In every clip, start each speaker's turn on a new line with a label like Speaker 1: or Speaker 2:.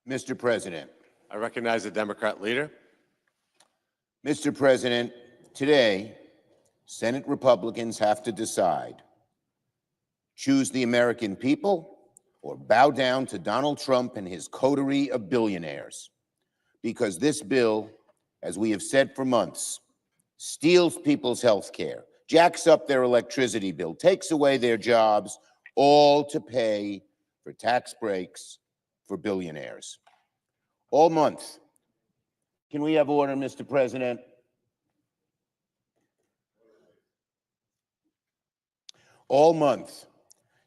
Speaker 1: Mr. President.
Speaker 2: I recognize the Democrat leader.
Speaker 1: Mr. President, today, Senate Republicans have to decide: choose the American people or bow down to Donald Trump and his coterie of billionaires. Because this bill, as we have said for months, steals people's health care, jacks up their electricity bill, takes away their jobs, all to pay for tax breaks for billionaires. All month. Can we have order, Mr. President? All month,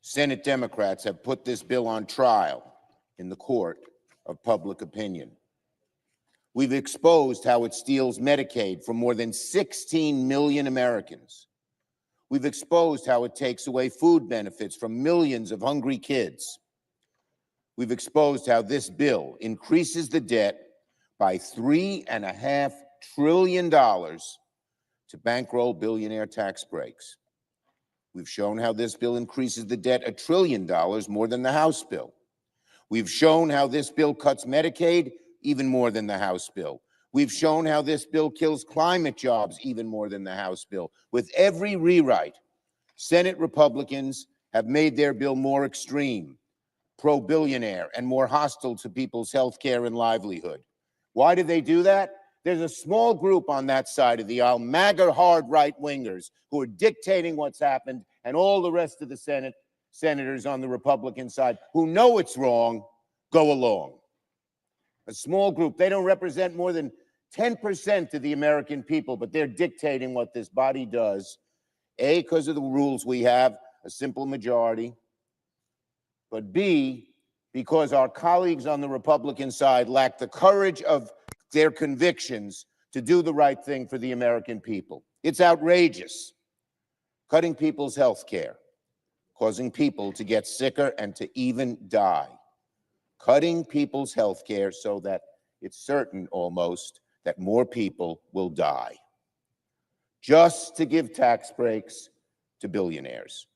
Speaker 1: Senate Democrats have put this bill on trial in the court of public opinion. We've exposed how it steals Medicaid from more than 16 million Americans. We've exposed how it takes away food benefits from millions of hungry kids. We've exposed how this bill increases the debt by $3.5 trillion to bankroll billionaire tax breaks. We've shown how this bill increases the debt $1 trillion more than the House bill. We've shown how this bill cuts Medicaid even more than the House bill. We've shown how this bill kills climate jobs even more than the House bill. With every rewrite, Senate Republicans have made their bill more extreme, pro-billionaire, and more hostile to people's health care and livelihood. Why do they do that? There's a small group on that side of the aisle, MAGA hard right-wingers, who are dictating what's happened, and all the rest of the senators on the Republican side who know it's wrong, go along. A small group. They don't represent more than 10% of the American people, but they're dictating what this body does. A, because of the rules we have, a simple majority, but B, because our colleagues on the Republican side lack the courage of their convictions to do the right thing for the American people. It's outrageous. Cutting people's health care, causing people to get sicker and to even die. Cutting people's health care so that it's certain almost that more people will die. Just to give tax breaks to billionaires.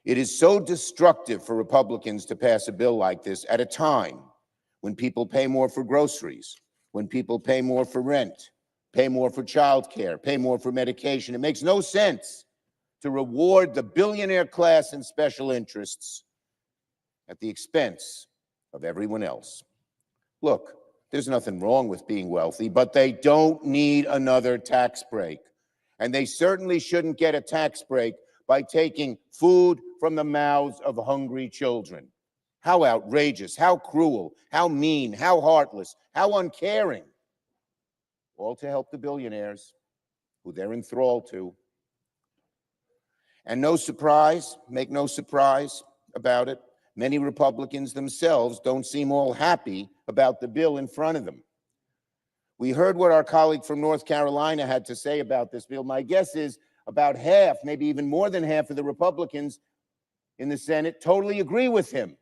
Speaker 1: It is so destructive for Republicans to pass a bill like this at a time when people pay more for groceries, when people pay more for rent, pay more for childcare, pay more for medication. It makes no sense to reward the billionaire class and special interests at the expense of everyone else. Look, there's nothing wrong with being wealthy, but they don't need another tax break. And they certainly shouldn't get a tax break by taking food from the mouths of hungry children. How outrageous, how cruel, how mean, how heartless, how uncaring. All to help the billionaires who they're enthralled to. And no surprise, make no surprise about it, many Republicans themselves don't seem all happy about the bill in front of them. We heard what our colleague from North Carolina had to say about this bill. My guess is about half, maybe even more than half of the Republicans in the Senate totally agree with him.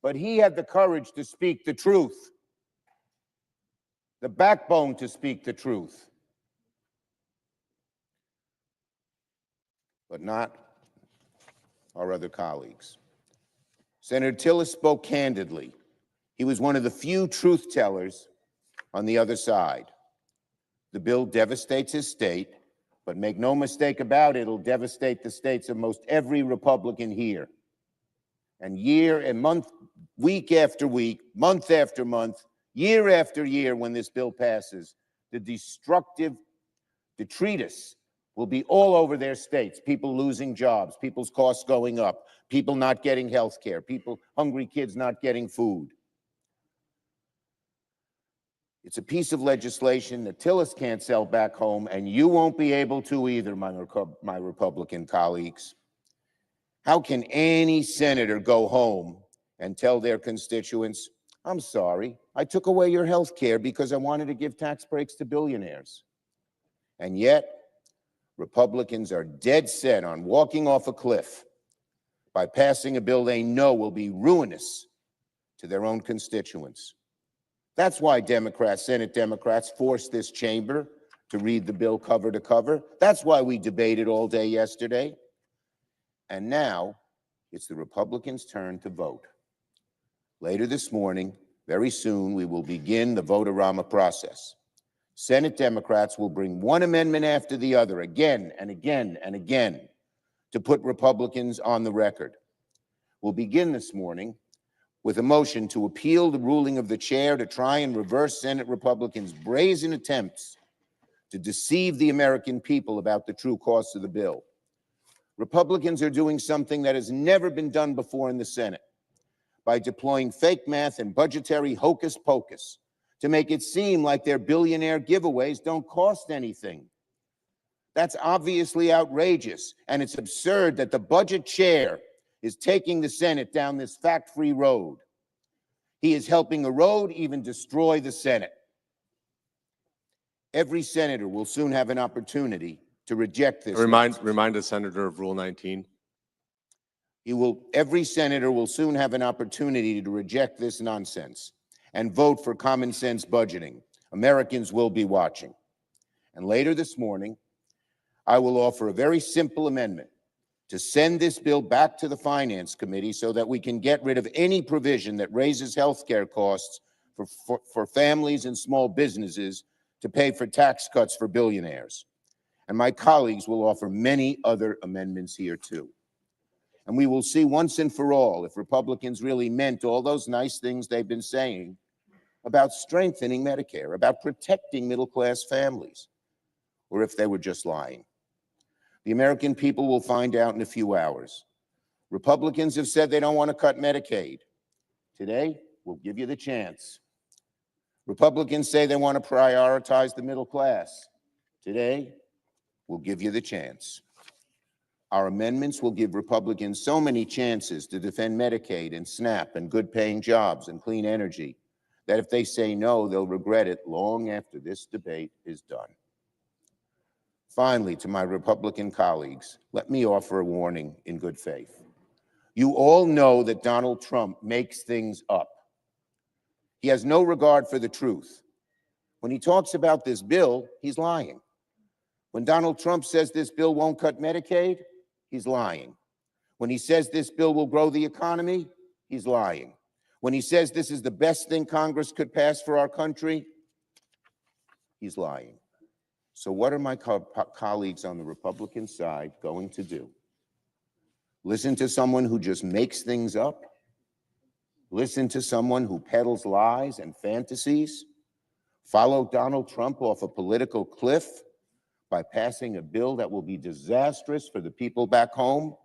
Speaker 1: But he had the courage to speak the truth, the backbone to speak the truth. But not our other colleagues. Senator Tillis spoke candidly. He was one of the few truth tellers on the other side. The bill devastates his state, but make no mistake about it, it'll devastate the states of most every Republican here. And year and month, week after week, month after month, year after year, when this bill passes, the destructive detritus will be all over their states. People losing jobs, people's costs going up, people not getting health care, hungry kids not getting food. It's a piece of legislation that Tillis can't sell back home, and you won't be able to either, my Republican colleagues. How can any senator go home and tell their constituents, I'm sorry, I took away your health care because I wanted to give tax breaks to billionaires? And yet, Republicans are dead set on walking off a cliff by passing a bill they know will be ruinous to their own constituents. That's why Senate Democrats forced this chamber to read the bill cover to cover. That's why we debated all day yesterday. And now it's the Republicans' turn to vote. Later this morning, Very soon, we will begin the Vote-a-Rama process. Senate Democrats will bring one amendment after the other, again and again and again, to put Republicans on the record. We'll begin this morning with a motion to appeal the ruling of the chair to try and reverse Senate Republicans' brazen attempts to deceive the American people about the true cost of the bill. Republicans are doing something that has never been done before in the Senate by deploying fake math and budgetary hocus pocus to make it seem like their billionaire giveaways don't cost anything. That's obviously outrageous, and it's absurd that the budget chair is taking the Senate down this fact-free road. He is helping erode, even destroy the Senate. Every senator will soon have an opportunity to reject this.
Speaker 2: Remind the senator of Rule 19.
Speaker 1: Every senator will soon have an opportunity to reject this nonsense and vote for common sense budgeting. Americans will be watching. And later this morning, I will offer a very simple amendment to send this bill back to the Finance Committee so that we can get rid of any provision that raises health care costs for families and small businesses to pay for tax cuts for billionaires. And my colleagues will offer many other amendments here too. And we will see once and for all if Republicans really meant all those nice things they've been saying about strengthening Medicare, about protecting middle-class families, or if they were just lying. The American people will find out in a few hours. Republicans have said they don't want to cut Medicaid. Today, we'll give you the chance. Republicans say they want to prioritize the middle class. Today, we'll give you the chance. Our amendments will give Republicans so many chances to defend Medicaid and SNAP and good-paying jobs and clean energy that if they say no, they'll regret it long after this debate is done. Finally, to my Republican colleagues, let me offer a warning in good faith. You all know that Donald Trump makes things up. He has no regard for the truth. When he talks about this bill, he's lying. When Donald Trump says this bill won't cut Medicaid, he's lying. When he says this bill will grow the economy, he's lying. When he says this is the best thing Congress could pass for our country, he's lying. So what are my colleagues on the Republican side going to do? Listen to someone who just makes things up? Listen to someone who peddles lies and fantasies? Follow Donald Trump off a political cliff by passing a bill that will be disastrous for the people back home?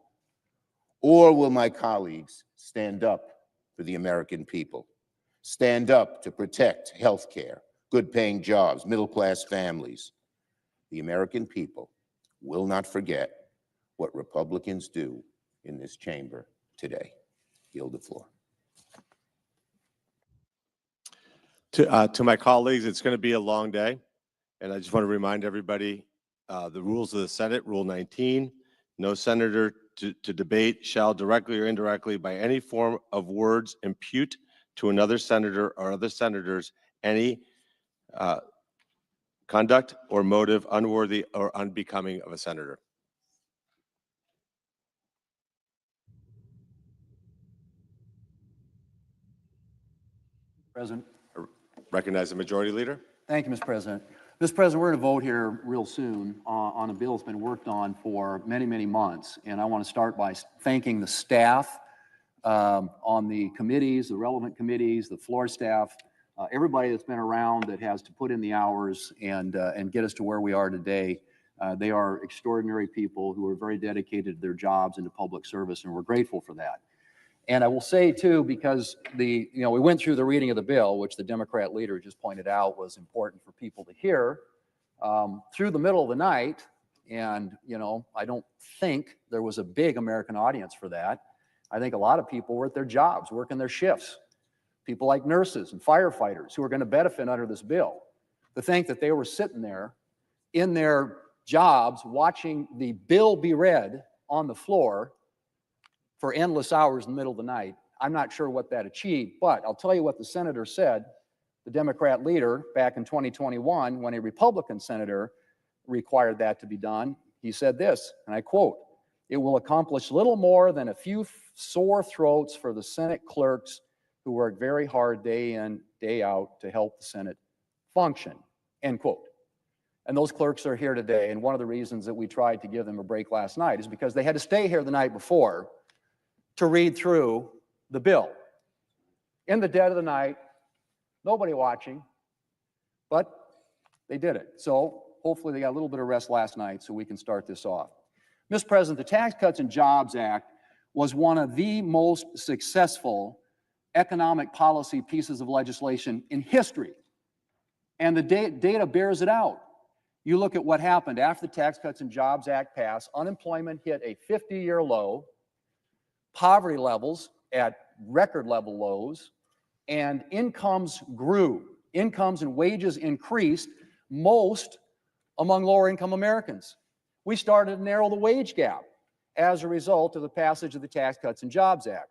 Speaker 1: Or will my colleagues stand up for the American people? Stand up to protect health care, good-paying jobs, middle-class families? The American people will not forget what Republicans do in this chamber today. Yield the floor.
Speaker 2: To my colleagues, it's going to be a long day, and I just want to remind everybody the rules of the Senate, Rule 19, no senator to debate shall directly or indirectly by any form of words impute to another senator or other senators any conduct or motive unworthy or unbecoming of a senator.
Speaker 3: President.
Speaker 2: I recognize the Majority Leader.
Speaker 3: Thank you, Mr. President. Mr. President, we're going to vote here real soon on a bill that's been worked on for many, many months. And I want to start by thanking the staff on the committees, the relevant committees, the floor staff, everybody that's been around that has to put in the hours and get us to where we are today. They are extraordinary people who are very dedicated to their jobs and to public service, and we're grateful for that. And I will say, too, because we went through the reading of the bill, which the Democrat leader just pointed out was important for people to hear, through the middle of the night. And, I don't think there was a big American audience for that. I think a lot of people were at their jobs, working their shifts. People like nurses and firefighters who are going to benefit under this bill. To think that they were sitting there in their jobs watching the bill be read on the floor for endless hours in the middle of the night, I'm not sure what that achieved, but I'll tell you what the senator said, the Democrat leader, back in 2021, when a Republican senator required that to be done. He said this, and I quote, "It will accomplish little more than a few sore throats for the Senate clerks who work very hard day in, day out to help the Senate function, end quote. And those clerks are here today, and one of the reasons that we tried to give them a break last night is because they had to stay here the night before to read through the bill. In the dead of the night, nobody watching, but they did it. So hopefully they got a little bit of rest last night so we can start this off. Mr. President, the Tax Cuts and Jobs Act was one of the most successful economic policy pieces of legislation in history. And the data bears it out. You look at what happened after the Tax Cuts and Jobs Act passed, unemployment hit a 50-year low, poverty levels at record level lows, and incomes grew. Incomes and wages increased, most among lower income Americans. We started to narrow the wage gap as a result of the passage of the Tax Cuts and Jobs Act.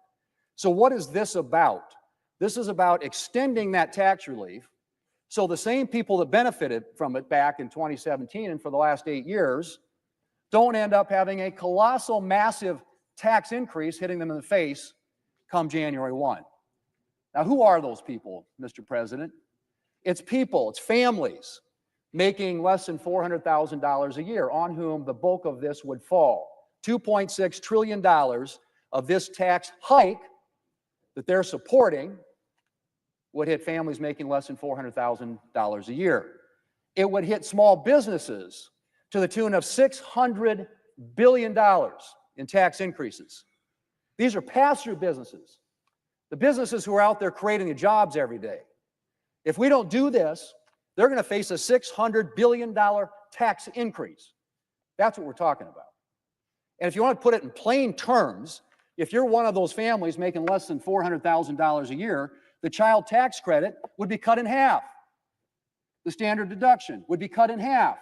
Speaker 3: So what is this about? This is about extending that tax relief so the same people that benefited from it back in 2017 and for the last 8 years don't end up having a colossal, massive tax increase hitting them in the face come January 1. Now, who are those people, Mr. President? It's people, it's families making less than $400,000 a year on whom the bulk of this would fall. $2.6 trillion of this tax hike that they're supporting would hit families making less than $400,000 a year. It would hit small businesses to the tune of $600 billion in tax increases. These are pass-through businesses, the businesses who are out there creating the jobs every day. If we don't do this, they're going to face a $600 billion tax increase. That's what we're talking about. And if you want to put it in plain terms, if you're one of those families making less than $400,000 a year, the child tax credit would be cut in half. The standard deduction would be cut in half.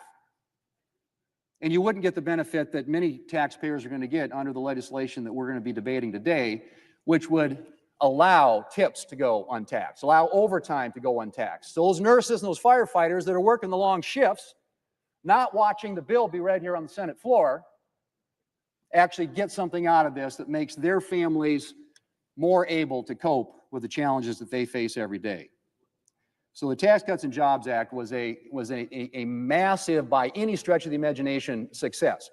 Speaker 3: And you wouldn't get the benefit that many taxpayers are going to get under the legislation that we're going to be debating today, which would allow tips to go untaxed, allow overtime to go untaxed. So those nurses and those firefighters that are working the long shifts, not watching the bill be read here on the Senate floor, actually get something out of this that makes their families more able to cope with the challenges that they face every day. So the Tax Cuts and Jobs Act was a massive, by any stretch of the imagination, success.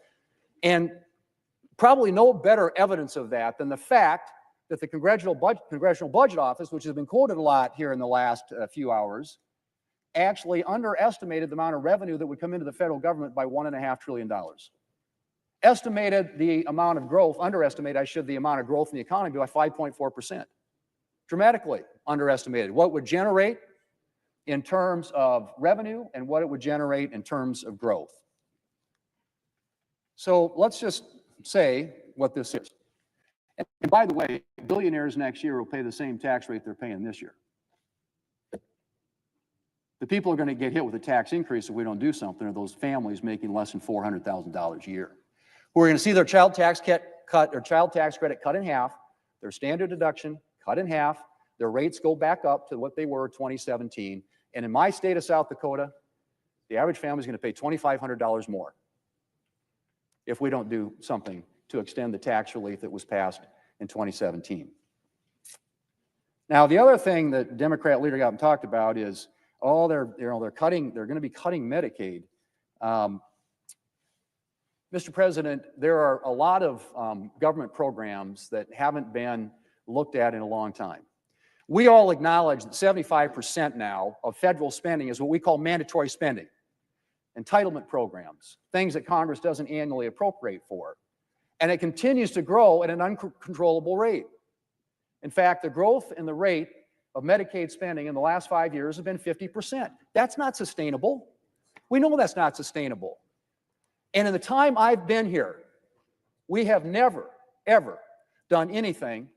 Speaker 3: And probably no better evidence of that than the fact that the Congressional Budget Office, which has been quoted a lot here in the last few hours, actually underestimated the amount of revenue that would come into the federal government by $1.5 trillion. Estimated the amount of growth, underestimated, the amount of growth in the economy by 5.4%. Dramatically underestimated what it would generate in terms of revenue and what it would generate in terms of growth. So let's just say what this is. And by the way, billionaires next year will pay the same tax rate they're paying this year. The people are going to get hit with a tax increase if we don't do something, are those families making less than $400,000 a year. We're going to see their child tax credit cut in half, their standard deduction cut in half, their rates go back up to what they were in 2017. And in my state of South Dakota, the average family is going to pay $2,500 more if we don't do something to extend the tax relief that was passed in 2017. Now, the other thing that Democrat leader got and talked about is, oh, they're going to be cutting Medicaid. Mr. President, there are a lot of government programs that haven't been looked at in a long time. We all acknowledge that 75% now of federal spending is what we call mandatory spending, entitlement programs, things that Congress doesn't annually appropriate for. And it continues to grow at an uncontrollable rate. In fact, the growth in the rate of Medicaid spending in the last 5 years has been 50%. That's not sustainable. We know that's not sustainable. And in the time I've been here, we have never, ever done anything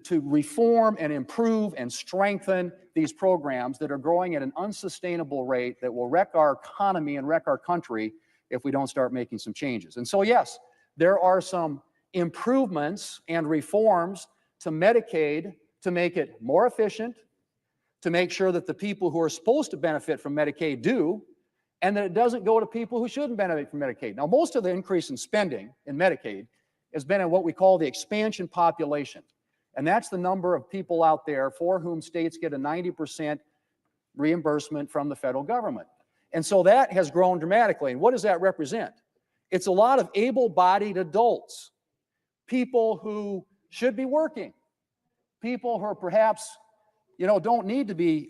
Speaker 3: to reform and improve and strengthen these programs that are growing at an unsustainable rate that will wreck our economy and wreck our country if we don't start making some changes. And so, yes, there are some improvements and reforms to Medicaid to make it more efficient, to make sure that the people who are supposed to benefit from Medicaid do, and that it doesn't go to people who shouldn't benefit from Medicaid. Now, most of the increase in spending in Medicaid has been in what we call the expansion population. And that's the number of people out there for whom states get a 90% reimbursement from the federal government. And so that has grown dramatically. And what does that represent? It's a lot of able-bodied adults, people who should be working, people who are perhaps, don't need to be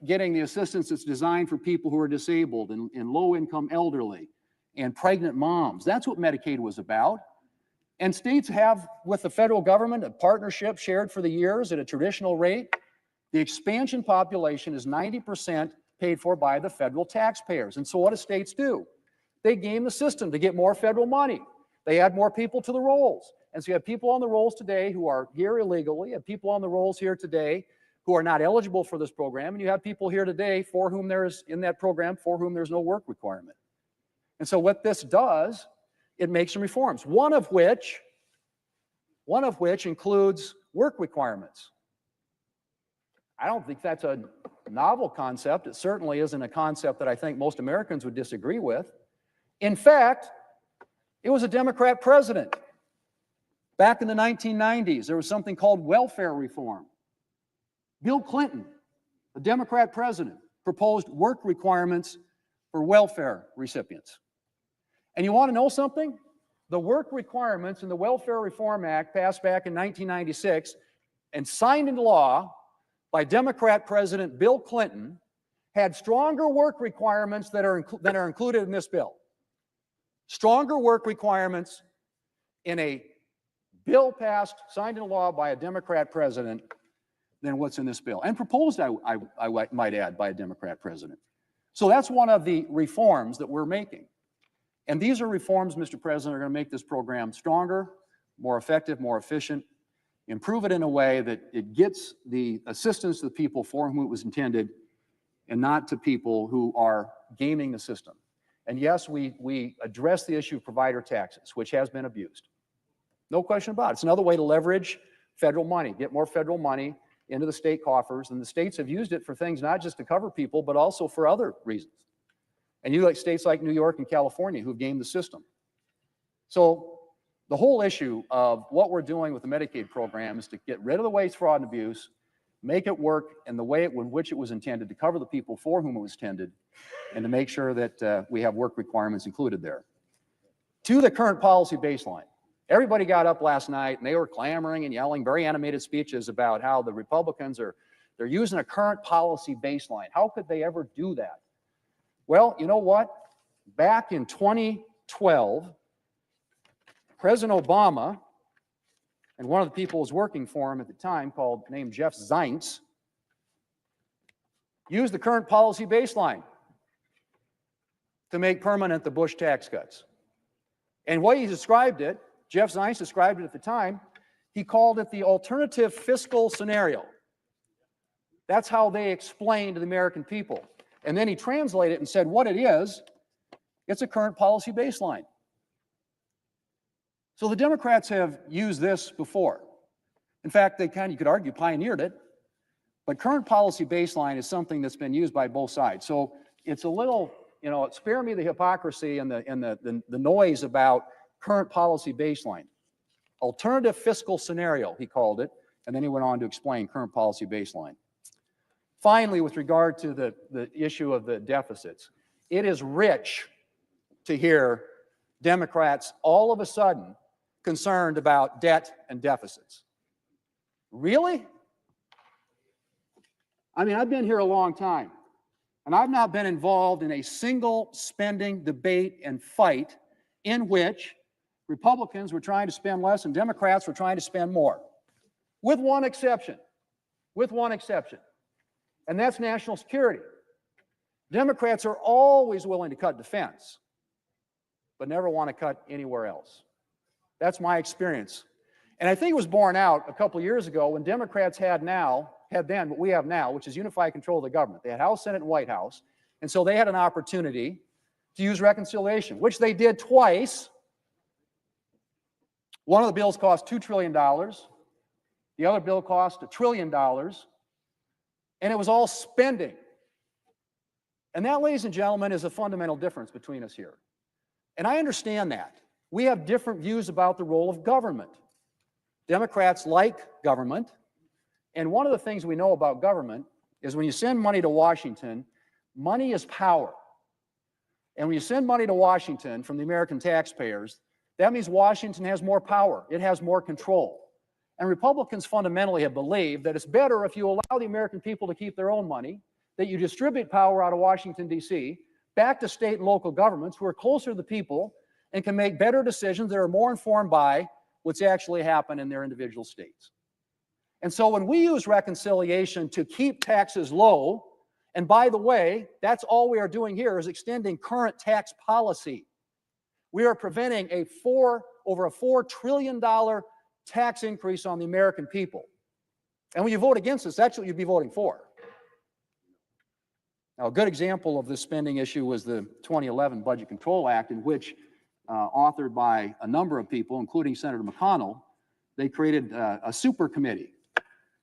Speaker 3: getting the assistance that's designed for people who are disabled and low-income elderly and pregnant moms. That's what Medicaid was about. And states have, with the federal government, a partnership shared for the years at a traditional rate. The expansion population is 90% paid for by the federal taxpayers. And so what do states do? They game the system to get more federal money. They add more people to the rolls. And so you have people on the rolls today who are here illegally, you have people on the rolls here today who are not eligible for this program, and you have people here today for whom there's, in that program, for whom there's no work requirement. And so what this does, it makes some reforms, one of which includes work requirements. I don't think that's a novel concept. It certainly isn't a concept that I think most Americans would disagree with. In fact, it was a Democrat president. Back in the 1990s, there was something called welfare reform. Bill Clinton, a Democrat president, proposed work requirements for welfare recipients. And you want to know something? The work requirements in the Welfare Reform Act passed back in 1996 and signed into law by Democrat President Bill Clinton had stronger work requirements that are included in this bill. Stronger work requirements in a bill passed, signed into law by a Democrat president than what's in this bill. And proposed, I might add, by a Democrat president. So that's one of the reforms that we're making. And these are reforms, Mr. President, are going to make this program stronger, more effective, more efficient, improve it in a way that it gets the assistance to the people for whom it was intended and not to people who are gaming the system. And yes, we address the issue of provider taxes, which has been abused. No question about it. It's another way to leverage federal money, get more federal money into the state coffers, and the states have used it for things not just to cover people, but also for other reasons. And you like states like New York and California who've gamed the system. So the whole issue of what we're doing with the Medicaid program is to get rid of the waste, fraud, and abuse, make it work in the way in which it was intended to cover the people for whom it was intended, and to make sure that we have work requirements included there. To the current policy baseline. Everybody got up last night and they were clamoring and yelling very animated speeches about how the Republicans they're using a current policy baseline. How could they ever do that? Well, you know what? Back in 2012, President Obama, and one of the people who was working for him at the time, named Jeff Zients, used the current policy baseline to make permanent the Bush tax cuts. And what he described it, Jeff Zients described it at the time, he called it the alternative fiscal scenario. That's how they explained to the American people. And then he translated it and said what it is, it's a current policy baseline. So the Democrats have used this before. In fact, they you could argue, pioneered it. But current policy baseline is something that's been used by both sides. So it's a little, spare me the hypocrisy and the noise about current policy baseline. Alternative fiscal scenario, he called it, and then he went on to explain current policy baseline. Finally, with regard to the issue of the deficits, it is rich to hear Democrats all of a sudden concerned about debt and deficits. Really? I mean, I've been here a long time, and I've not been involved in a single spending debate and fight in which Republicans were trying to spend less and Democrats were trying to spend more, with one exception, and that's national security. Democrats are always willing to cut defense, but never want to cut anywhere else. That's my experience. And I think it was borne out a couple of years ago when Democrats had then what we have now, which is unified control of the government. They had House, Senate, and White House. And so they had an opportunity to use reconciliation, which they did twice. One of the bills cost $2 trillion. The other bill cost $1 trillion. And it was all spending. And that, ladies and gentlemen, is a fundamental difference between us here. And I understand that. We have different views about the role of government. Democrats like government. And one of the things we know about government is when you send money to Washington, money is power. And when you send money to Washington from the American taxpayers, that means Washington has more power. It has more control. And Republicans fundamentally have believed that it's better if you allow the American people to keep their own money, that you distribute power out of Washington, D.C., back to state and local governments who are closer to the people and can make better decisions that are more informed by what's actually happened in their individual states. And so when we use reconciliation to keep taxes low, and by the way, that's all we are doing here is extending current tax policy. We are preventing over a $4 trillion tax increase on the American people. And when you vote against this, that's what you'd be voting for. Now, a good example of this spending issue was the 2011 Budget Control Act, in which, authored by a number of people, including Senator McConnell, they created a super committee,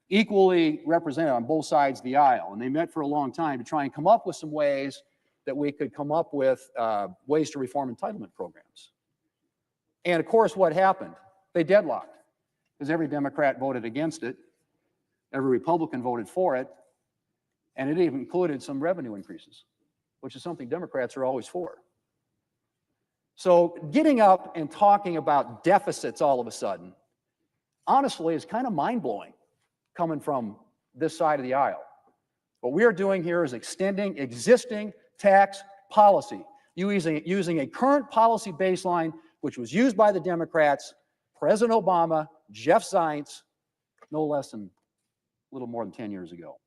Speaker 3: equally represented on both sides of the aisle. And they met for a long time to try and come up with some ways that we could come up with ways to reform entitlement programs. And of course, what happened? They deadlocked, because every Democrat voted against it, every Republican voted for it, and it even included some revenue increases, which is something Democrats are always for. So getting up and talking about deficits all of a sudden, honestly, is kind of mind-blowing coming from this side of the aisle. What we are doing here is extending existing tax policy, using a current policy baseline which was used by the Democrats, President Obama, Jeff Zients, no less than a little more than 10 years ago.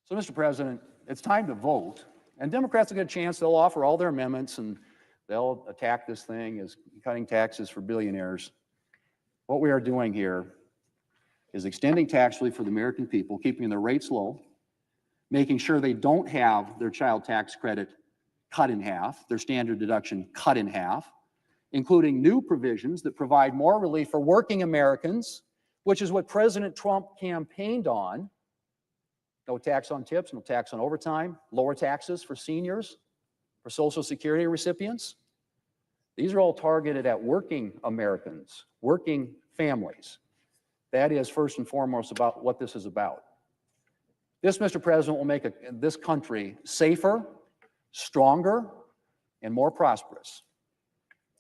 Speaker 3: So, Mr. President, it's time to vote, and Democrats will get a chance. They'll offer all their amendments, and they'll attack this thing as cutting taxes for billionaires. What we are doing here is extending tax relief for the American people, keeping their rates low, making sure they don't have their child tax credit cut in half, their standard deduction cut in half, including new provisions that provide more relief for working Americans, which is what President Trump campaigned on. No tax on tips, no tax on overtime, lower taxes for seniors, for Social Security recipients. These are all targeted at working Americans, working families. That is first and foremost about what this is about. This, Mr. President, will make this country safer, stronger, and more prosperous.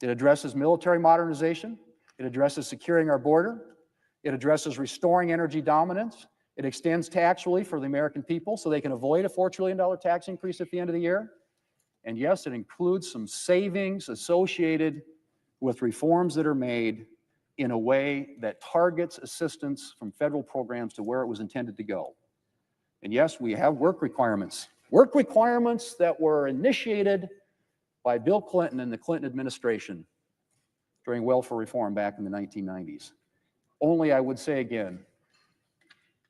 Speaker 3: It addresses military modernization. It addresses securing our border. It addresses restoring energy dominance. It extends tax relief for the American people so they can avoid a $4 trillion tax increase at the end of the year. And yes, it includes some savings associated with reforms that are made in a way that targets assistance from federal programs to where it was intended to go. And yes, we have work requirements that were initiated by Bill Clinton and the Clinton administration during welfare reform back in the 1990s. Only, I would say again,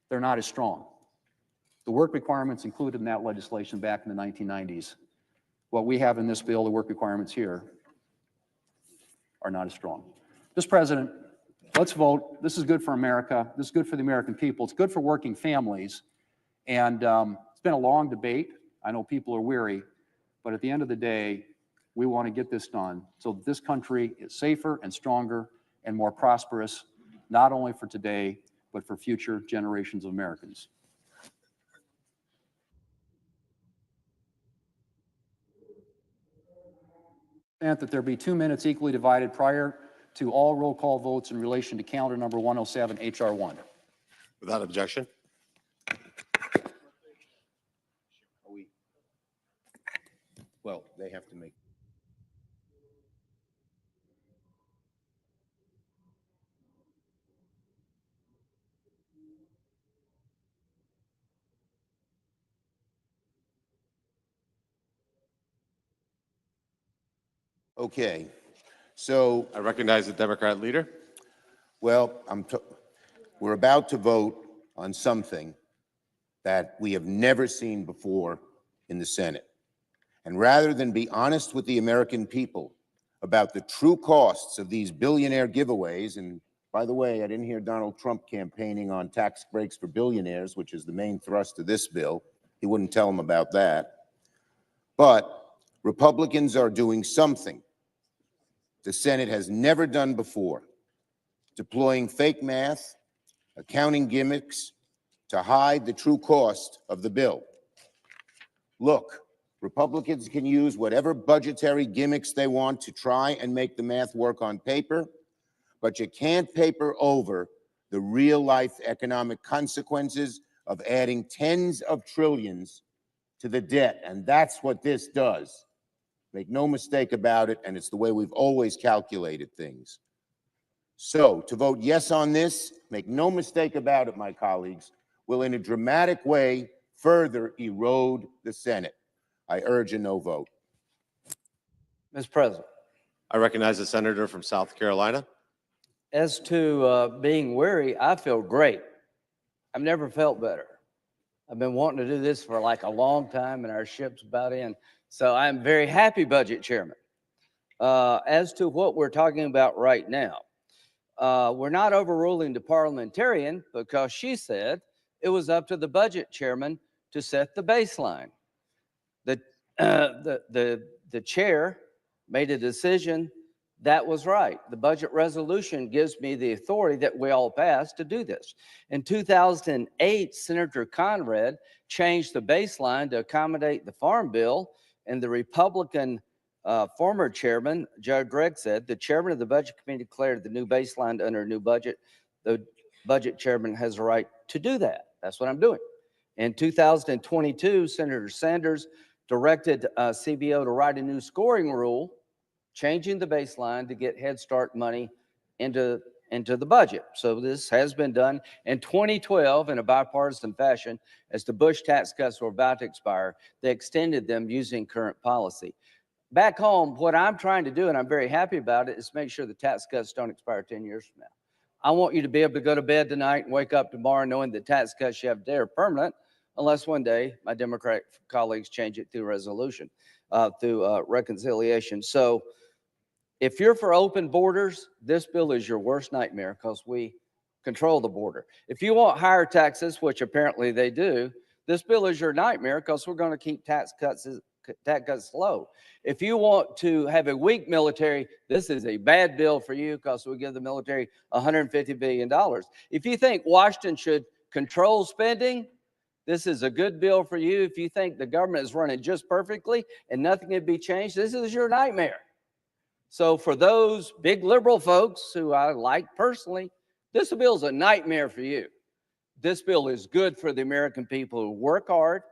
Speaker 3: they're not as strong. The work requirements included in that legislation back in the 1990s, what we have in this bill, the work requirements here, are not as strong. Mr. President, let's vote. This is good for America. This is good for the American people. It's good for working families. And it's been a long debate. I know people are weary, but at the end of the day, we want to get this done so that this country is safer and stronger and more prosperous, not only for today, but for future generations of Americans. That there be 2 minutes equally divided prior to all roll call votes in relation to calendar number 107, HR 1.
Speaker 2: Without objection.
Speaker 1: Well, they have to make. Okay, so,
Speaker 2: I recognize the Democrat leader.
Speaker 1: well, we're about to vote on something that we have never seen before in the Senate. And rather than be honest with the American people about the true costs of these billionaire giveaways, and by the way, I didn't hear Donald Trump campaigning on tax breaks for billionaires, which is the main thrust of this bill. He wouldn't tell them about that. But Republicans are doing something the Senate has never done before. deploying fake math, accounting gimmicks to hide the true cost of the bill. Look, Republicans can use whatever budgetary gimmicks they want to try and make the math work on paper, but you can't paper over the real-life economic consequences of adding tens of trillions to the debt, and that's what this does. Make no mistake about it, and it's the way we've always calculated things. So, to vote yes on this, make no mistake about it, my colleagues, will in a dramatic way further erode the Senate. I urge a no vote.
Speaker 4: Mr. President,
Speaker 2: I recognize the senator from South Carolina.
Speaker 4: as to being weary, I feel great. I've never felt better. I've been wanting to do this for like a long time, and our ship's about in. So I'm very happy, Budget Chairman. As to what we're talking about right now, we're not overruling the parliamentarian because she said it was up to the Budget Chairman to set the baseline. The chair made a decision that was right. The budget resolution gives me the authority that we all passed to do this. In 2008, Senator Conrad changed the baseline to accommodate the Farm Bill, and the Republican former chairman, Judge Gregg, said the chairman of the Budget Committee declared the new baseline under a new budget. The budget chairman has a right to do that. That's what I'm doing. In 2022, Senator Sanders directed CBO to write a new scoring rule, changing the baseline to get Head Start money into the budget. So this has been done. In 2012, in a bipartisan fashion, as the Bush tax cuts were about to expire, they extended them using current policy. Back home, what I'm trying to do, and I'm very happy about it, is make sure the tax cuts don't expire 10 years from now. I want you to be able to go to bed tonight and wake up tomorrow knowing the tax cuts you have today are permanent, unless one day my Democratic colleagues change it through resolution, through reconciliation. So if you're for open borders, this bill is your worst nightmare because we control the border. If you want higher taxes, which apparently they do, this bill is your nightmare because we're going to keep tax cuts low. If you want to have a weak military, this is a bad bill for you because we give the military $150 billion. If you think Washington should control spending, this is a good bill for you. If you think the government is running just perfectly and nothing can be changed, this is your nightmare. So for those big liberal folks who I like personally, this bill is a nightmare for you. This bill is good for the American people who work hard.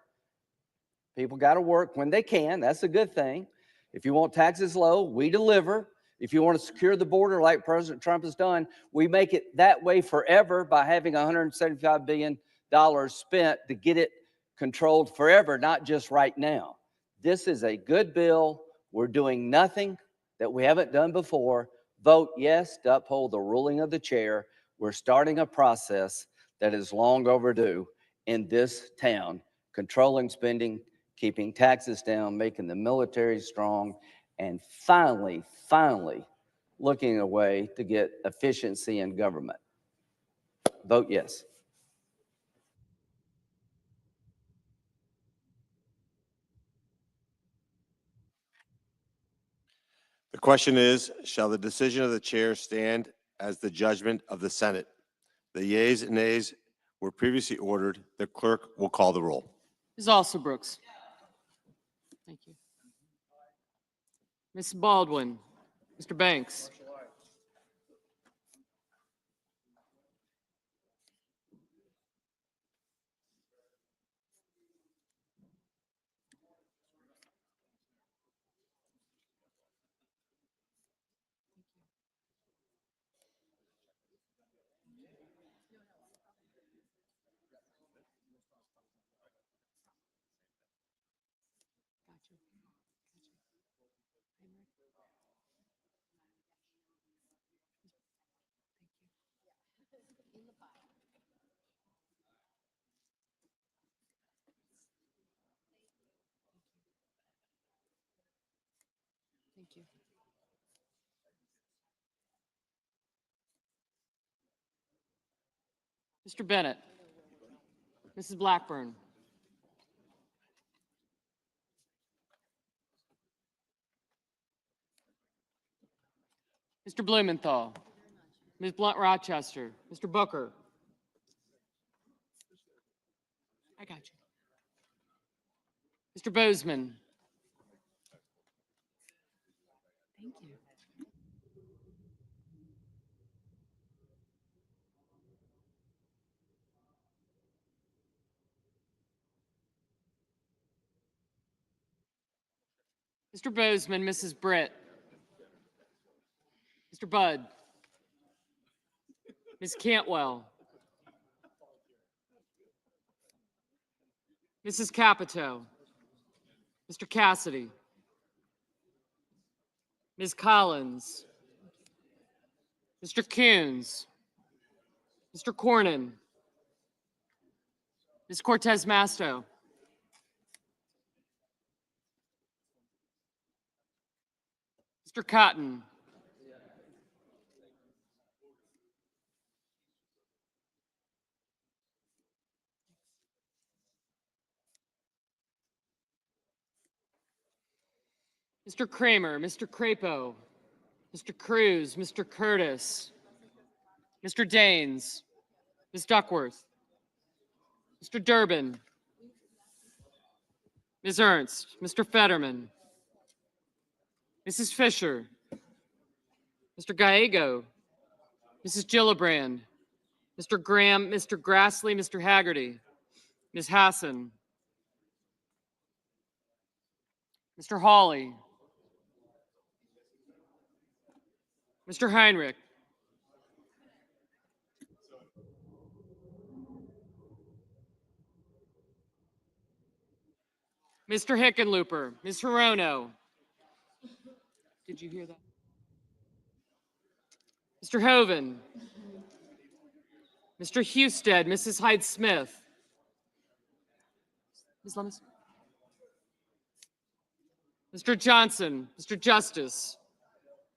Speaker 4: People got to work when they can. That's a good thing. If you want taxes low, we deliver. If you want to secure the border like President Trump has done, we make it that way forever by having $175 billion spent to get it controlled forever, not just right now. This is a good bill. We're doing nothing that we haven't done before. Vote yes to uphold the ruling of the chair. We're starting a process that is long overdue in this town, controlling spending, keeping taxes down, making the military strong, and finally looking at a way to get efficiency in government. Vote yes.
Speaker 2: The question is, shall the decision of the chair stand as the judgment of the Senate? The yeas and nays were previously ordered. The clerk will call the roll.
Speaker 5: Ms. Alsobrooks. Thank you. Ms. Baldwin. Mr. Banks. Thank you. Mr. Bennett. Mrs. Blackburn. Mr. Blumenthal. Ms. Blunt Rochester, Mr. Booker. I got you. Mr. Bozeman. Thank you. Mr. Bozeman, Mrs. Britt. Mr. Budd. Ms. Cantwell. Mrs. Capito. Mr. Cassidy. Ms. Collins. Mr. Coons. Mr. Cornyn. Ms. Cortez Masto. Mr. Cotton. Mr. Kramer, Mr. Crapo, Mr. Cruz, Mr. Curtis, Mr. Daines, Ms. Duckworth, Mr. Durbin, Ms. Ernst, Mr. Fetterman, Mrs. Fisher, Mr. Gallego, Mrs. Gillibrand, Mr. Graham, Mr. Grassley, Mr. Haggerty, Ms. Hassan, Mr. Hawley, Mr. Heinrich, Mr. Hickenlooper, Ms. Hirono. Did you hear that? Mr. Hoven, Mr. Husted, Mrs. Hyde-Smith, Ms. Lemus, Mr. Johnson, Mr. Justice,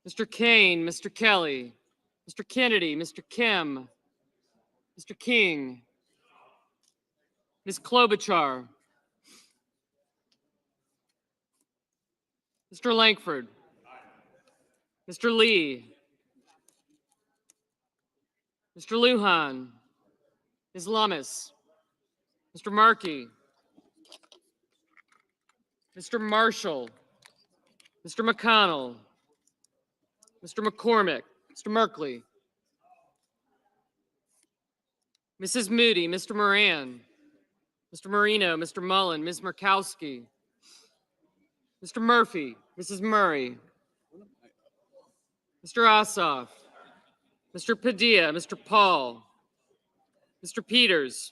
Speaker 5: Mr. Kane, Mr. Kelly, Mr. Kennedy, Mr. Kim, Mr. King, Ms. Klobuchar, Mr. Langford, Mr. Lee, Mr. Lujan, Ms. Lummis, Mr. Markey, Mr. Marshall, Mr. McConnell, Mr. McCormick, Mr. Merkley, Mrs. Moody, Mr. Moran, Mr. Marino, Mr. Mullen, Ms. Murkowski, Mr. Murphy, Mrs. Murray, Mr. Ossoff, Mr. Padilla, Mr. Paul, Mr. Peters,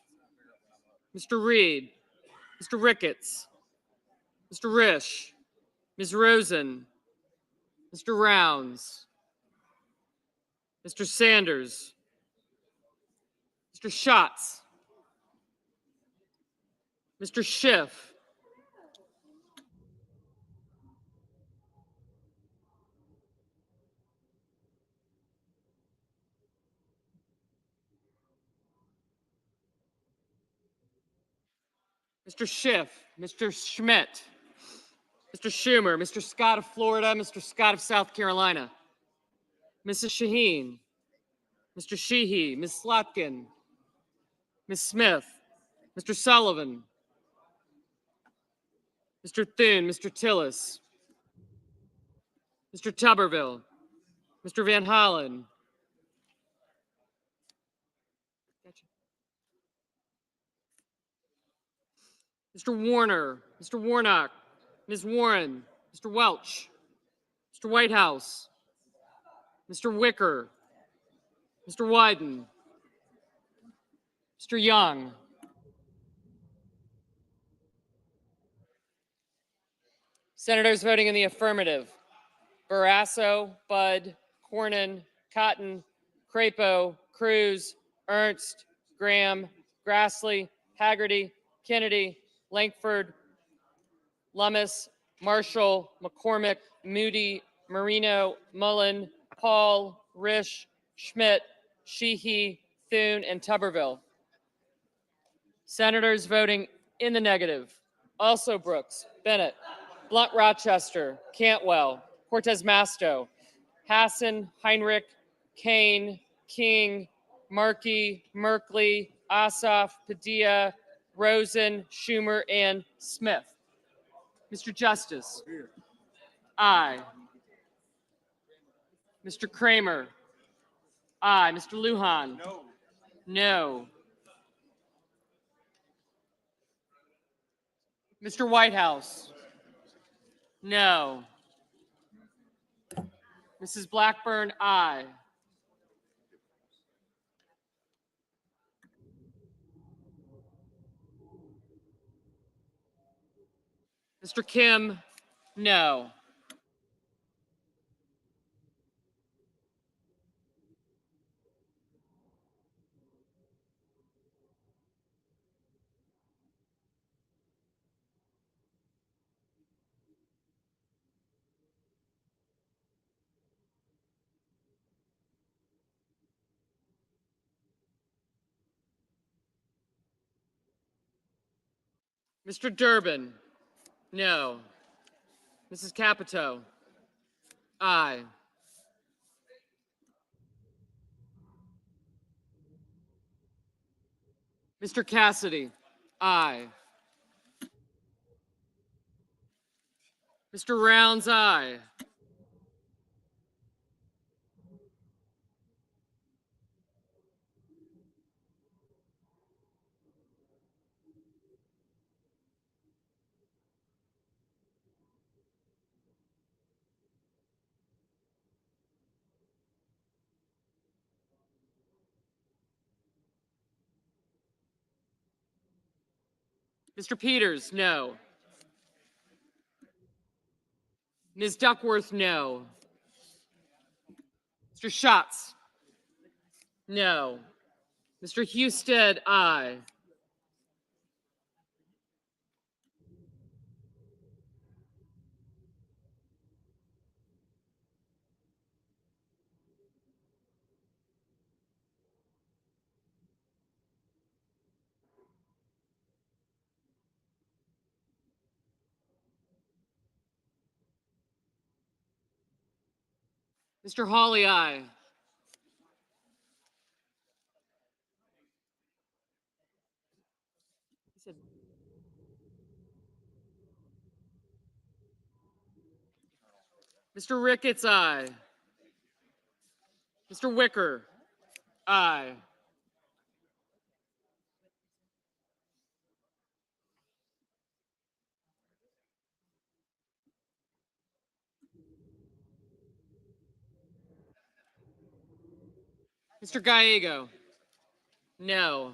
Speaker 5: Mr. Reed, Mr. Ricketts, Mr. Risch, Ms. Rosen, Mr. Rounds, Mr. Sanders, Mr. Schatz, Mr. Schiff, Mr. Schiff, Mr. Schmidt, Mr. Schumer, Mr. Scott of Florida, Mr. Scott of South Carolina, Mrs. Shaheen, Mr. Sheehy, Ms. Slotkin, Ms. Smith, Mr. Sullivan, Mr. Thune, Mr. Tillis, Mr. Tuberville, Mr. Van Hollen, Mr. Warner, Mr. Warnock, Ms. Warren, Mr. Welch, Mr. Whitehouse, Mr. Wicker, Mr. Wyden, Mr. Young, Senators voting in the affirmative: Barrasso, Budd, Cornyn, Cotton, Crapo, Cruz, Ernst, Graham, Grassley, Haggerty, Kennedy, Langford, Lummis, Marshall, McCormick, Moody, Marino, Mullen, Paul, Risch, Schmidt, Sheehy, Thune, and Tuberville. Senators voting in the negative: also Brooks, Bennett, Blunt Rochester, Cantwell, Cortez Masto, Hassan, Heinrich, Kane, King, Markey, Merkley, Ossoff, Padilla, Rosen, Schumer, and Smith. Mr. Justice. Aye. Mr. Kramer. Aye. Mr. Lujan. No. No. Mr. Whitehouse. No. Mrs. Blackburn, aye. Mr. Kim, no. Mr. Durbin, no. Mrs. Capito, aye. Mr. Cassidy, aye. Mr. Rounds, aye. Mr. Peters, no. Ms. Duckworth, no. Mr. Schatz, no. Mr. Husted, aye. Mr. Hawley, aye. Mr. Ricketts, aye. Mr. Wicker, aye. Mr. Gallego, no.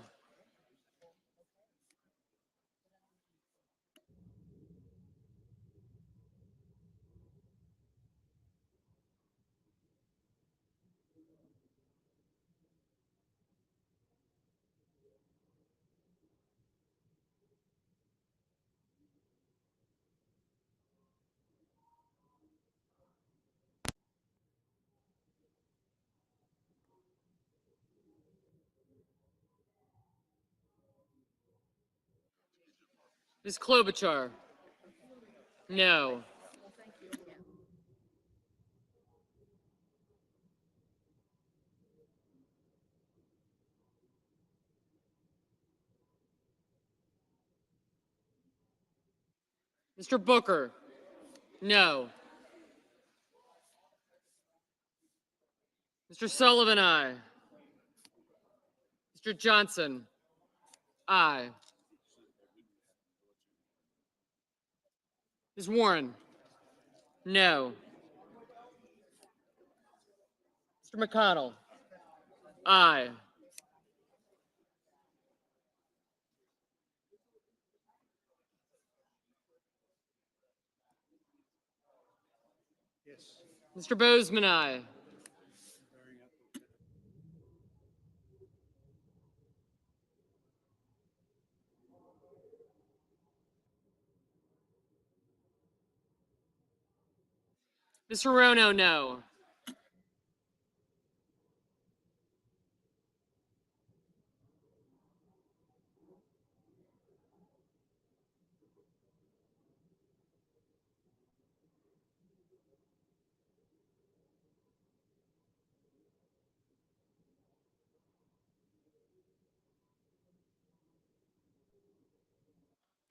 Speaker 5: Ms. Klobuchar, no. Mr. Booker, no. Mr. Sullivan, aye. Mr. Johnson, aye. Ms. Warren, no. Mr. McConnell, aye. Mr. Bozeman, aye. Mr. Rono, no.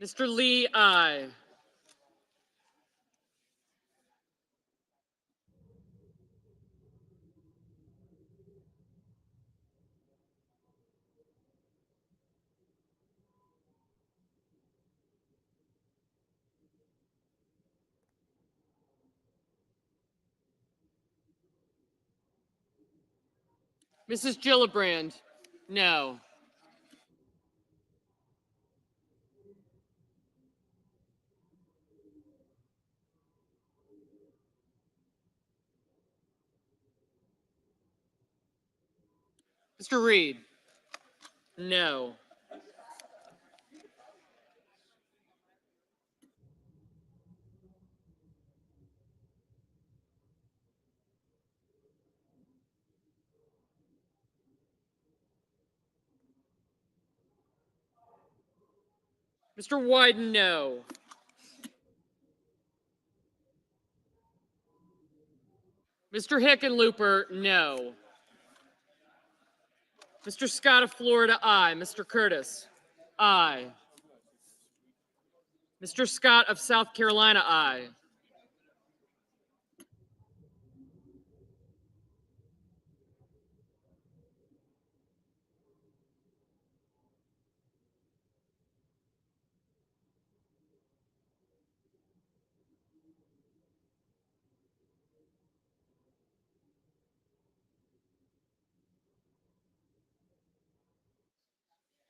Speaker 5: Mr. Lee, aye. Mrs. Gillibrand, no. Mr. Reed, no. Mr. Wyden, no. Mr. Hickenlooper, no. Mr. Scott of Florida, aye. Mr. Curtis, aye. Mr. Scott of South Carolina, aye.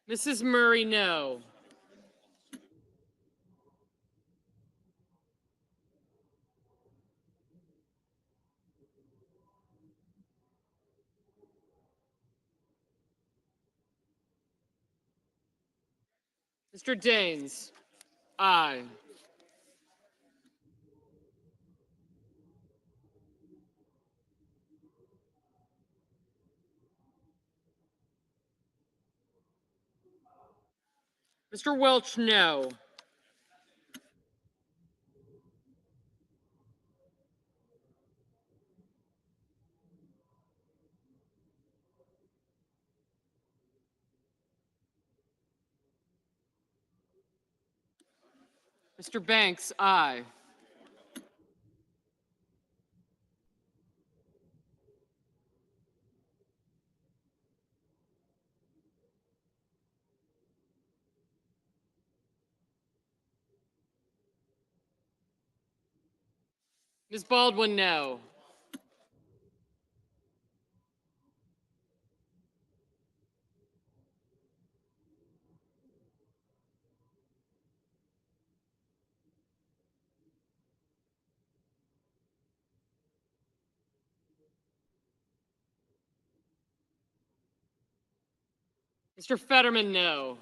Speaker 5: Mrs. Murray, no. Mr. Daines, aye. Mr. Welch, no. Mr. Banks, aye. Ms. Baldwin, no. Mr. Fetterman, no.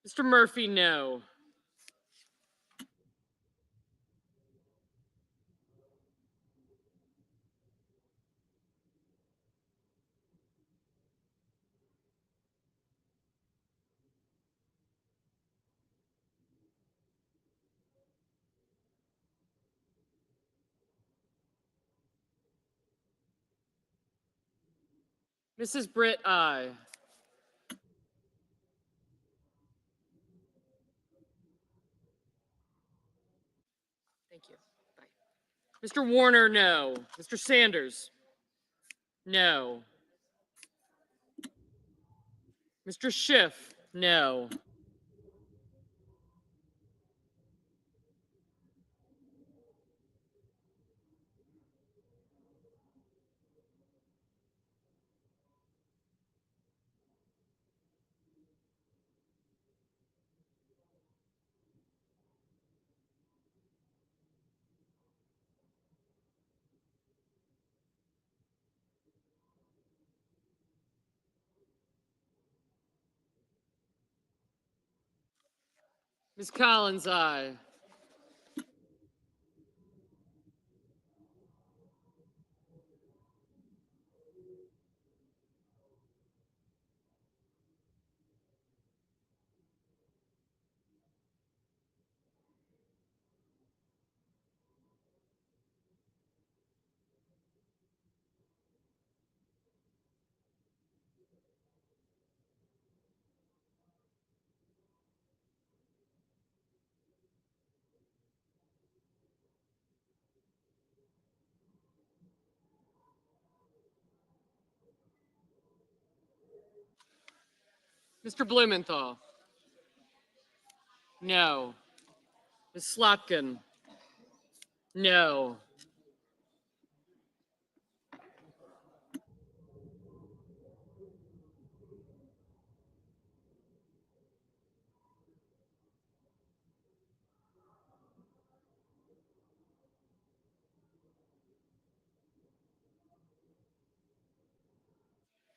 Speaker 5: Mr. Murphy, no. Mrs. Britt, aye. Thank you. Bye. Mr. Warner, no. Mr. Sanders, no. Mr. Schiff, no. Ms. Collins, aye. Mr. Blumenthal, no. Ms. Slotkin, no.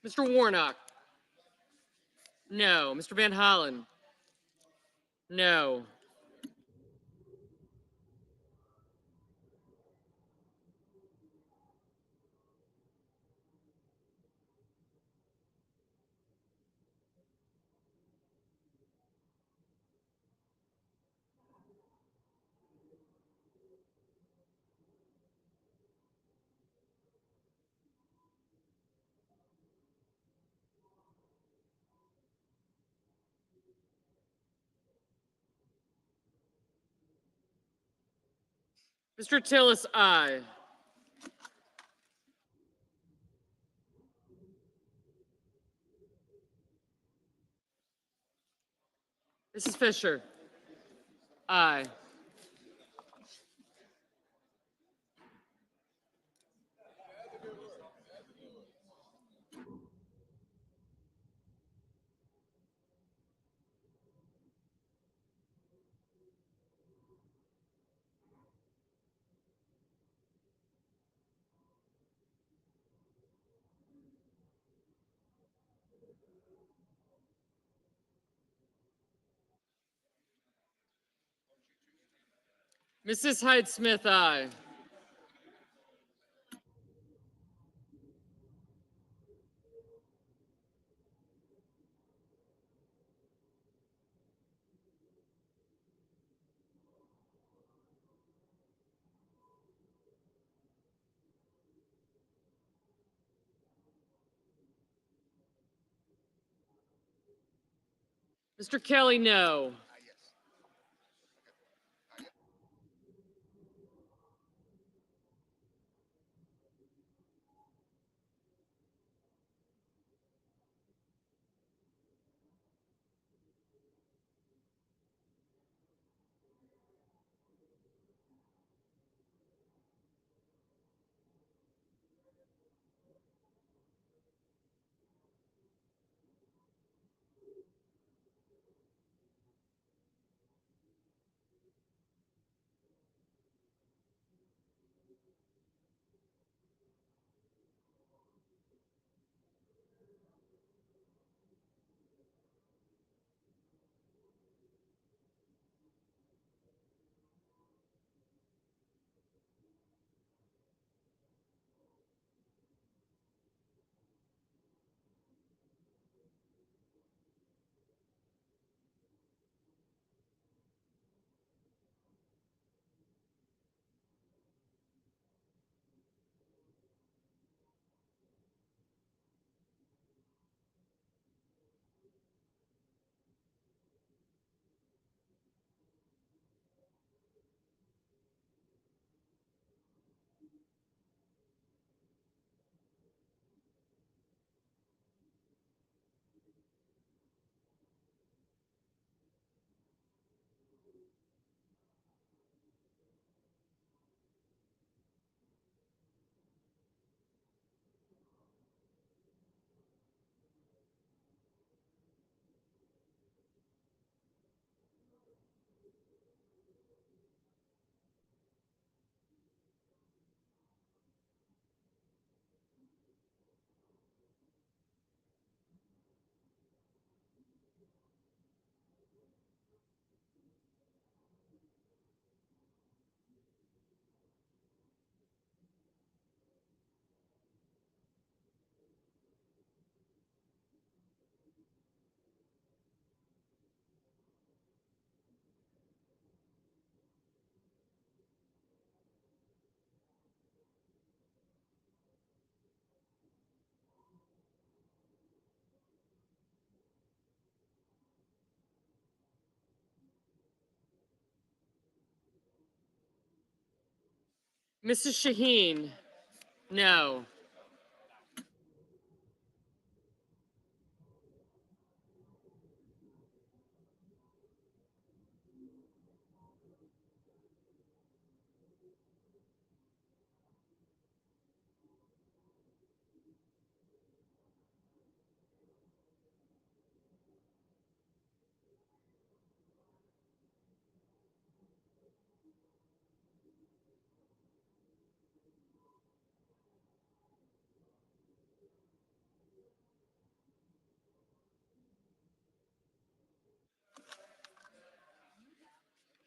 Speaker 5: Mr. Warnock, no. Mr. Van Hollen, no. Mr. Tillis, aye. Mrs. Fisher, aye. Mrs. Hyde Smith, aye. Mr. Kelly, no. Mrs. Shaheen, no.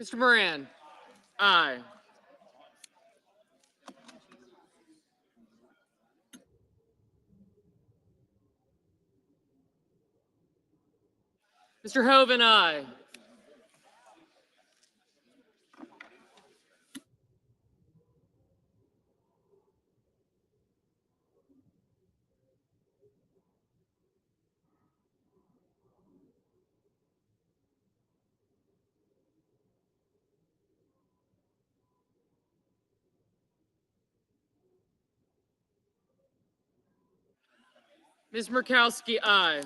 Speaker 5: Mr. Moran, aye. Mr. Hoven, aye. Ms. Murkowski, aye.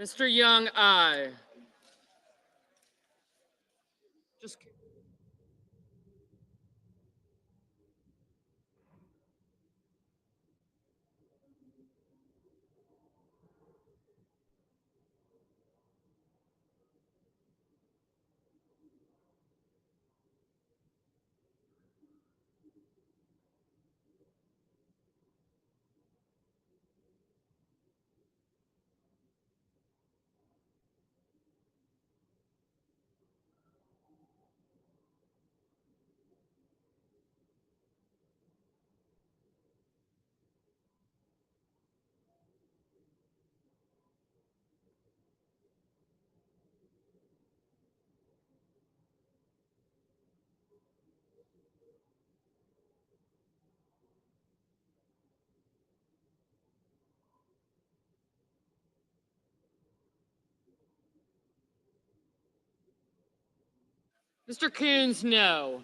Speaker 5: Mr. Young, aye. Just Mr. Coons, no.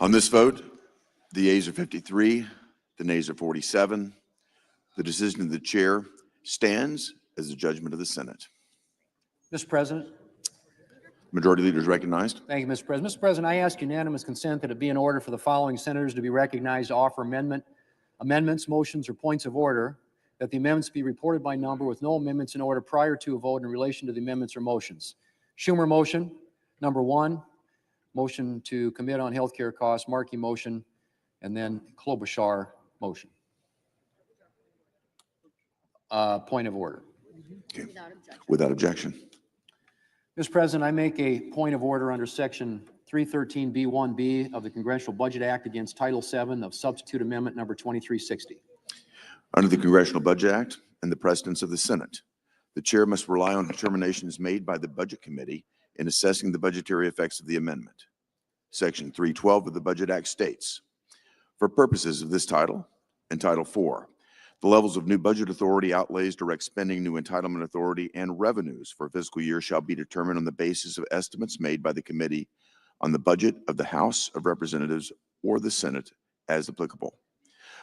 Speaker 6: On this vote, the yeas are 53, the nays are 47. The decision of the chair stands as the judgment of the Senate.
Speaker 3: Mr. President.
Speaker 6: Majority Leader is recognized.
Speaker 3: Thank you, Mr. President. Mr. President, I ask unanimous consent that it be in order for the following senators to be recognized to offer amendments, motions, or points of order, that the amendments be reported by number with no amendments in order prior to a vote in relation to the amendments or motions. Schumer motion, number 1, motion to commit on healthcare costs, Markey motion, and then Klobuchar motion. Point of order.
Speaker 6: Okay. Without objection.
Speaker 3: Mr. President, I make a point of order under Section 313B1B of the Congressional Budget Act against Title VII of Substitute Amendment Number 2360.
Speaker 6: Under the Congressional Budget Act and the precedents of the Senate, the chair must rely on determinations made by the Budget Committee in assessing the budgetary effects of the amendment. Section 312 of the Budget Act states, for purposes of this title and Title IV, the levels of new budget authority, outlays, direct spending, new entitlement authority, and revenues for a fiscal year shall be determined on the basis of estimates made by the committee on the budget of the House of Representatives or the Senate as applicable.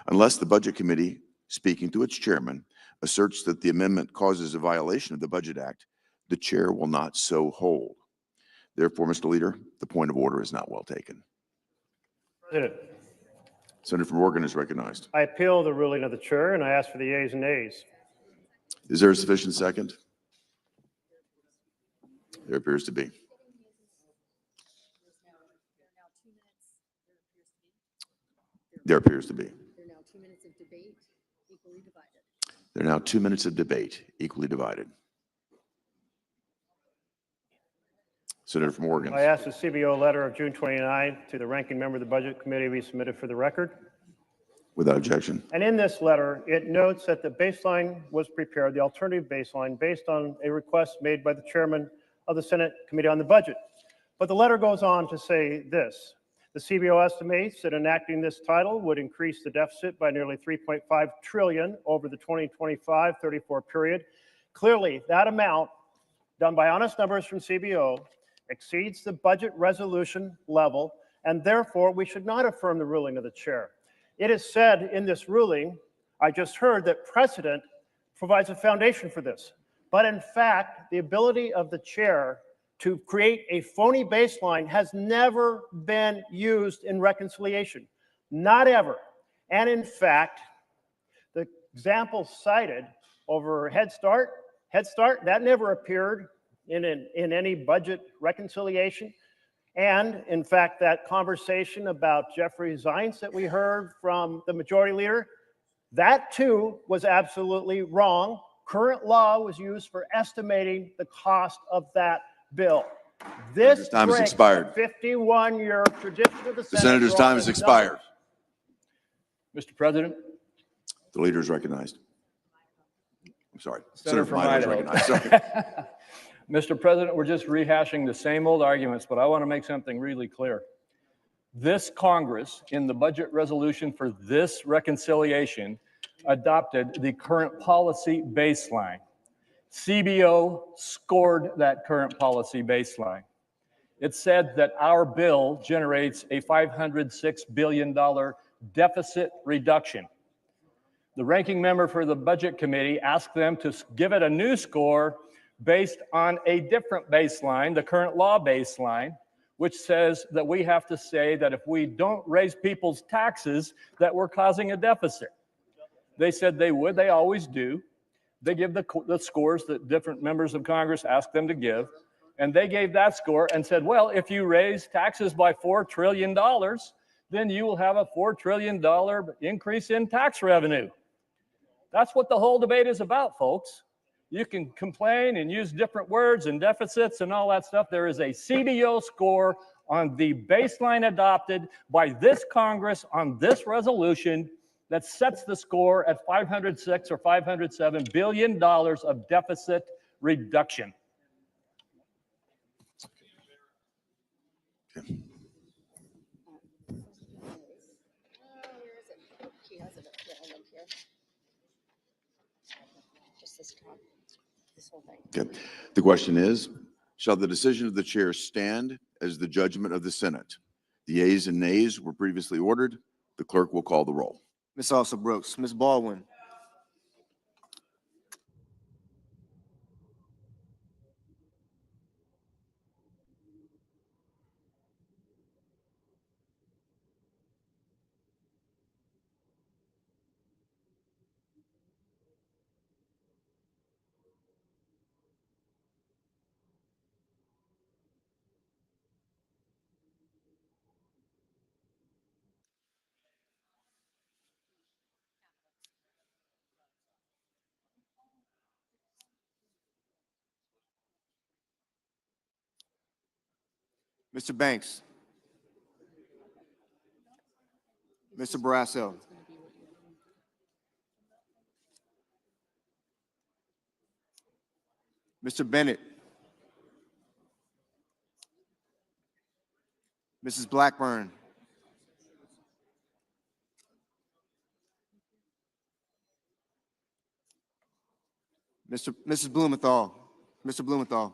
Speaker 6: Unless the Budget Committee, speaking to its chairman, asserts that the amendment causes a violation of the Budget Act, the chair will not so hold. Therefore, Mr. Leader, the point of order is not well taken.
Speaker 7: President,
Speaker 6: Senator from Oregon is recognized.
Speaker 7: I appeal the ruling of the chair and I ask for the yeas and nays.
Speaker 6: Is there a sufficient second? There appears to be. There appears to be.
Speaker 8: There are now 2 minutes of debate, equally divided.
Speaker 6: There are now 2 minutes of debate, equally divided. Senator from Oregon.
Speaker 7: I ask the CBO letter of June 29 to the ranking member of the Budget Committee be submitted for the record.
Speaker 6: Without objection.
Speaker 7: And in this letter, it notes that the baseline was prepared, the alternative baseline, based on a request made by the chairman of the Senate Committee on the Budget. But the letter goes on to say this. The CBO estimates that enacting this title would increase the deficit by nearly $3.5 trillion over the 2025-34 period. Clearly, that amount, done by honest numbers from CBO, exceeds the budget resolution level, and therefore we should not affirm the ruling of the chair. It is said in this ruling, I just heard, that precedent provides a foundation for this. But in fact, the ability of the chair to create a phony baseline has never been used in reconciliation, not ever. And in fact, the example cited over Head Start, that never appeared in any budget reconciliation. And in fact, that conversation about Jeffrey Zients that we heard from the majority leader, that too was absolutely wrong. Current law was used for estimating the cost of that bill. This
Speaker 6: time has
Speaker 7: breaks
Speaker 6: expired.
Speaker 7: the 51-year tradition of the Senate.
Speaker 6: The senator's
Speaker 7: for
Speaker 6: time
Speaker 7: office
Speaker 6: has expired.
Speaker 9: Mr. President,
Speaker 6: The leader is recognized. I'm sorry.
Speaker 9: Senator
Speaker 6: from
Speaker 9: from
Speaker 6: Idaho is
Speaker 9: Idaho.
Speaker 6: recognized. Sorry.
Speaker 9: Mr. President, we're just rehashing the same old arguments, but I want to make something really clear. This Congress, in the budget resolution for this reconciliation, adopted the current policy baseline. CBO scored that current policy baseline. It said that our bill generates a $506 billion deficit reduction. The ranking member for the Budget Committee asked them to give it a new score based on a different baseline, the current law baseline, which says that we have to say that if we don't raise people's taxes, that we're causing a deficit. They said they would, they always do. They give the scores that different members of Congress ask them to give, and they gave that score and said, well, if you raise taxes by $4 trillion, then you will have a $4 trillion increase in tax revenue. That's what the whole debate is about, folks. You can complain and use different words and deficits and all that stuff. There is a CBO score on the baseline adopted by this Congress on this resolution that sets the score at $506 or $507 billion of deficit reduction.
Speaker 6: Okay.
Speaker 8: He has it up here. Just this top, this whole thing.
Speaker 6: Okay. The question is, shall the decision of the chair stand as the judgment of the Senate? The yeas and nays were previously ordered. The clerk will call the roll.
Speaker 10: Ms. Also Brooks, Ms. Baldwin, Mr. Banks, Mr. Brasso, Mr. Bennett, Mrs. Blackburn, Mrs. Blumenthal, Mr. Blumenthal,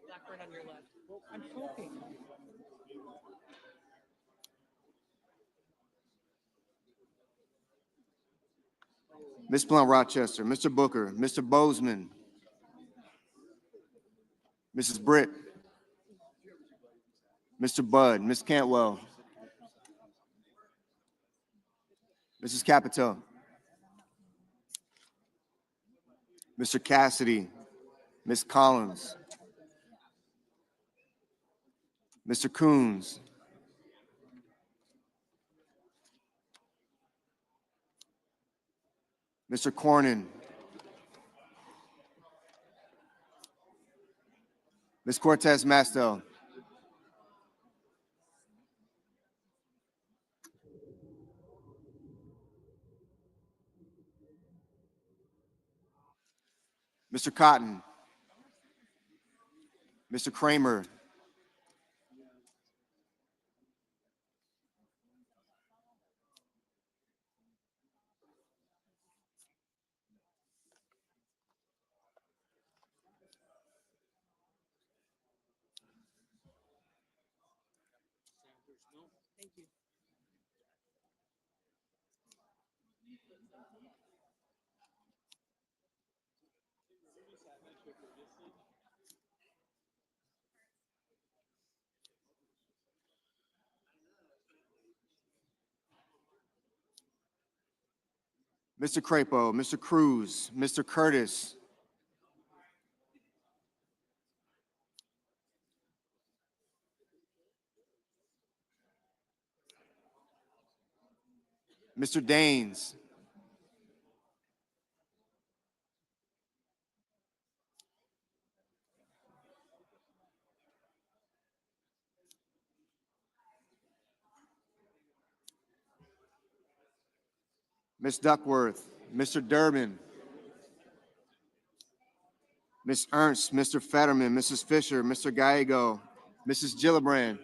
Speaker 5: Blackburn on your left. I'm hoping.
Speaker 10: Ms. Blunt Rochester, Mr. Booker, Mr. Bozeman, Mrs. Britt, Mr. Budd, Ms. Cantwell, Mrs. Capito, Mr. Cassidy, Ms. Collins, Mr. Coons, Mr. Cornyn, Ms. Cortez Masto, Mr. Cotton, Mr. Kramer, Mr. Crapo, Mr. Cruz, Mr. Curtis, Mr. Daines, Ms. Duckworth, Mr. Durbin, Ms. Ernst, Mr. Fetterman, Mrs. Fisher, Mr. Gallego, Mrs. Gillibrand,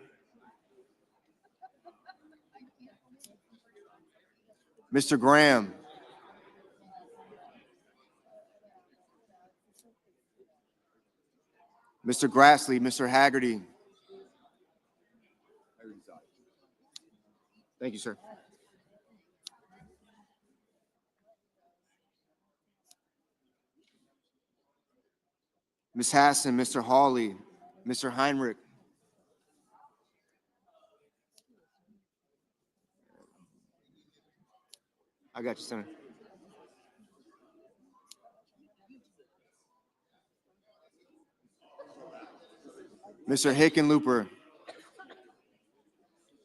Speaker 10: Mr. Graham, Mr. Grassley, Mr. Haggerty. Thank you, sir. Ms. Hassan, Mr. Hawley, Mr. Heinrich, I got you, Senator. Mr. Hickenlooper,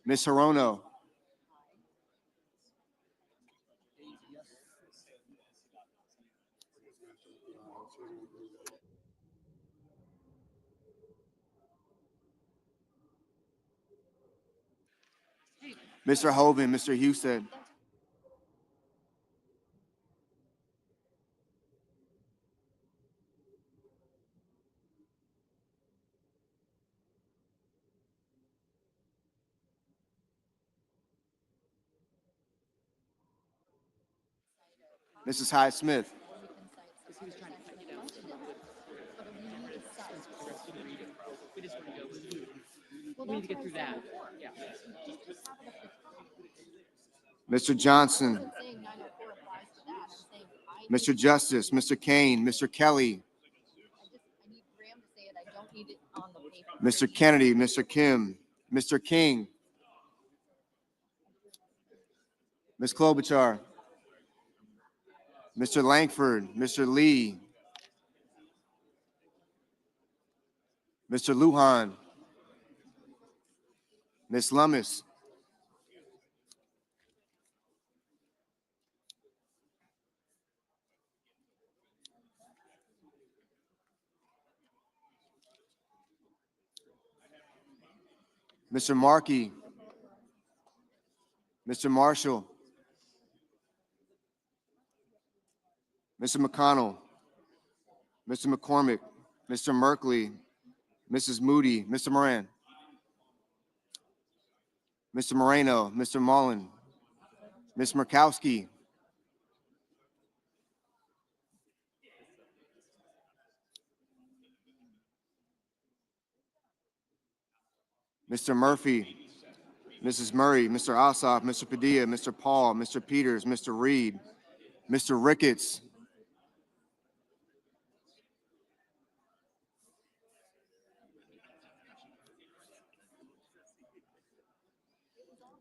Speaker 10: Ms. Hirono, Mr. Hovind, Mr. Houston, Mrs. Hyde Smith,
Speaker 5: We need to get through that. Yeah.
Speaker 10: Mr. Johnson, Mr. Justice, Mr. Kane, Mr. Kelly, Mr. Kennedy, Mr. Kim, Mr. King, Ms. Klobuchar, Mr. Langford, Mr. Lee, Mr. Lujan, Ms. Lummis, Mr. Markey, Mr. Marshall, Mr. McConnell, Mr. McCormick, Mr. Merkley, Mrs. Moody, Mr. Moran, Mr. Moreno, Mr. Mullen, Ms. Murkowski, Mr. Murphy, Mrs. Murray, Mr. Ossoff, Mr. Padilla, Mr. Paul, Mr. Peters, Mr. Reed, Mr. Ricketts,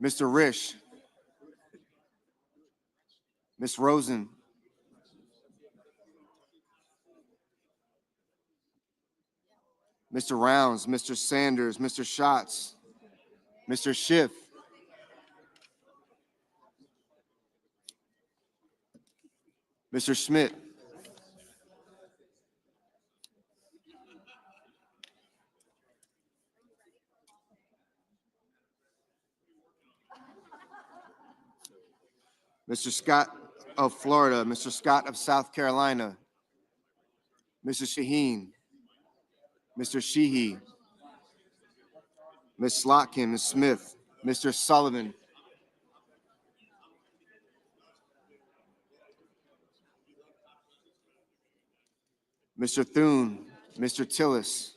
Speaker 10: Mr. Risch, Ms. Rosen, Mr. Rounds, Mr. Sanders, Mr. Schatz, Mr. Schiff, Mr. Schmidt, Mr. Scott of Florida, Mr. Scott of South Carolina, Mr. Shaheen, Mr. Sheehy, Ms. Slotkin, Ms. Smith, Mr. Sullivan, Mr. Thune, Mr. Tillis,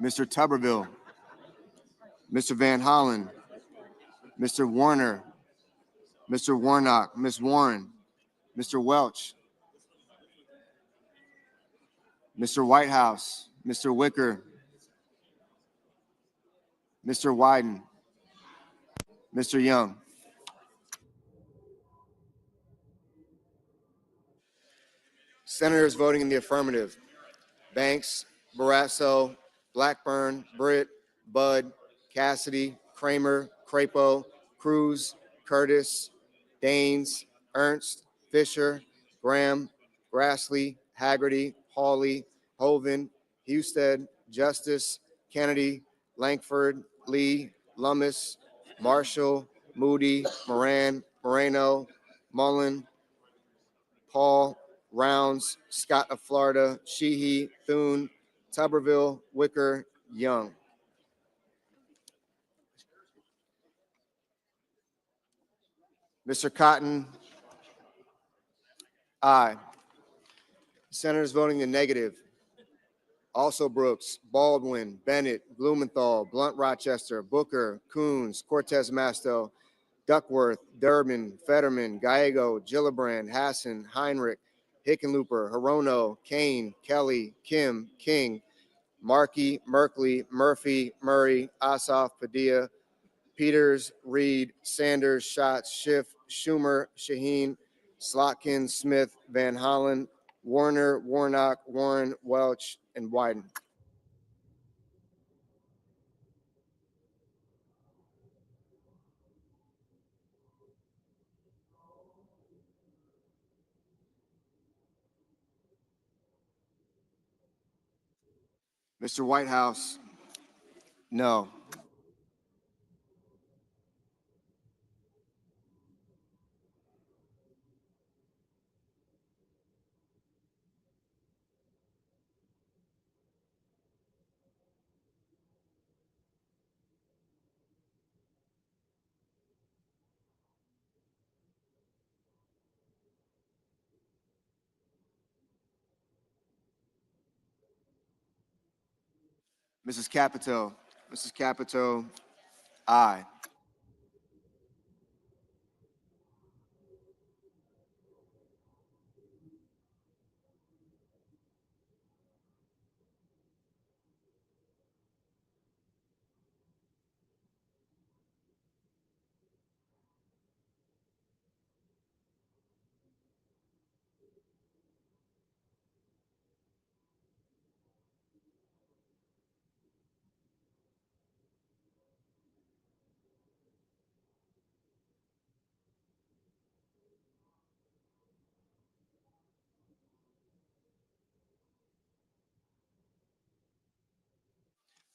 Speaker 10: Mr. Tuberville, Mr. Van Hollen, Mr. Warner, Mr. Warnock, Ms. Warren, Mr. Welch, Mr. Whitehouse, Mr. Wicker, Mr. Wyden, Mr. Young. Senators voting in the affirmative: Banks, Barrasso, Blackburn, Britt, Budd, Cassidy, Kramer, Crapo, Cruz, Curtis, Daines, Ernst, Fisher, Graham, Grassley, Haggerty, Hawley, Hovind, Husted, Justice, Kennedy, Langford, Lee, Lummis, Marshall, Moody, Moran, Moreno, Mullen, Paul, Rounds, Scott of Florida, Sheehy, Thune, Tuberville, Wicker, Young. Mr. Cotton, aye. Senators voting the negative: also Brooks, Baldwin, Bennett, Blumenthal, Blunt Rochester, Booker, Coons, Cortez Masto, Duckworth, Durbin, Fetterman, Gallego, Gillibrand, Hassan, Heinrich, Hickenlooper, Hirono, Kane, Kelly, Kim, King, Markey, Merkley, Murphy, Murray, Ossoff, Padilla, Peters, Reed, Sanders, Schatz, Schiff, Schumer, Shaheen, Slotkin, Smith, Van Hollen, Warner, Warnock, Warren, Welch, and Wyden. Mr. Whitehouse, no. Mrs. Capito, Mrs. Capito, aye.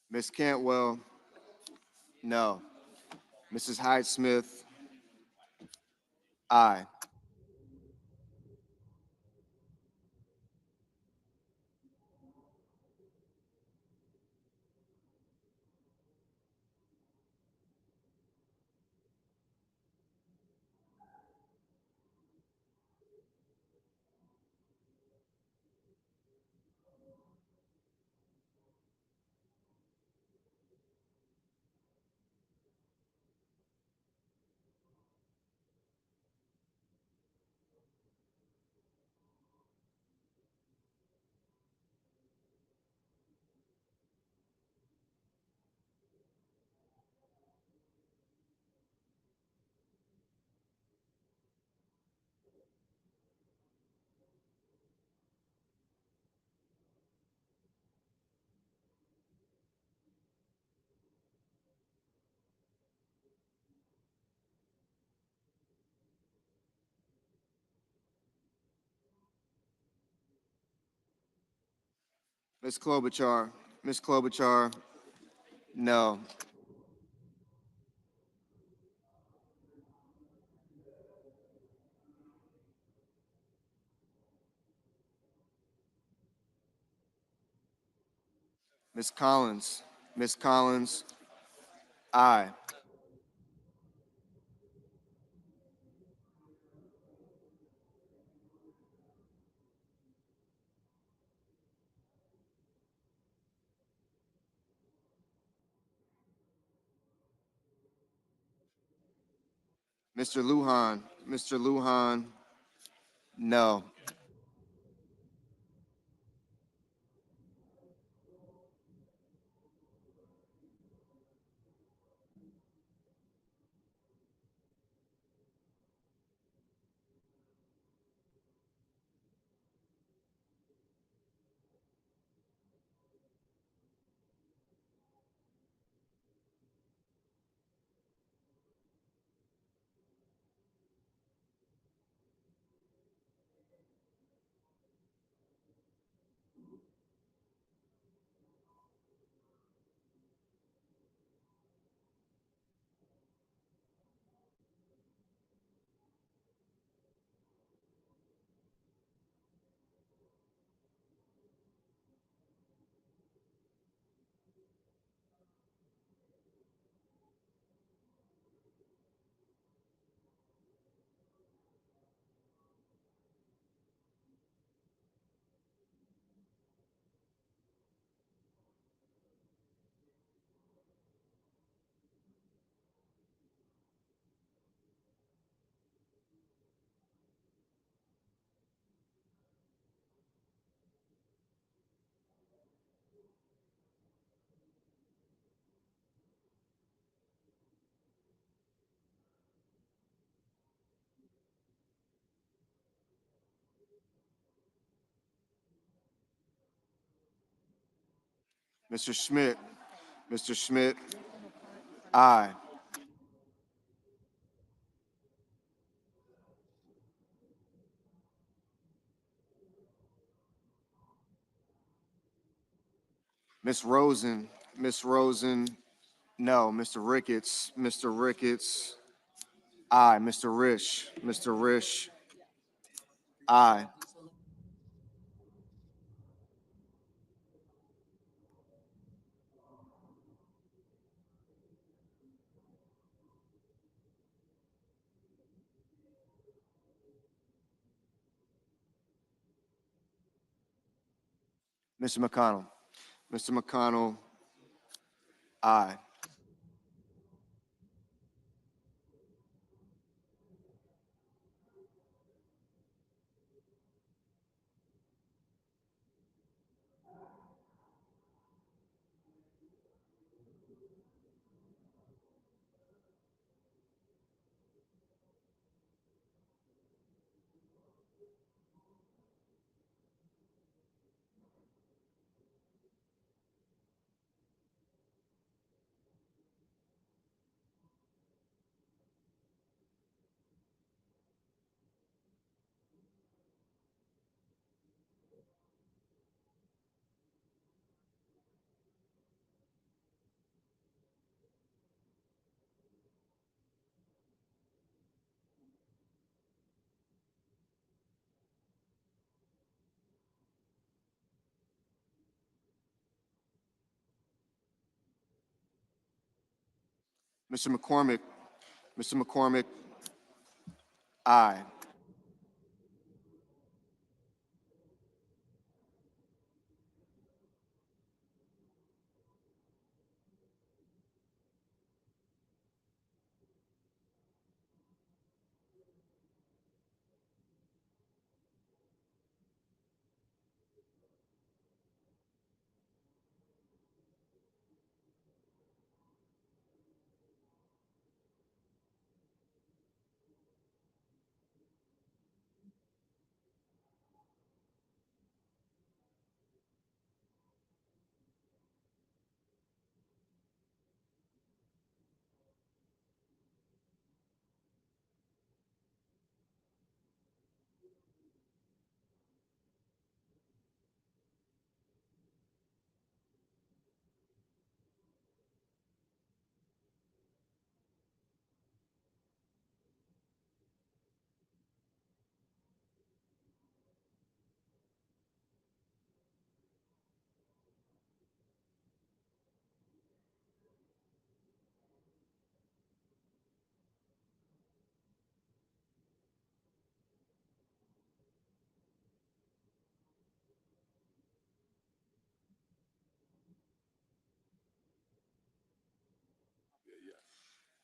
Speaker 10: Ms. Cantwell, no. Mrs. Hyde-Smith, aye. Ms. Klobuchar, Ms. Klobuchar, no. Ms. Collins, Ms. Collins, aye. Mr. Lujan, no. Mr. Schmidt, Mr. Schmidt, aye. Ms. Rosen, no. Mr. Ricketts, aye. Mr. Rish, aye. Mr. McConnell, aye. Mr. McCormick, aye.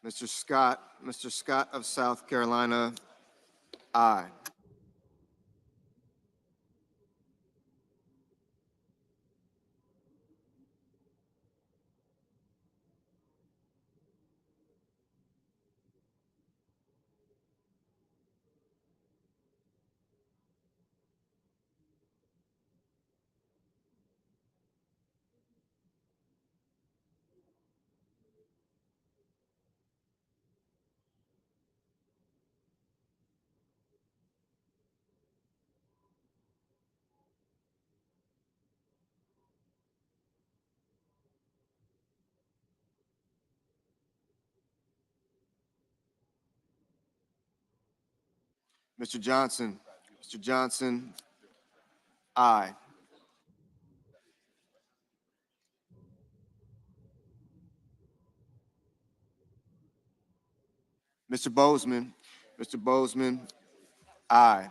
Speaker 10: Mr. Scott of South Carolina, aye. Mr. Johnson, aye. Mr. Bozeman, aye.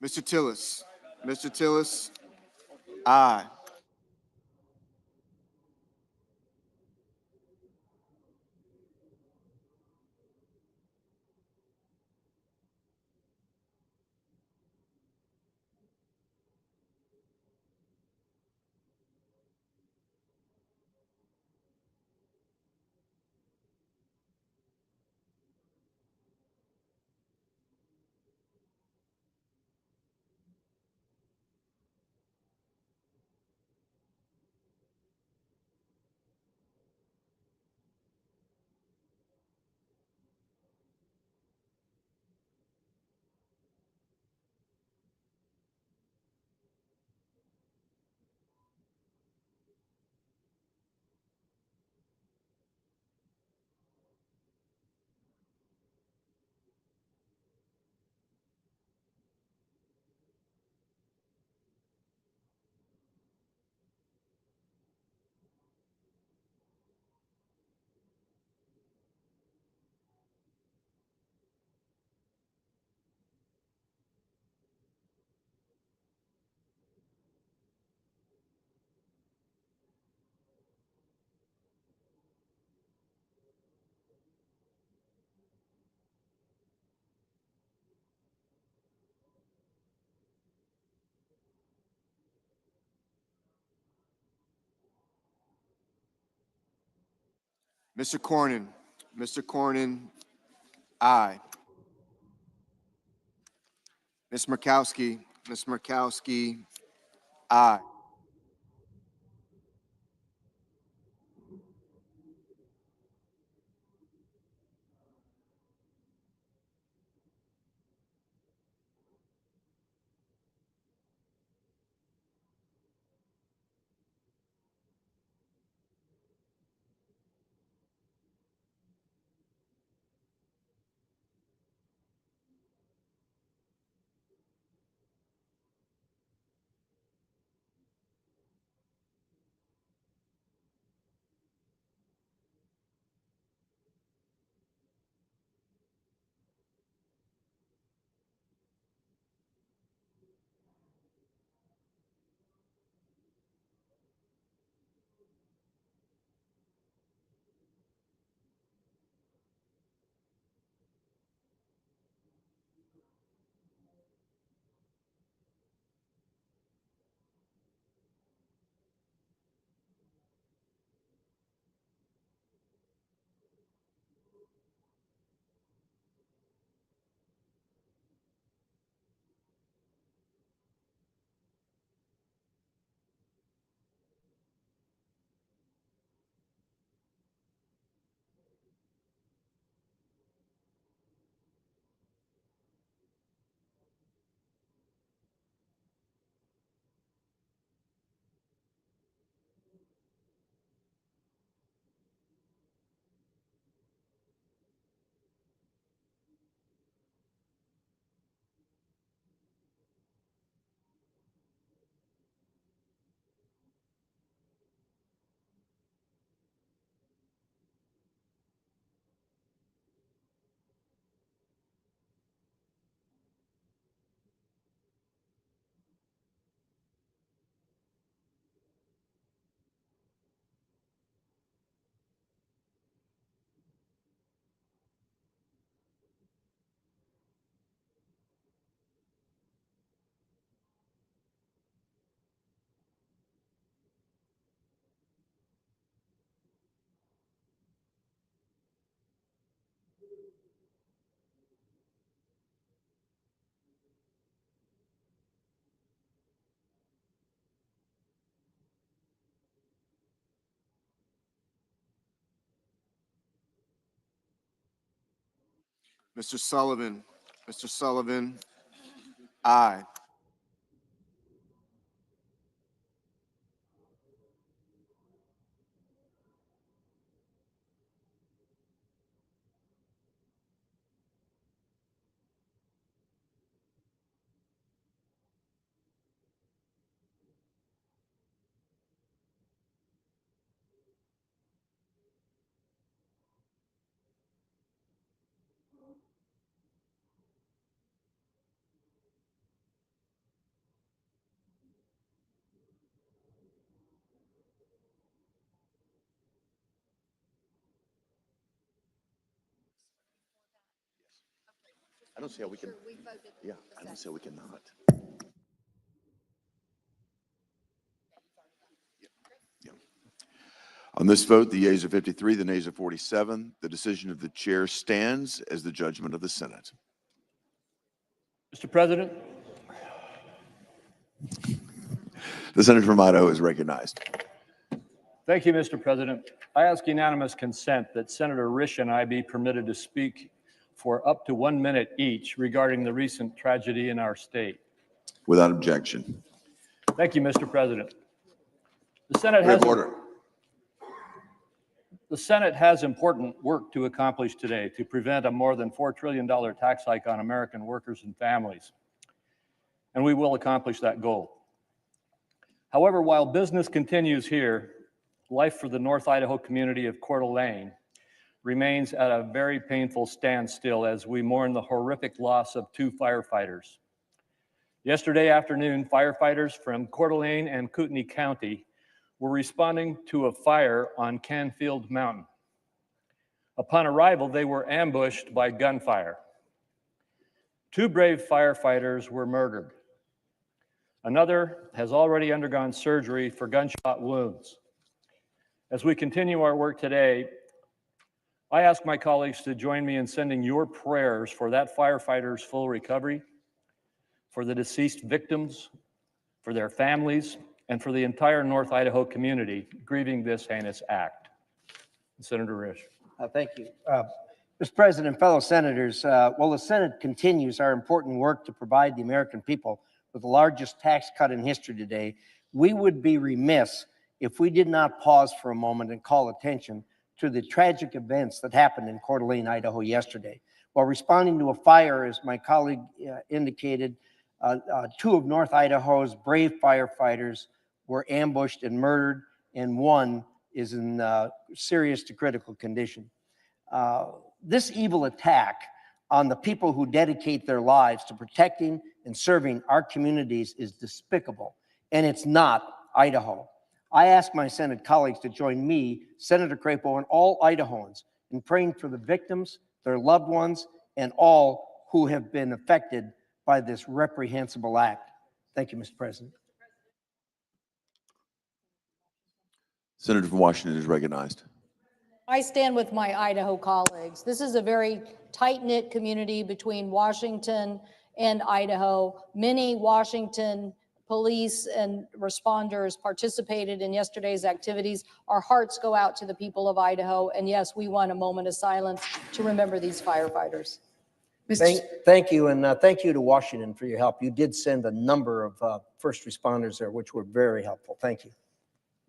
Speaker 10: Mr. Tillis, aye. Mr. Cornyn. Mr. Cornyn, aye. Ms. Murkowski. Ms. Murkowski, aye. Mr. Sullivan. Mr. Sullivan, aye.
Speaker 6: I don't see how we can, yeah, I don't see how we cannot. Yeah. On this vote, the yeas are 53, the nays are 47. The decision of the chair stands as the judgment of the Senate.
Speaker 9: Mr. President,
Speaker 6: The senator from Idaho is recognized.
Speaker 9: thank you, Mr. President. I ask unanimous consent that Senator Risch and I be permitted to speak for up to 1 minute each regarding the recent tragedy in our state.
Speaker 6: Without objection.
Speaker 9: Thank you, Mr. President. The Senate
Speaker 6: We have
Speaker 9: has
Speaker 6: order.
Speaker 9: The Senate has important work to accomplish today to prevent a more than $4 trillion tax hike on American workers and families, and we will accomplish that goal. However, while business continues here, life for the North Idaho community of Coeur d'Alene remains at a very painful standstill as we mourn the horrific loss of 2 firefighters. Yesterday afternoon, firefighters from Coeur d'Alene and Kootenai County were responding to a fire on Canfield Mountain. Upon arrival, they were ambushed by gunfire. 2 brave firefighters were murdered. Another has already undergone surgery for gunshot wounds. As we continue our work today, I ask my colleagues to join me in sending your prayers for that firefighter's full recovery, for the deceased victims, for their families, and for the entire North Idaho community grieving this heinous act. Senator Risch.
Speaker 11: Thank you. Mr. President, fellow senators, while the Senate continues our important work to provide the American people with the largest tax cut in history today, we would be remiss if we did not pause for a moment and call attention to the tragic events that happened in Coeur d'Alene, Idaho yesterday. While responding to a fire, as my colleague indicated, two of North Idaho's brave firefighters were ambushed and murdered, and one is in serious to critical condition. This evil attack on the people who dedicate their lives to protecting and serving our communities is despicable, and it's not Idaho. I ask my Senate colleagues to join me, Senator Crapo, and all Idahoans in praying for the victims, their loved ones, and all who have been affected by this reprehensible act. Thank you, Mr. President.
Speaker 6: Senator from Washington is recognized.
Speaker 8: I stand with my Idaho colleagues. This is a very tight-knit community between Washington and Idaho. Many Washington police and responders participated in yesterday's activities. Our hearts go out to the people of Idaho, and yes, we want a moment of silence to remember these firefighters.
Speaker 11: Thank you, and thank you to Washington for your help. You did send a number of first responders there, which were very helpful. Thank you.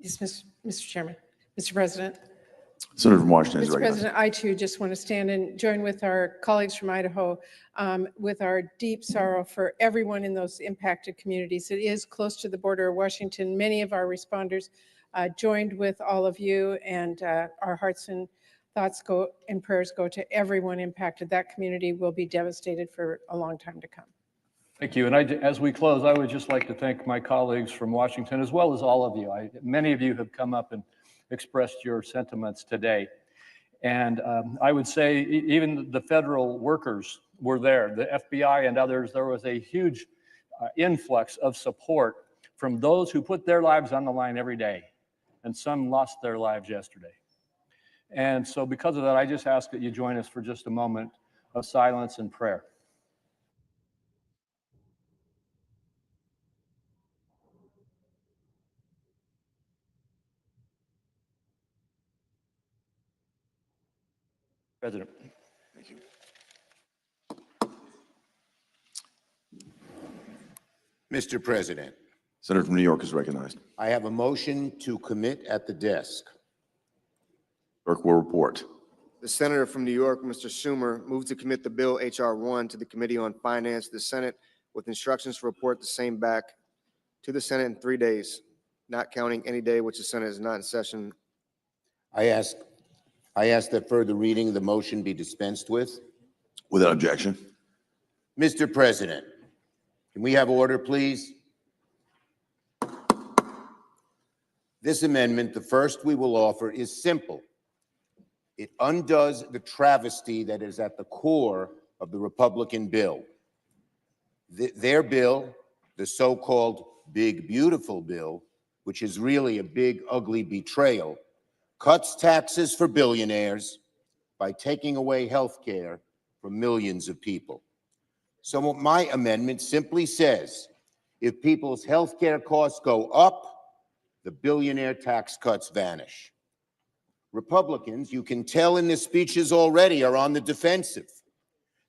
Speaker 12: Yes, Mr. Chairman. Mr. President.
Speaker 6: Senator from Washington is
Speaker 12: Mr.
Speaker 6: recognized.
Speaker 12: President, I too just want to stand and join with our colleagues from Idaho with our deep sorrow for everyone in those impacted communities. It is close to the border of Washington. Many of our responders joined with all of you, and our hearts and thoughts go and prayers go to everyone impacted. That community will be devastated for a long time to come.
Speaker 9: Thank you. And as we close, I would just like to thank my colleagues from Washington, as well as all of you. Many of you have come up and expressed your sentiments today. And I would say even the federal workers were there, the FBI and others. There was a huge influx of support from those who put their lives on the line every day. And some lost their lives yesterday. And so because of that, I just ask that you join us for just a moment of silence and prayer. President.
Speaker 6: Thank you.
Speaker 1: Mr. President,
Speaker 6: Senator from New York is recognized.
Speaker 1: I have a motion to commit at the desk.
Speaker 6: Clerk will report.
Speaker 10: The senator from New York, Mr. Schumer, moves to commit the bill H.R. 1 to the Committee on Finance, the Senate, with instructions to report the same back to the Senate in 3 days, not counting any day which the Senate is not in session.
Speaker 1: I ask that further reading of the motion be dispensed with.
Speaker 6: Without objection.
Speaker 1: Mr. President, can we have order, please? This amendment, the first we will offer, is simple. It undoes the travesty that is at the core of the Republican bill. Their bill, the so-called Big Beautiful Bill, which is really a big, ugly betrayal, cuts taxes for billionaires by taking away health care from millions of people. So my amendment simply says, if people's health care costs go up, the billionaire tax cuts vanish. Republicans, you can tell in their speeches already, are on the defensive.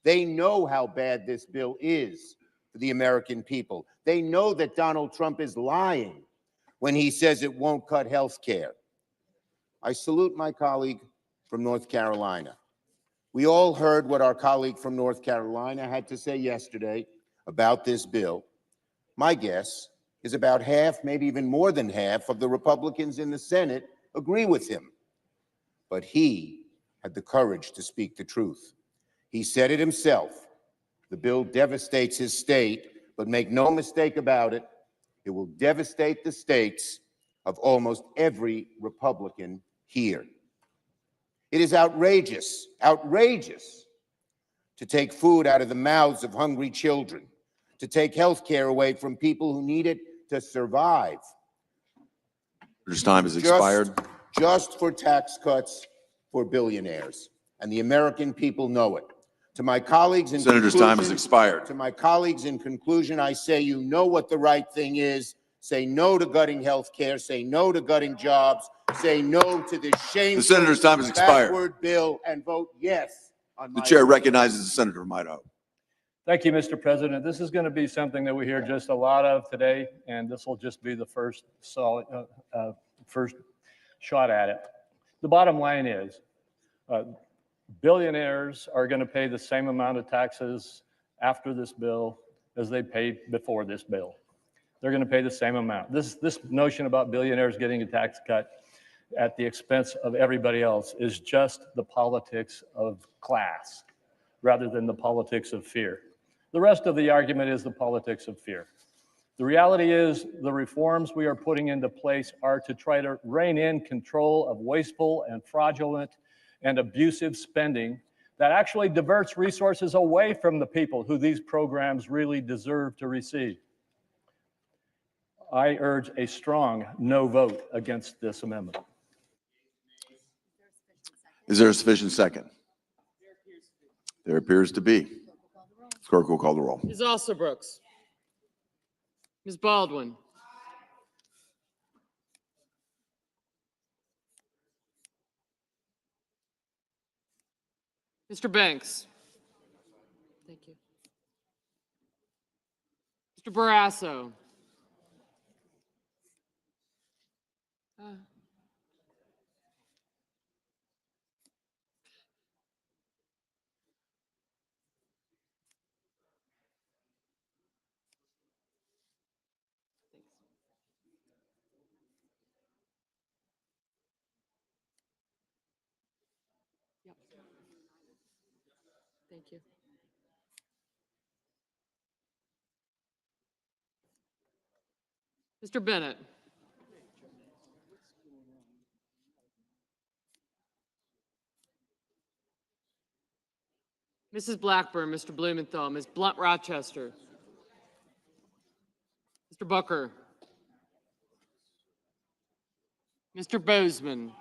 Speaker 1: They know how bad this bill is for the American people. They know that Donald Trump is lying when he says it won't cut health care. I salute my colleague from North Carolina. We all heard what our colleague from North Carolina had to say yesterday about this bill. My guess is about half, maybe even more than half, of the Republicans in the Senate agree with him. But he had the courage to speak the truth. He said it himself. The bill devastates his state, but make no mistake about it, it will devastate the states of almost every Republican here. It is outrageous, outrageous to take food out of the mouths of hungry children, to take health care away from people who need it to survive.
Speaker 6: Senator's time has expired.
Speaker 1: Just for tax cuts for billionaires. and the American people know it. To my colleagues in
Speaker 6: Senator's time has
Speaker 1: conclusion-
Speaker 6: expired.
Speaker 1: To my colleagues in conclusion, I say you know what the right thing is. Say no to gutting health care. Say no to gutting jobs. Say no to this shameful,
Speaker 6: The senator's time has expired.
Speaker 1: backward bill, and vote yes on
Speaker 6: The
Speaker 1: my
Speaker 6: chair
Speaker 1: amendment.
Speaker 6: recognizes the senator from Idaho.
Speaker 9: Thank you, Mr. President. This is going to be something that we hear just a lot of today, and this will just be the first first shot at it. The bottom line is, billionaires are going to pay the same amount of taxes after this bill as they paid before this bill. They're going to pay the same amount. This notion about billionaires getting a tax cut at the expense of everybody else is just the politics of class rather than the politics of fear. The rest of the argument is the politics of fear. The reality is the reforms we are putting into place are to try to rein in control of wasteful and fraudulent and abusive spending that actually diverts resources away from the people who these programs really deserve to receive. I urge a strong no vote against this amendment.
Speaker 6: Is there a sufficient second? There appears to be. Clerk will call the roll.
Speaker 5: Ms. Alsobrooks. Ms. Baldwin. Mr. Banks. Thank you. Mr. Barrasso. Yep. Thank you. Mr. Bennett. Mrs. Blackburn, Mr. Blumenthal, Ms. Blunt Rochester. Mr. Booker. Mr. Bozeman.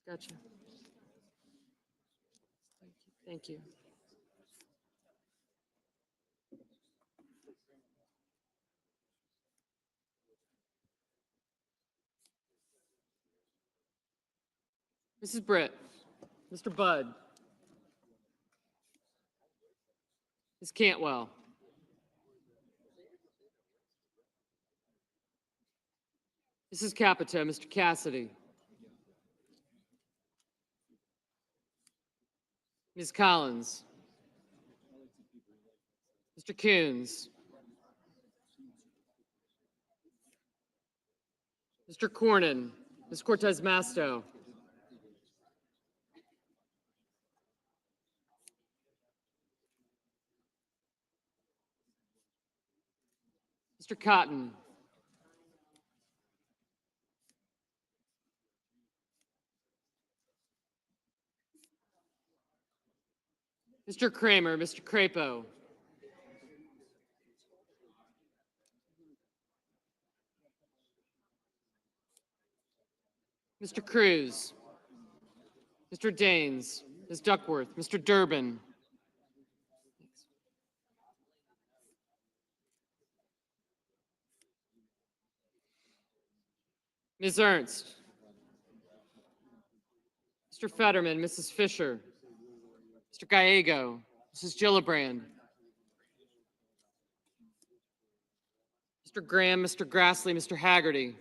Speaker 5: Gotcha. Thank you. Mrs. Britt. Mr. Budd. Ms. Cantwell. Mrs. Capito, Mr. Cassidy. Ms. Collins. Mr. Coons. Mr. Cornyn. Ms. Cortez Masto. Mr. Cotton. Mr. Kramer, Mr. Crapo. Mr. Cruz. Mr. Daines. Ms. Duckworth. Mr. Durbin. Ms. Ernst. Mr. Fetterman, Mrs. Fisher. Mr. Gallego. Mrs. Gillibrand. Mr. Graham, Mr. Grassley, Mr. Haggerty.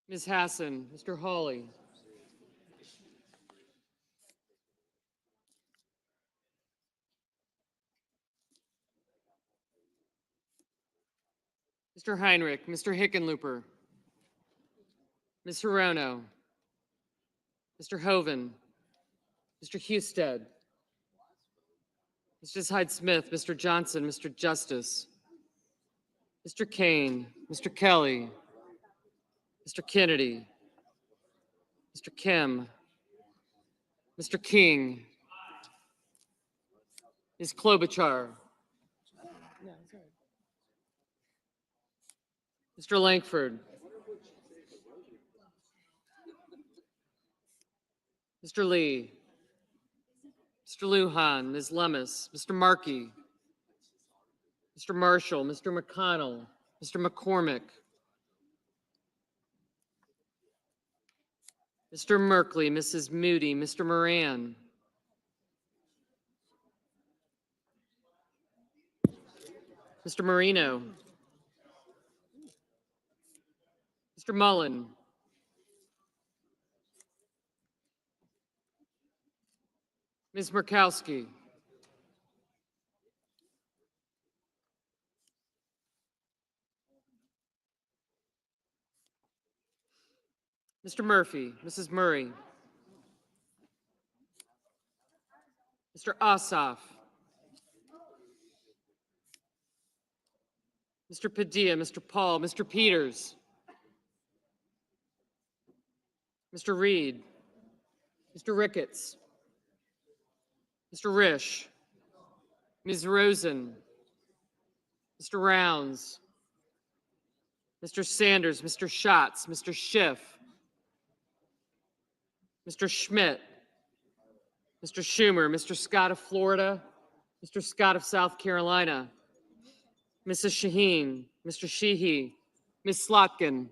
Speaker 5: Ms. Hassan, Mr. Hawley. Mr. Heinrich, Mr. Hickenlooper. Ms. Hirono. Mr. Hoven. Mr. Husted. Mrs. Hyde Smith, Mr. Johnson, Mr. Justice. Mr. Kane, Mr. Kelly, Mr. Kennedy, Mr. Kim, Mr. King, Ms. Klobuchar, Mr. Langford, Mr. Lee, Mr. Lujan, Ms. Lemus, Mr. Markey, Mr. Marshall, Mr. McConnell, Mr. McCormick, Mr. Merkley, Mrs. Moody, Mr. Moran, Mr. Marino, Mr. Mullen, Ms. Murkowski, Mr. Murphy, Mrs. Murray, Mr. Ossoff, Mr. Padilla, Mr. Paul, Mr. Peters, Mr. Reed, Mr. Ricketts, Mr. Risch, Ms. Rosen, Mr. Rounds, Mr. Sanders, Mr. Schatz, Mr. Schiff, Mr. Schmidt, Mr. Schumer, Mr. Scott of Florida, Mr. Scott of South Carolina, Mrs. Shaheen, Mr. Sheehy, Ms. Slotkin,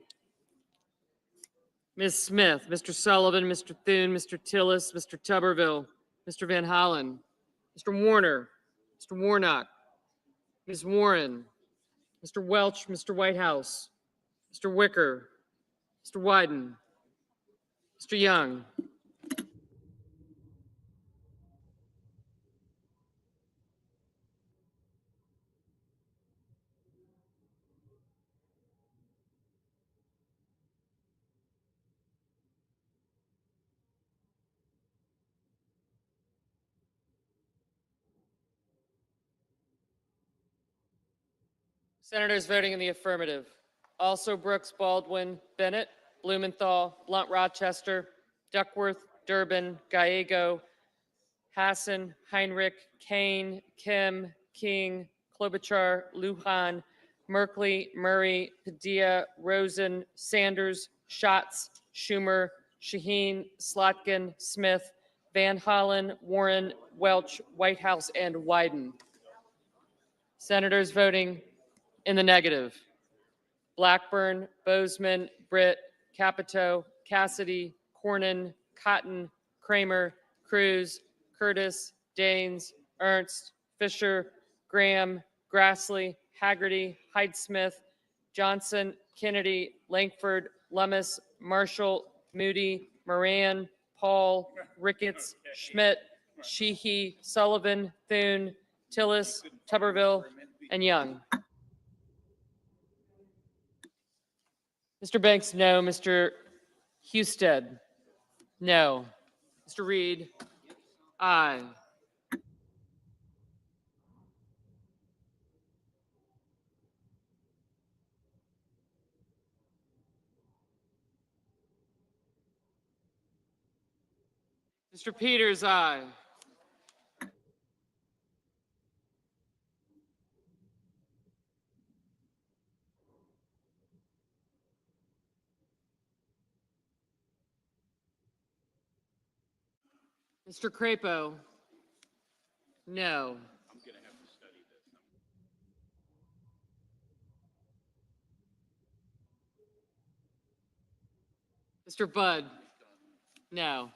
Speaker 5: Ms. Smith, Mr. Sullivan, Mr. Thune, Mr. Tillis, Mr. Tuberville, Mr. Van Hollen, Mr. Warner, Mr. Warnock, Ms. Warren, Mr. Welch, Mr. Whitehouse, Mr. Wicker, Mr. Wyden, Mr. Young, Senators voting in the affirmative. Also Brooks, Baldwin, Bennett, Blumenthal, Blunt Rochester, Duckworth, Durbin, Gallego, Hassan, Heinrich, Kane, Kim, King, Klobuchar, Lujan, Merkley, Murray, Padilla, Rosen, Sanders, Schatz, Schumer, Shaheen, Slotkin, Smith, Van Hollen, Warren, Welch, Whitehouse, and Wyden. Senators voting in the negative. Blackburn, Bozeman, Britt, Capito, Cassidy, Cornyn, Cotton, Kramer, Cruz, Curtis, Daines, Ernst, Fisher, Graham, Grassley, Haggerty, Hyde-Smith, Johnson, Kennedy, Langford, Lummis, Marshall, Moody, Moran, Paul, Ricketts, Schmidt, Sheehy, Sullivan, Thune, Tillis, Tuberville, and Young. Mr. Banks, no. Mr. Husted, no. Mr. Reed, aye. Mr. Peters, aye. Mr. Crapo, no. Mr. Budd, no.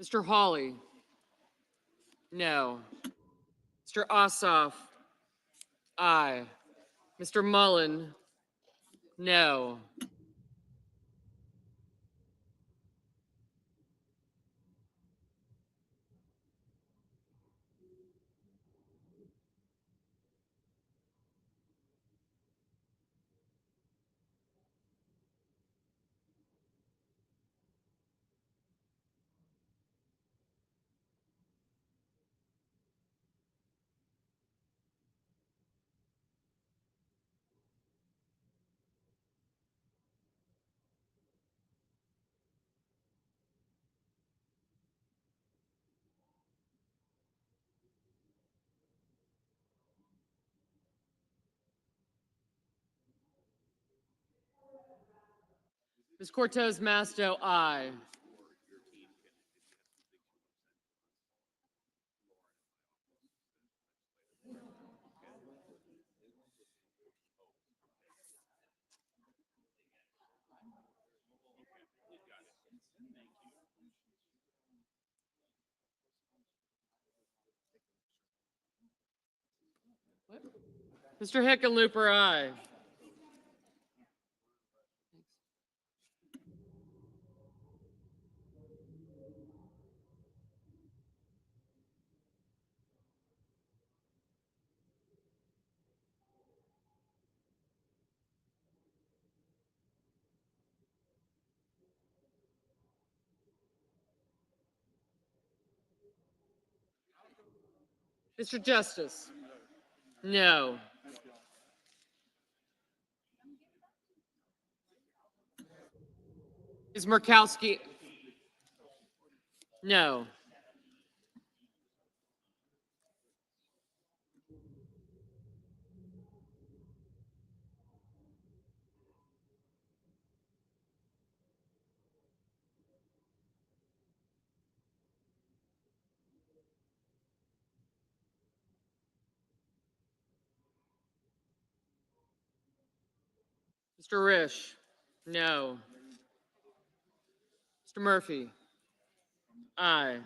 Speaker 5: Mr. Hawley, no. Mr. Ossoff, aye. Mr. Mullen, no. Ms. Cortez Masto, aye. Mr. Hickenlooper, aye. Mr. Justice, no. Ms. Murkowski, no. Mr. Risch, no. Mr. Murphy, aye.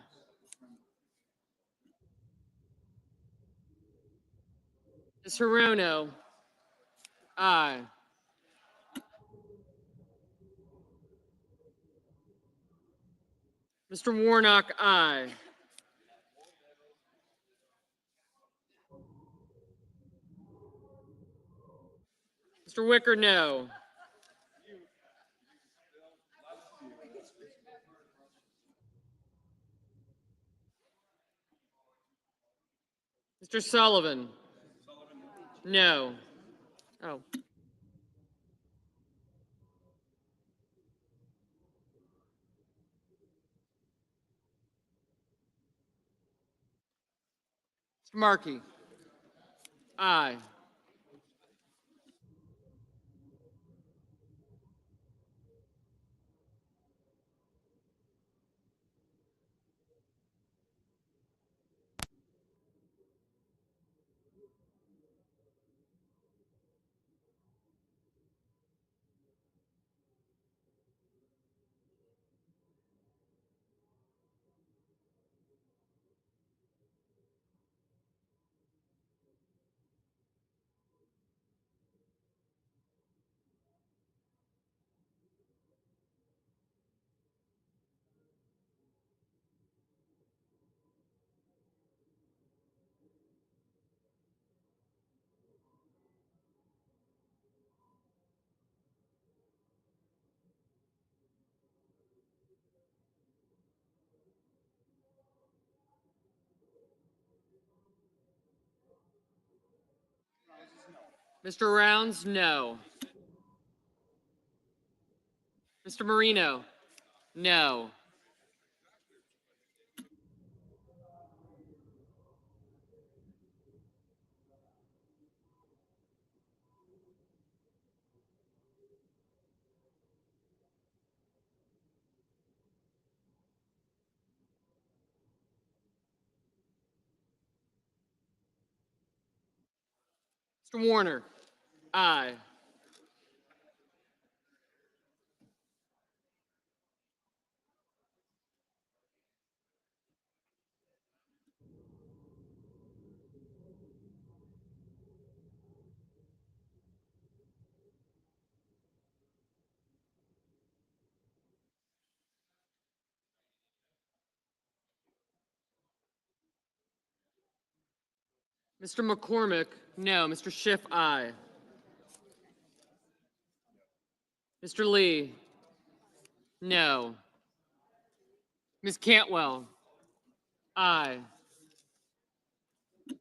Speaker 5: Ms. Hirono, aye. Mr. Warnock, aye. Mr. Wicker, no. Mr. Sullivan, no. Oh, Mr. Markey, aye. Mr. Rounds, no. Mr. Marino, no. Mr. Warner, aye. Mr. McCormick, no. Mr. Schiff, aye. Mr. Lee, no. Ms. Cantwell, aye. Mr.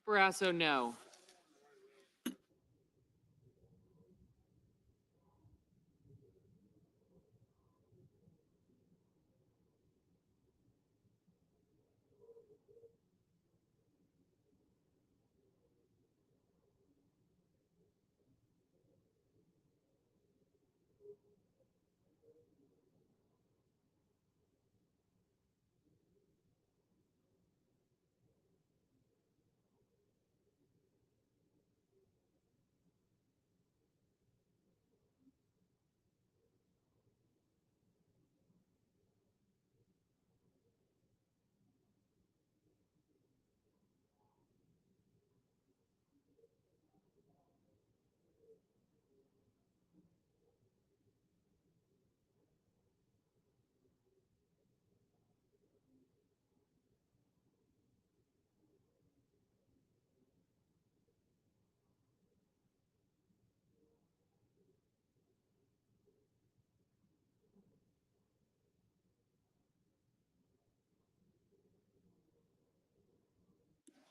Speaker 5: Barrasso, no.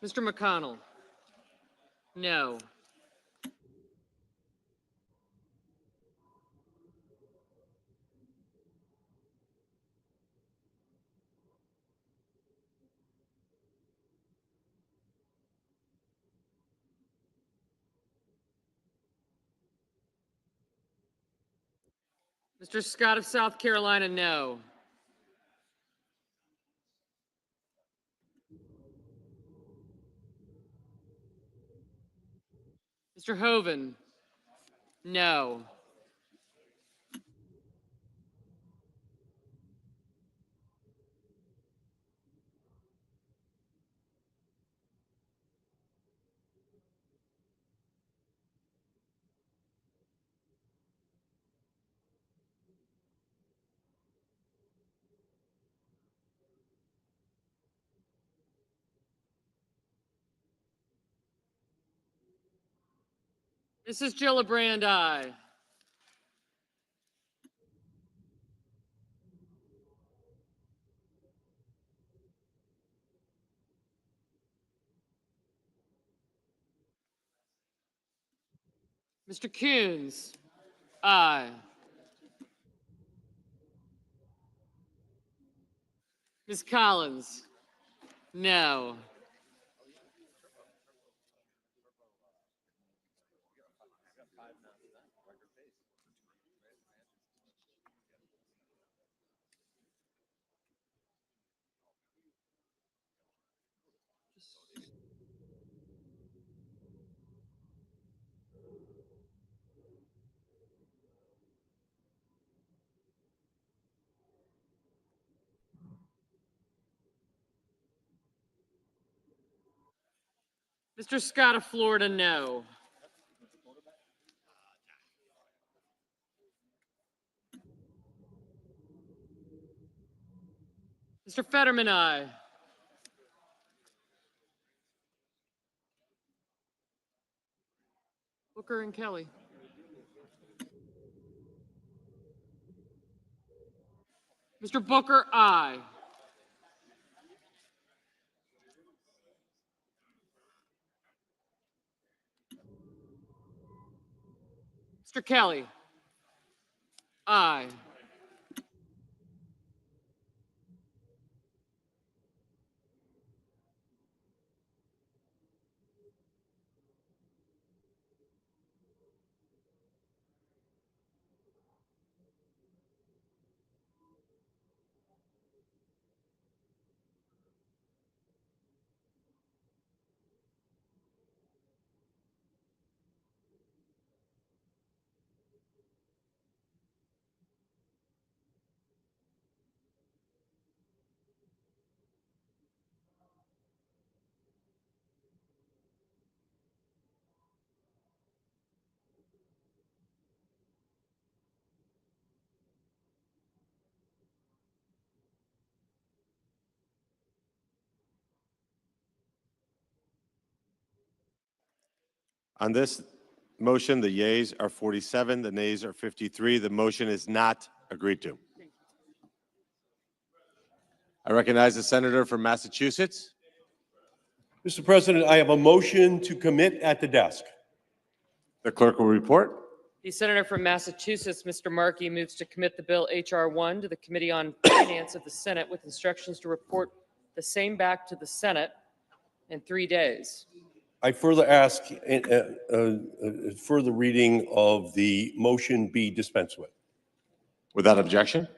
Speaker 5: Mr. McConnell? No. Mr. Scott of South Carolina? No. Mr. Hoven? No. Mrs. Gillibrand? Aye. Mr. Coons? Aye. Ms. Collins? No. Mr. Scott of Florida? No. Mr. Fetterman? Aye. Booker and Kelly? Mr. Booker? Aye. Mr. Kelly? Aye.
Speaker 2: On this motion, the yeas are 47, the nays are 53. The motion is not agreed to. I recognize the senator from Massachusetts.
Speaker 13: Mr. President, I have a motion to commit at the desk.
Speaker 2: The clerk will report.
Speaker 5: The senator from Massachusetts, Mr. Markey, moves to commit the bill H.R. 1 to the Committee on Finance of the Senate with instructions to report the same back to the Senate in 3 days.
Speaker 13: I further ask further reading of the motion be dispensed with.
Speaker 2: Without objection.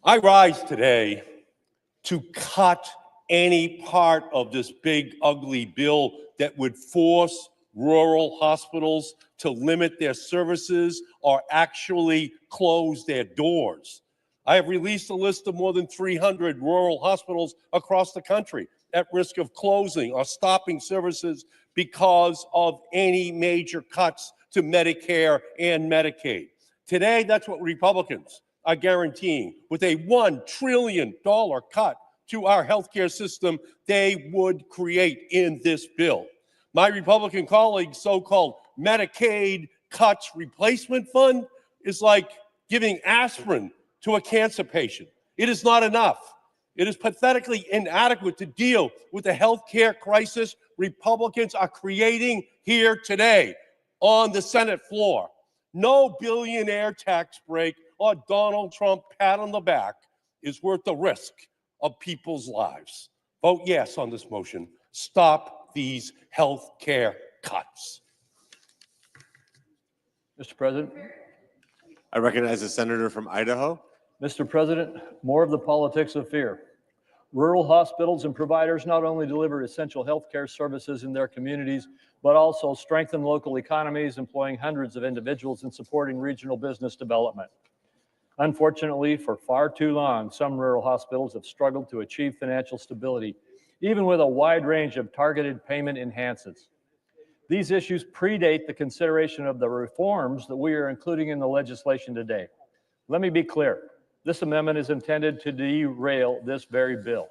Speaker 13: I rise today to cut any part of this big, ugly bill that would force rural hospitals to limit their services or actually close their doors. I have released a list of more than 300 rural hospitals across the country at risk of closing or stopping services because of any major cuts to Medicare and Medicaid. Today, that's what Republicans are guaranteeing. With a $1 trillion cut to our healthcare system, they would create in this bill. My Republican colleagues' so-called Medicaid cuts replacement fund is like giving aspirin to a cancer patient. It is not enough. It is pathetically inadequate to deal with the healthcare crisis Republicans are creating here today on the Senate floor. No billionaire tax break or Donald Trump pat on the back is worth the risk of people's lives. Vote yes on this motion. Stop these health care cuts.
Speaker 9: Mr. President.
Speaker 2: I recognize the senator from Idaho.
Speaker 9: Mr. President, more of the politics of fear. Rural hospitals and providers not only deliver essential healthcare services in their communities, but also strengthen local economies, employing hundreds of individuals and supporting regional business development. Unfortunately, for far too long, some rural hospitals have struggled to achieve financial stability, even with a wide range of targeted payment enhancements. These issues predate the consideration of the reforms that we are including in the legislation today. Let me be clear. This amendment is intended to derail this very bill.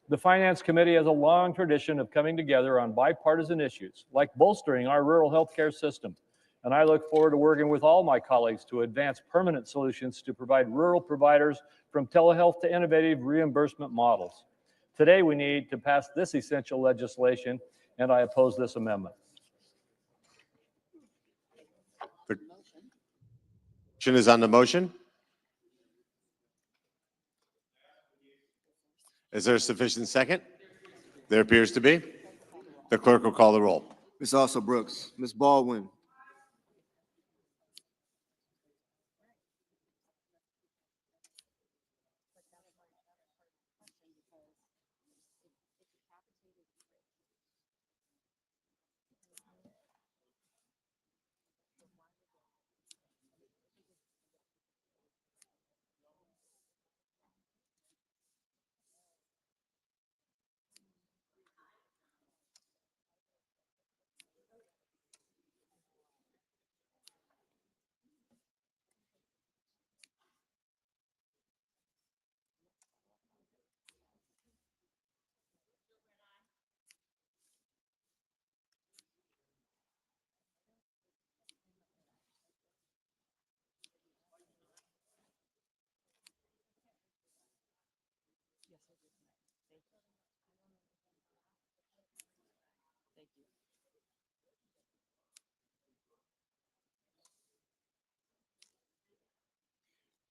Speaker 9: The Finance Committee has a long tradition of coming together on bipartisan issues, like bolstering our rural healthcare system. And I look forward to working with all my colleagues to advance permanent solutions to provide rural providers from telehealth to innovative reimbursement models. Today, we need to pass this essential legislation, and I oppose this amendment.
Speaker 2: The question is on the motion. Is there a sufficient second? There appears to be. The clerk will call the roll.
Speaker 10: Ms. Also Brooks, Ms. Baldwin,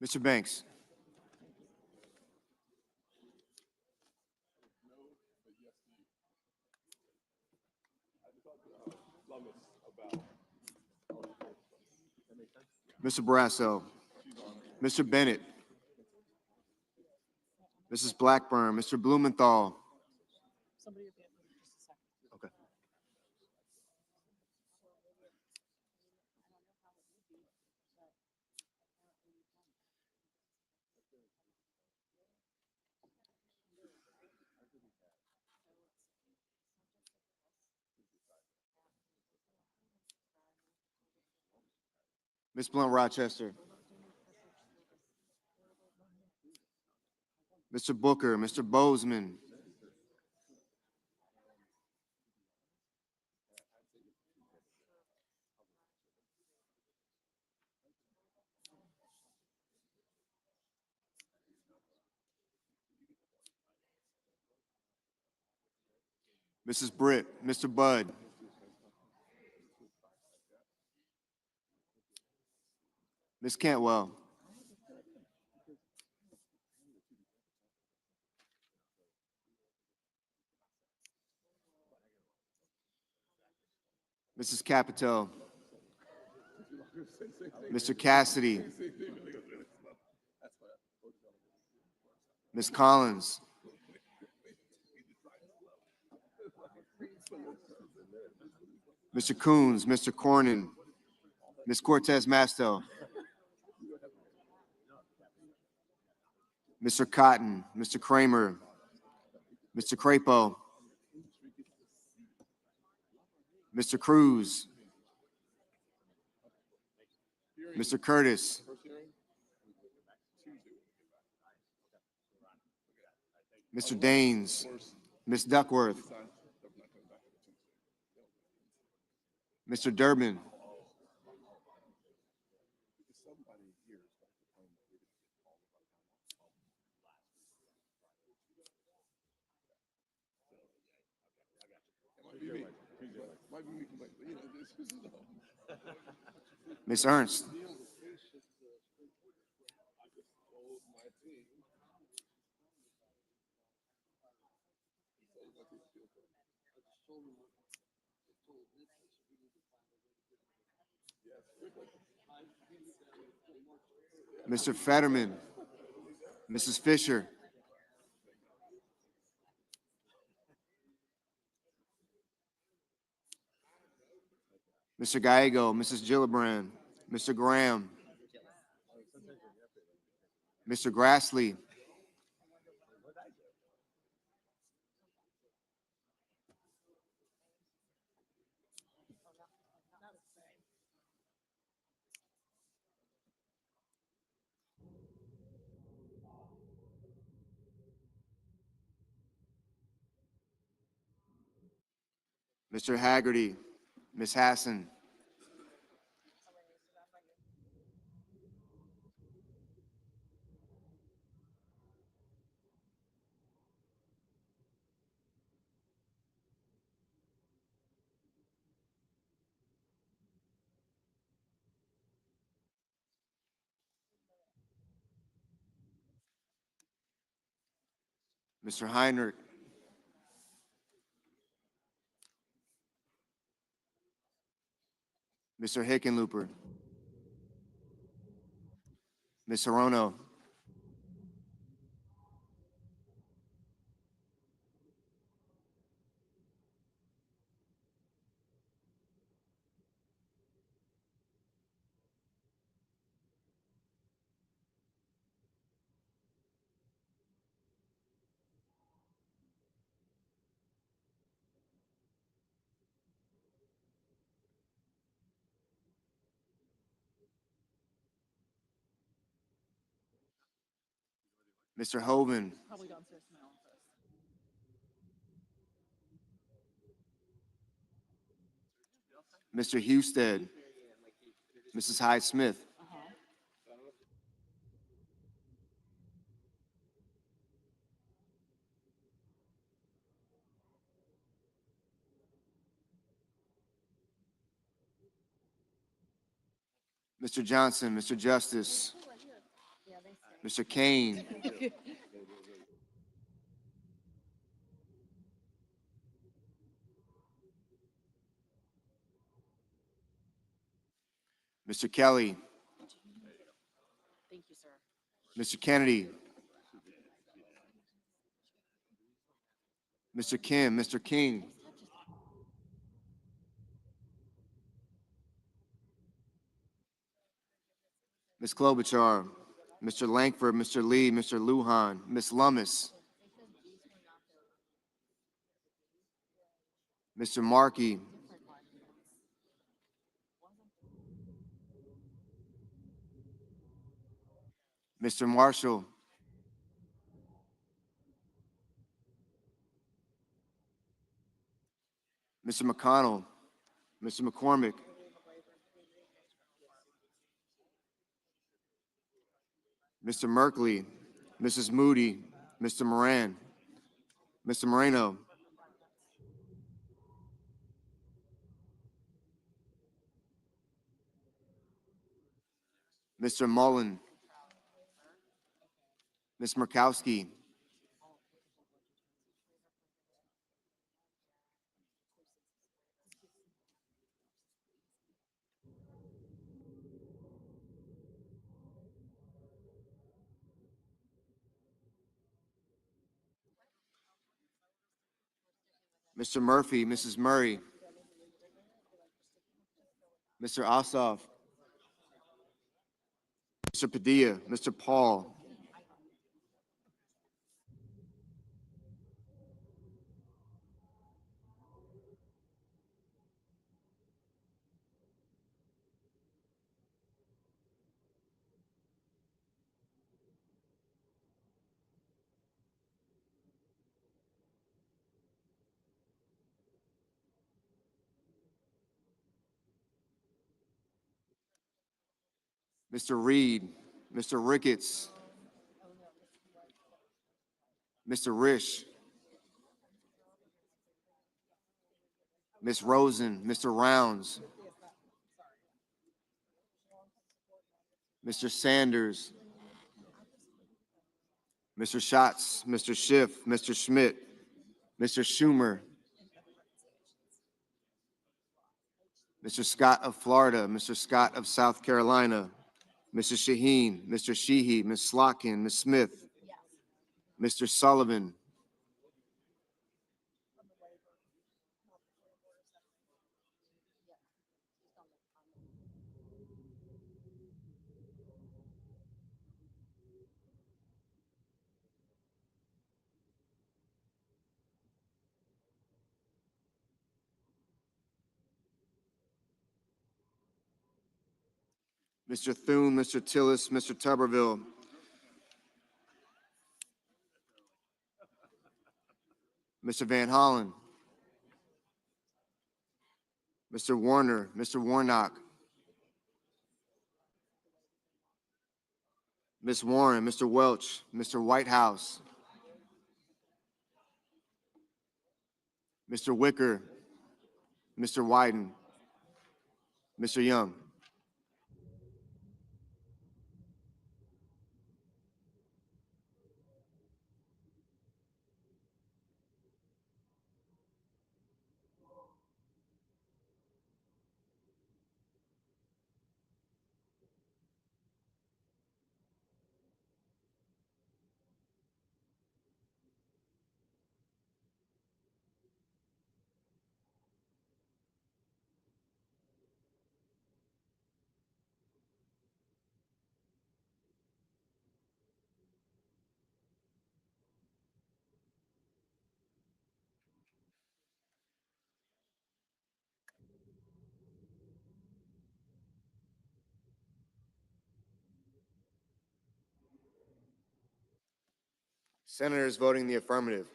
Speaker 10: Mr. Banks. Mr. Brasso, Mr. Bennett, Mrs. Blackburn, Mr. Blumenthal. Okay. Ms. Blunt Rochester, Mr. Booker, Mr. Bozeman, Mrs. Britt, Mr. Budd, Ms. Cantwell, Mrs. Capito, Mr. Cassidy, Ms. Collins, Mr. Coons, Mr. Cornyn, Ms. Cortez Masto, Mr. Cotton, Mr. Kramer, Mr. Crapo, Mr. Cruz, Mr. Curtis, Mr. Daines, Ms. Duckworth, Mr. Durbin, Ms. Ernst. Mr. Fetterman. Mrs. Fisher. Mr. Gallego, Mrs. Gillibrand, Mr. Graham, Mr. Grassley, Mr. Haggerty, Ms. Hassan, Mr. Heinrich, Mr. Hickenlooper, Ms. Hirono, Mr. Hovind, Mr. Husted, Mrs. Hyde Smith, Mr. Johnson, Mr. Justice, Mr. Kane, Mr. Kelly, Mr. Kennedy, Mr. Kim, Mr. King, Ms. Klobuchar, Mr. Langford, Mr. Lee, Mr. Lujan, Ms. Lummis, Mr. Markey, Mr. Marshall, Mr. McConnell, Mr. McCormick, Mr. Merkley, Mrs. Moody, Mr. Moran, Mr. Moreno, Mr. Mullen, Ms. Murkowski, Mr. Murphy, Mrs. Murray, Mr. Ossoff, Mr. Padilla, Mr. Paul, Mr. Reed, Mr. Ricketts, Mr. Risch, Ms. Rosen, Mr. Rounds, Mr. Sanders, Mr. Schatz, Mr. Schiff, Mr. Schmidt, Mr. Schumer, Mr. Scott of Florida, Mr. Scott of South Carolina, Mr. Shaheen, Mr. Sheehy, Ms. Slotkin, Ms. Smith, Mr. Sullivan, Mr. Thune, Mr. Tillis, Mr. Tuberville, Mr. Van Hollen, Mr. Warner, Mr. Warnock, Ms. Warren, Mr. Welch, Mr. Whitehouse, Mr. Wicker, Mr. Wyden, Mr. Young. Senators voting the affirmative: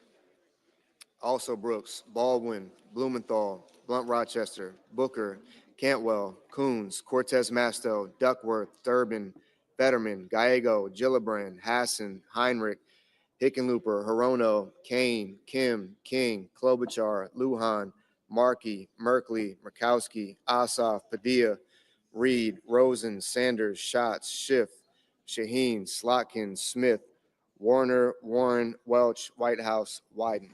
Speaker 10: also Brooks, Baldwin, Blumenthal, Blunt Rochester, Booker, Cantwell, Coons, Cortez Masto, Duckworth, Durbin, Fetterman, Gallego, Gillibrand, Hassan, Heinrich, Hickenlooper, Hirono, Kane, Kim, King, Klobuchar, Lujan, Markey, Merkley, Murkowski, Ossoff, Padilla, Reed, Rosen, Sanders, Schatz, Schiff, Shaheen, Slotkin, Smith, Warner, Warren, Welch, Whitehouse, Wyden.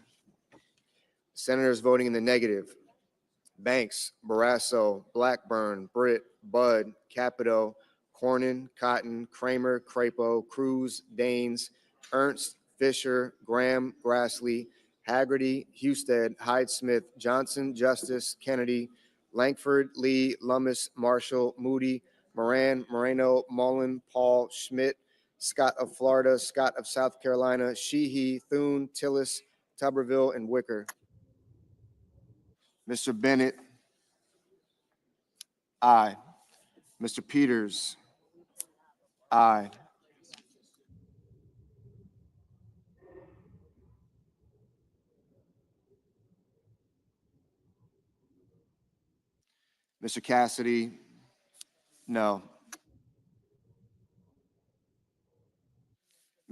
Speaker 10: Senators voting in the negative: Banks, Barrasso, Blackburn, Britt, Budd, Capito, Cornyn, Cotton, Kramer, Crapo, Cruz, Daines, Ernst, Fisher, Graham, Grassley, Haggerty, Husted, Hyde-Smith, Johnson, Justice, Kennedy, Lankford, Lee, Lummis, Marshall, Moody, Moran, Moreno, Mullen, Paul, Schmidt, Scott of Florida, Scott of South Carolina, Sheehy, Thune, Tillis, Tuberville, and Wicker. Mr. Bennett, aye. Mr. Peters, aye. Mr. Cassidy, no.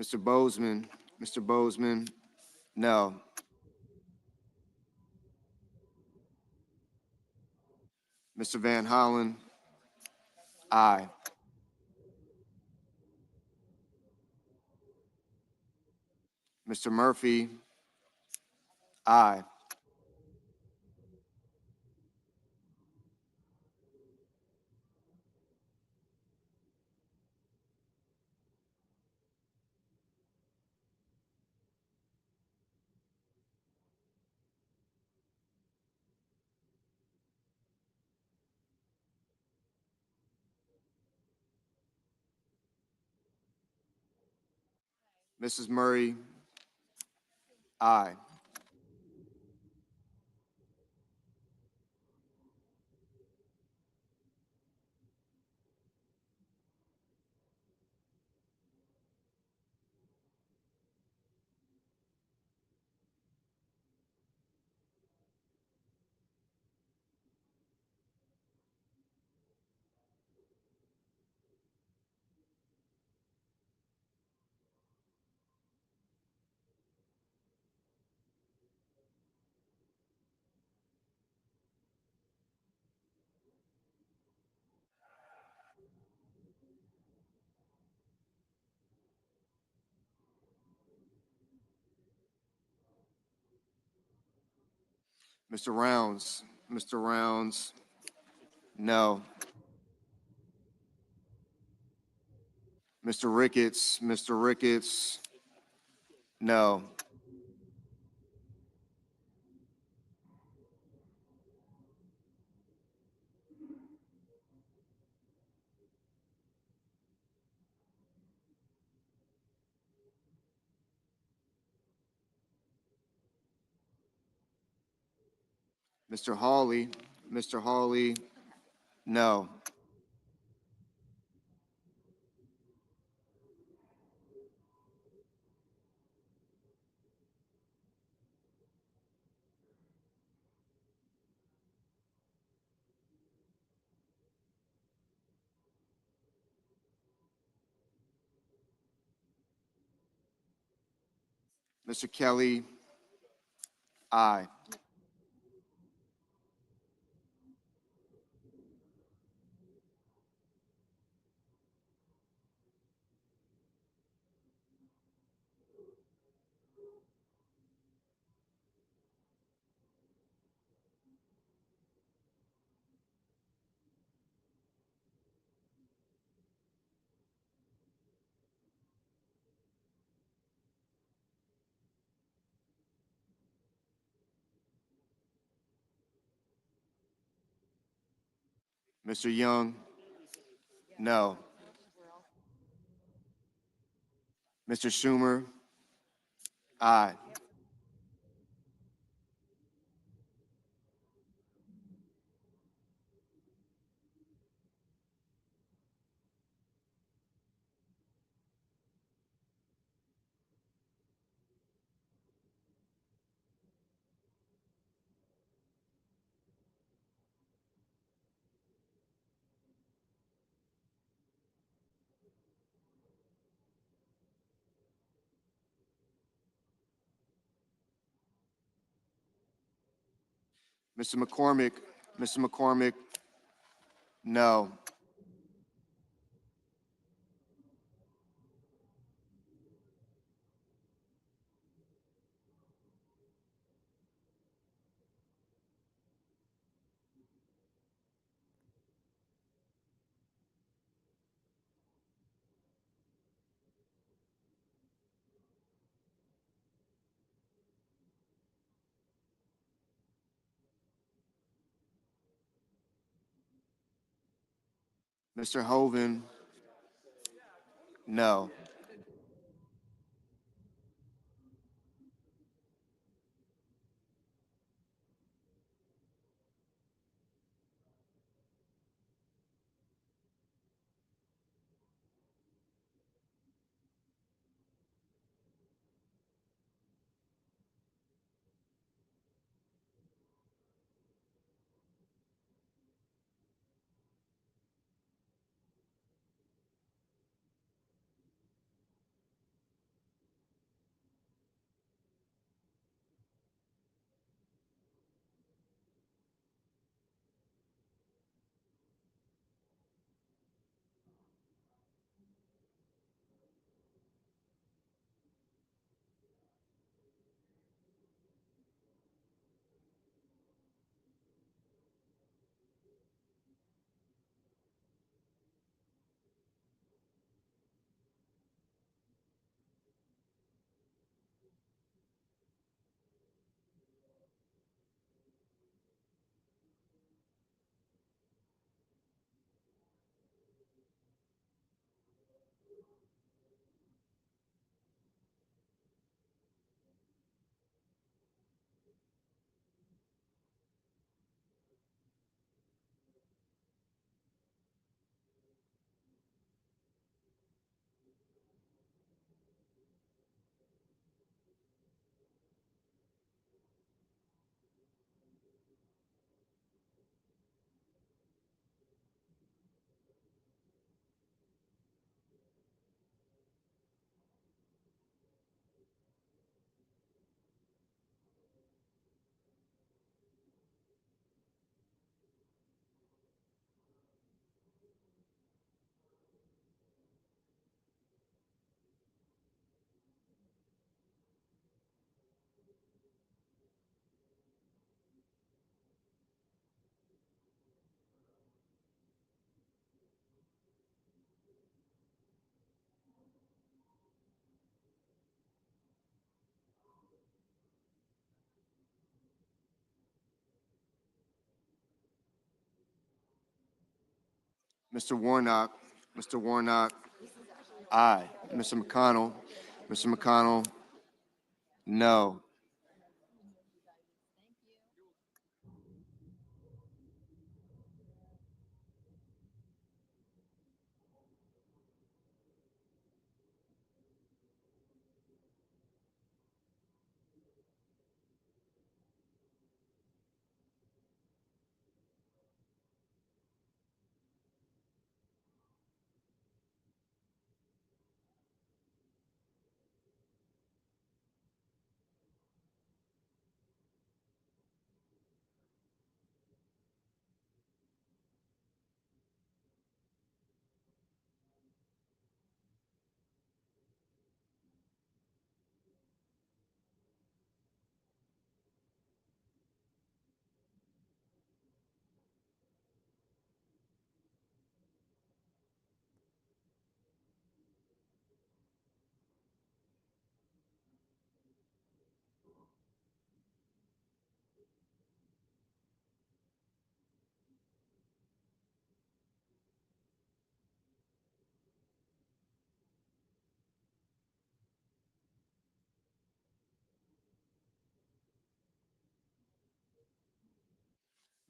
Speaker 10: Mr. Bozeman, no. Mr. Van Hollen, aye. Mr. Murphy, aye. Mrs. Murray, aye. Mr. Rounds, Mr. Rounds, no. Mr. Ricketts, no. Mr. Hawley, no. Mr. Kelly, aye. Mr. Young, no. Mr. Schumer, aye. Mr. McCormick, no. Mr. Hoven, no. Mr. Warnock. Mr. Warnock. Aye. Mr. McConnell. Mr. McConnell. No.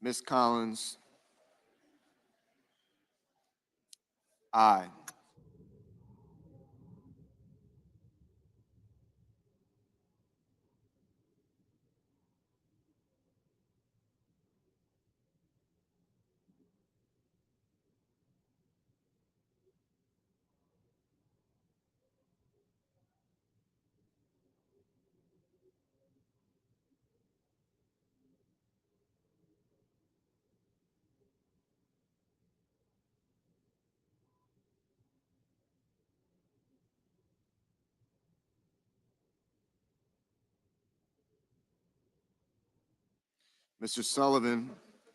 Speaker 10: Ms. Collins. Aye. Mr. Sullivan.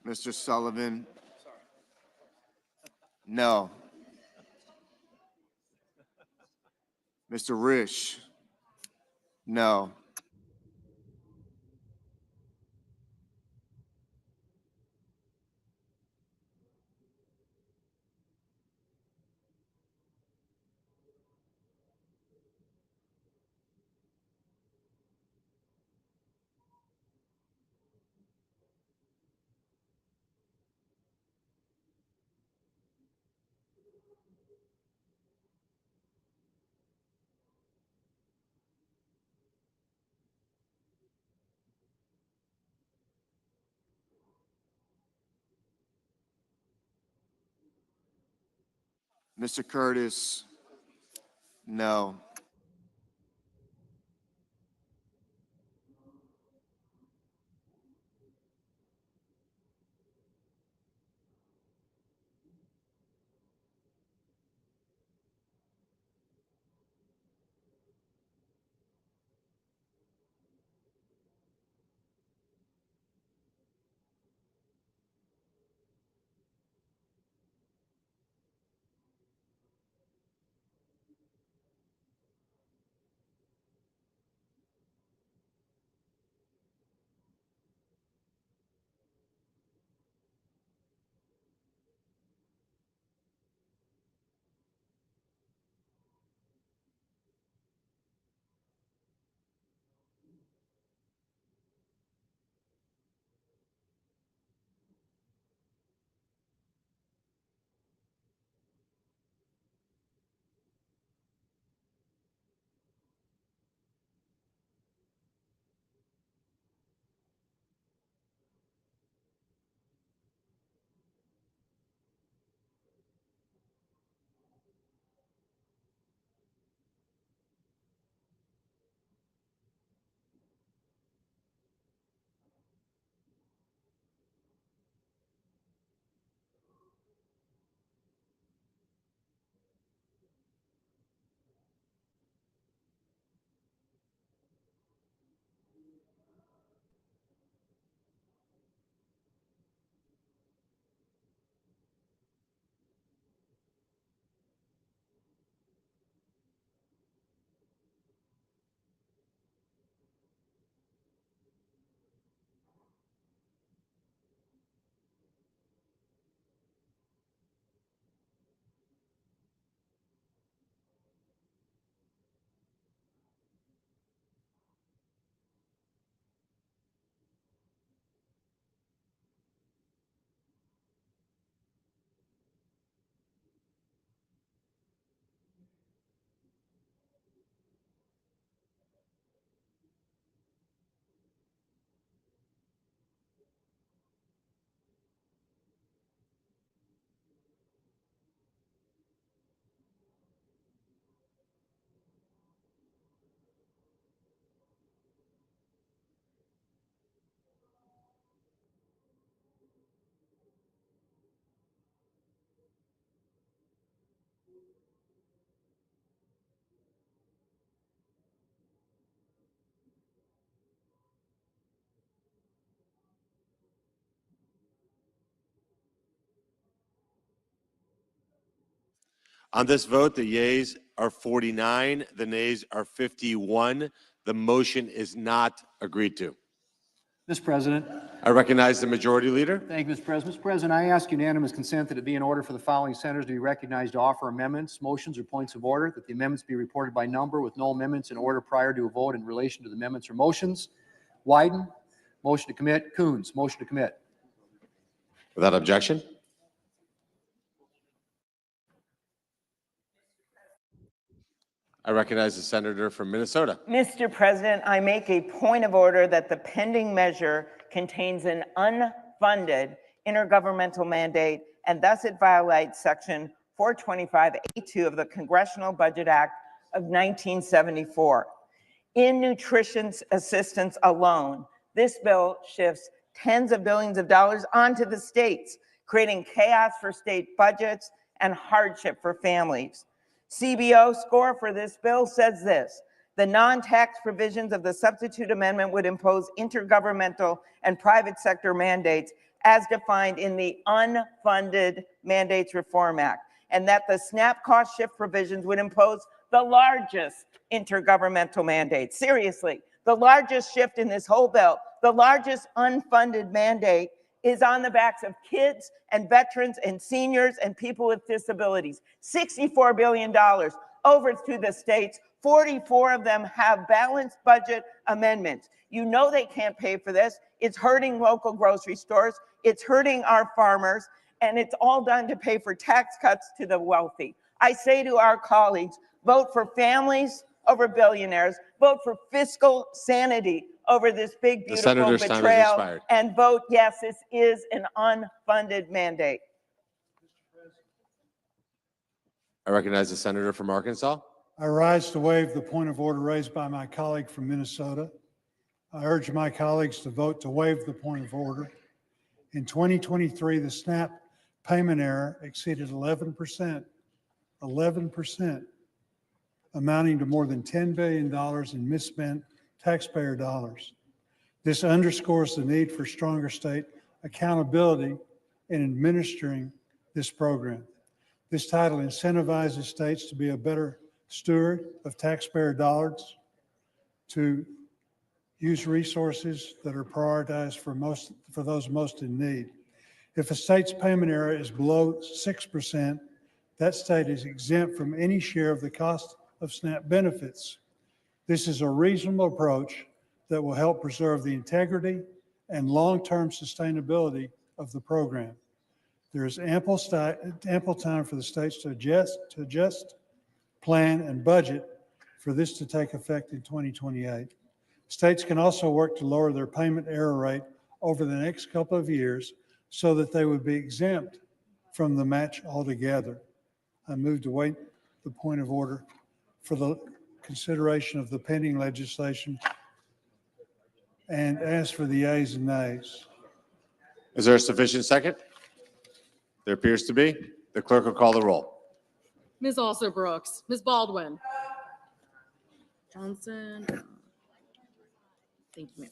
Speaker 10: Mr. Sullivan. No. Mr. Risch. No. Mr. Curtis. No.
Speaker 2: On this vote, the yeas are 49, the nays are 51. The motion is not agreed to.
Speaker 3: Mr. President,
Speaker 2: I recognize the majority leader.
Speaker 3: thank you, Mr. President. Mr. President, I ask unanimous consent that it be in order for the following senators to be recognized to offer amendments, motions, or points of order, that the amendments be reported by number with no amendments in order prior to a vote in relation to the amendments or motions. Wyden, motion to commit. Coons, motion to commit.
Speaker 2: Without objection. I recognize the senator from Minnesota.
Speaker 14: Mr. President, I make a point of order that the pending measure contains an unfunded intergovernmental mandate, and thus it violates Section 425A2 of the Congressional Budget Act of 1974. In nutrition assistance alone, this bill shifts tens of billions of dollars onto the states, creating chaos for state budgets and hardship for families. CBO score for this bill says this: the non-tax provisions of the substitute amendment would impose intergovernmental and private sector mandates as defined in the Unfunded Mandates Reform Act, and that the SNAP cost shift provisions would impose the largest intergovernmental mandate. Seriously, the largest shift in this whole bill, the largest unfunded mandate, is on the backs of kids and veterans and seniors and people with disabilities. $64 billion over to the states. 44 of them have balanced budget amendments. You know they can't pay for this. It's hurting local grocery stores. It's hurting our farmers. And it's all done to pay for tax cuts to the wealthy. I say to our colleagues, vote for families over billionaires. Vote for fiscal sanity over this big, beautiful betrayal, and vote yes, this is an unfunded mandate.
Speaker 2: I recognize the senator from Arkansas.
Speaker 15: I rise to waive the point of order raised by my colleague from Minnesota. I urge my colleagues to vote to waive the point of order. In 2023, the SNAP payment error exceeded 11%, amounting to more than $10 billion in misspent taxpayer dollars. This underscores the need for stronger state accountability in administering this program. This title incentivizes states to be a better steward of taxpayer dollars, to use resources that are prioritized for those most in need. If a state's payment error is below 6%, that state is exempt from any share of the cost of SNAP benefits. This is a reasonable approach that will help preserve the integrity and long-term sustainability of the program. There is ample time for the states to adjust, plan, and budget for this to take effect in 2028. States can also work to lower their payment error rate over the next couple of years so that they would be exempt from the match altogether. I move to waive the point of order for the consideration of the pending legislation and ask for the ayes and nays.
Speaker 2: Is there a sufficient second? There appears to be. The clerk will call the roll.
Speaker 5: Ms. Also Brooks, Ms. Baldwin. Johnson. Thank you, ma'am.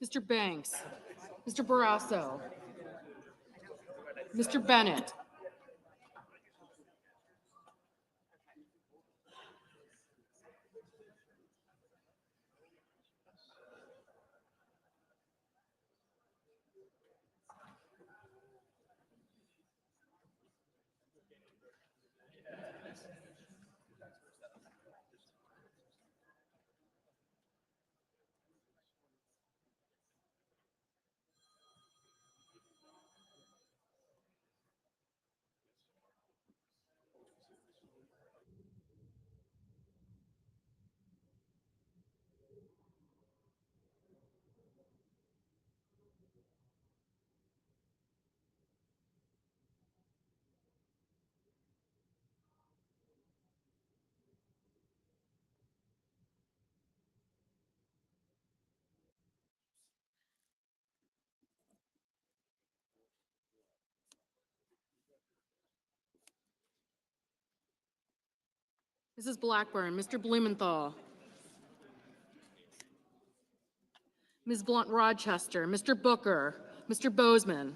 Speaker 5: Mr. Banks, Mr. Barrasso, Mr. Bennett, Mrs. Blackburn, Mr. Blumenthal, Ms. Blunt Rochester, Mr. Booker, Mr. Bozeman,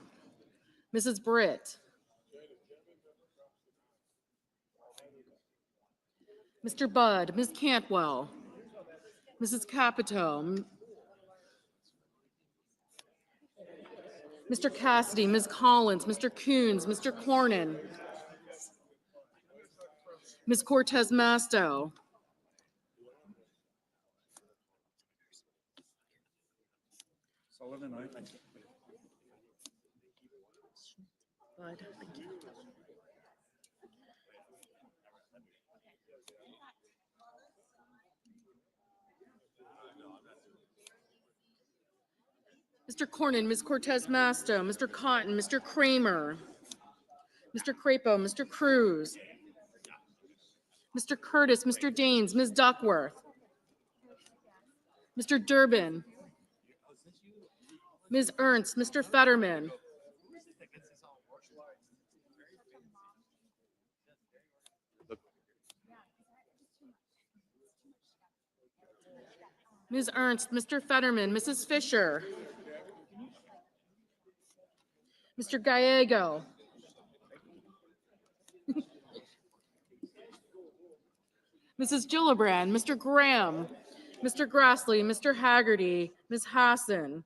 Speaker 5: Mrs. Britt, Mr. Budd, Ms. Cantwell, Mrs. Capito, Mr. Cassidy, Ms. Collins, Mr. Coons, Mr. Cornyn, Ms. Cortez Masto, Bud, thank you. Mr. Cornyn, Ms. Cortez Masto, Mr. Cotton, Mr. Kramer, Mr. Crapo, Mr. Cruz, Mr. Curtis, Mr. Daines, Ms. Duckworth, Mr. Durbin, Ms. Ernst, Mr. Fetterman, Ms. Ernst, Mr. Fetterman, Mrs. Fisher, Mr. Gallego, Mrs. Gillibrand, Mr. Graham, Mr. Grassley, Mr. Haggerty, Ms. Hassan,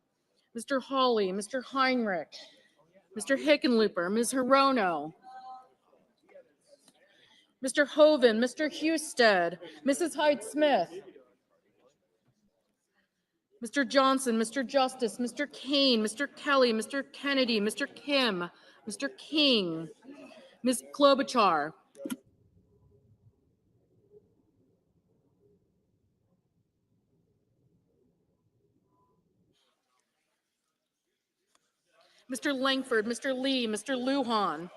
Speaker 5: Mr. Hawley, Mr. Heinrich, Mr. Hickenlooper, Ms. Hirono, Mr. Hoven, Mr. Husted, Mrs. Hyde-Smith, Mr. Johnson, Mr. Justice, Mr. Kane, Mr. Kelly, Mr. Kennedy, Mr. Kim, Mr. King, Ms. Klobuchar, Mr. Langford, Mr. Lee, Mr. Lujan,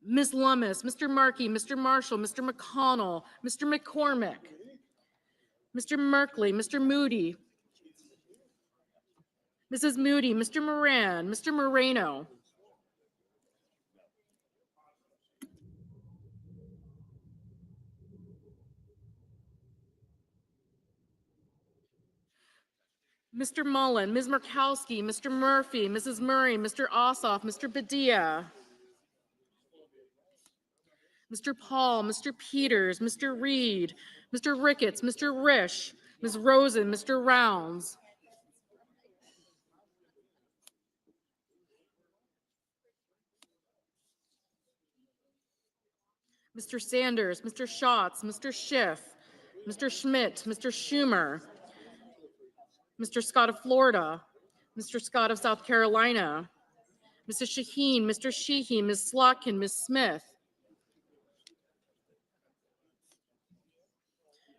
Speaker 5: Ms. Lummis, Mr. Markey, Mr. Marshall, Mr. McConnell, Mr. McCormick, Mr. Merkley, Mr. Moody, Mrs. Moody, Mr. Moran, Mr. Moreno, Mr. Mullen, Ms. Murkowski, Mr. Murphy, Mrs. Murray, Mr. Ossoff, Mr. Padilla, Mr. Paul, Mr. Peters, Mr. Reed, Mr. Ricketts, Mr. Risch, Ms. Rosen, Mr. Rounds, Mr. Sanders, Mr. Schatz, Mr. Schiff, Mr. Schmidt, Mr. Schumer, Mr. Scott of Florida, Mr. Scott of South Carolina, Mrs. Shaheen, Mr. Sheehy, Ms. Slotkin, Ms. Smith,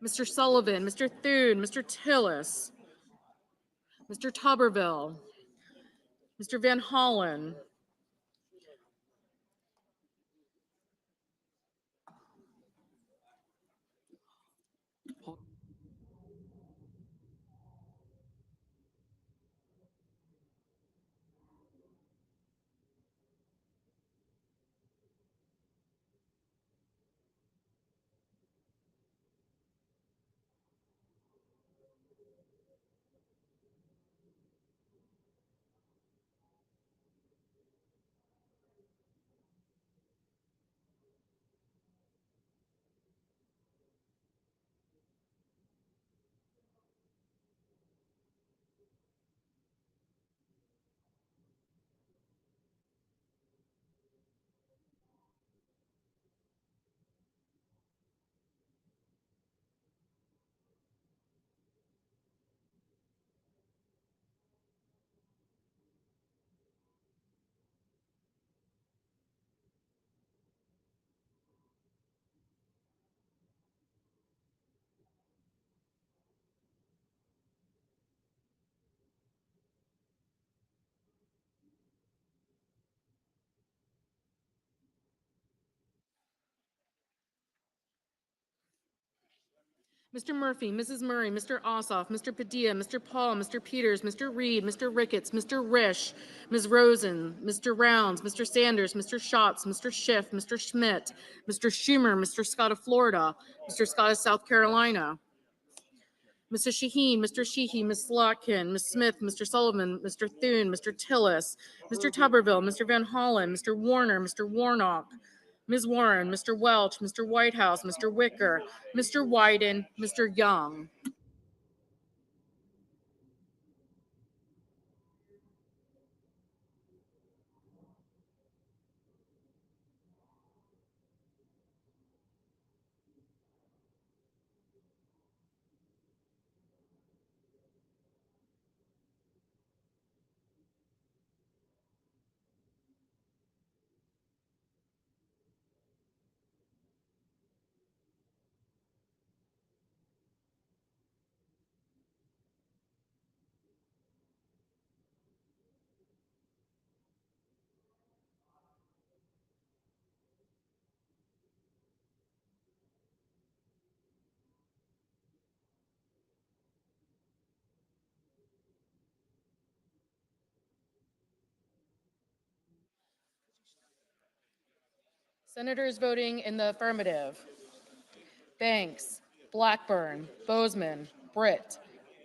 Speaker 5: Mr. Sullivan, Mr. Thune, Mr. Tillis, Mr. Tuberville, Mr. Van Hollen, Mr. Murphy, Mrs. Murray, Mr. Ossoff, Mr. Padilla, Mr. Paul, Mr. Peters, Mr. Reed, Mr. Ricketts, Mr. Risch, Ms. Rosen, Mr. Rounds, Mr. Sanders, Mr. Schatz, Mr. Schiff, Mr. Schmidt, Mr. Schumer, Mr. Scott of Florida, Mr. Scott of South Carolina, Mrs. Shaheen, Mr. Sheehy, Ms. Slotkin, Ms. Smith, Mr. Sullivan, Mr. Thune, Mr. Tillis, Mr. Tuberville, Mr. Van Hollen, Mr. Warner, Mr. Warnock, Ms. Warren, Mr. Welch, Mr. Whitehouse, Mr. Wicker, Mr. Wyden, Mr. Young. Senators voting in the affirmative: Banks, Blackburn, Bozeman, Britt,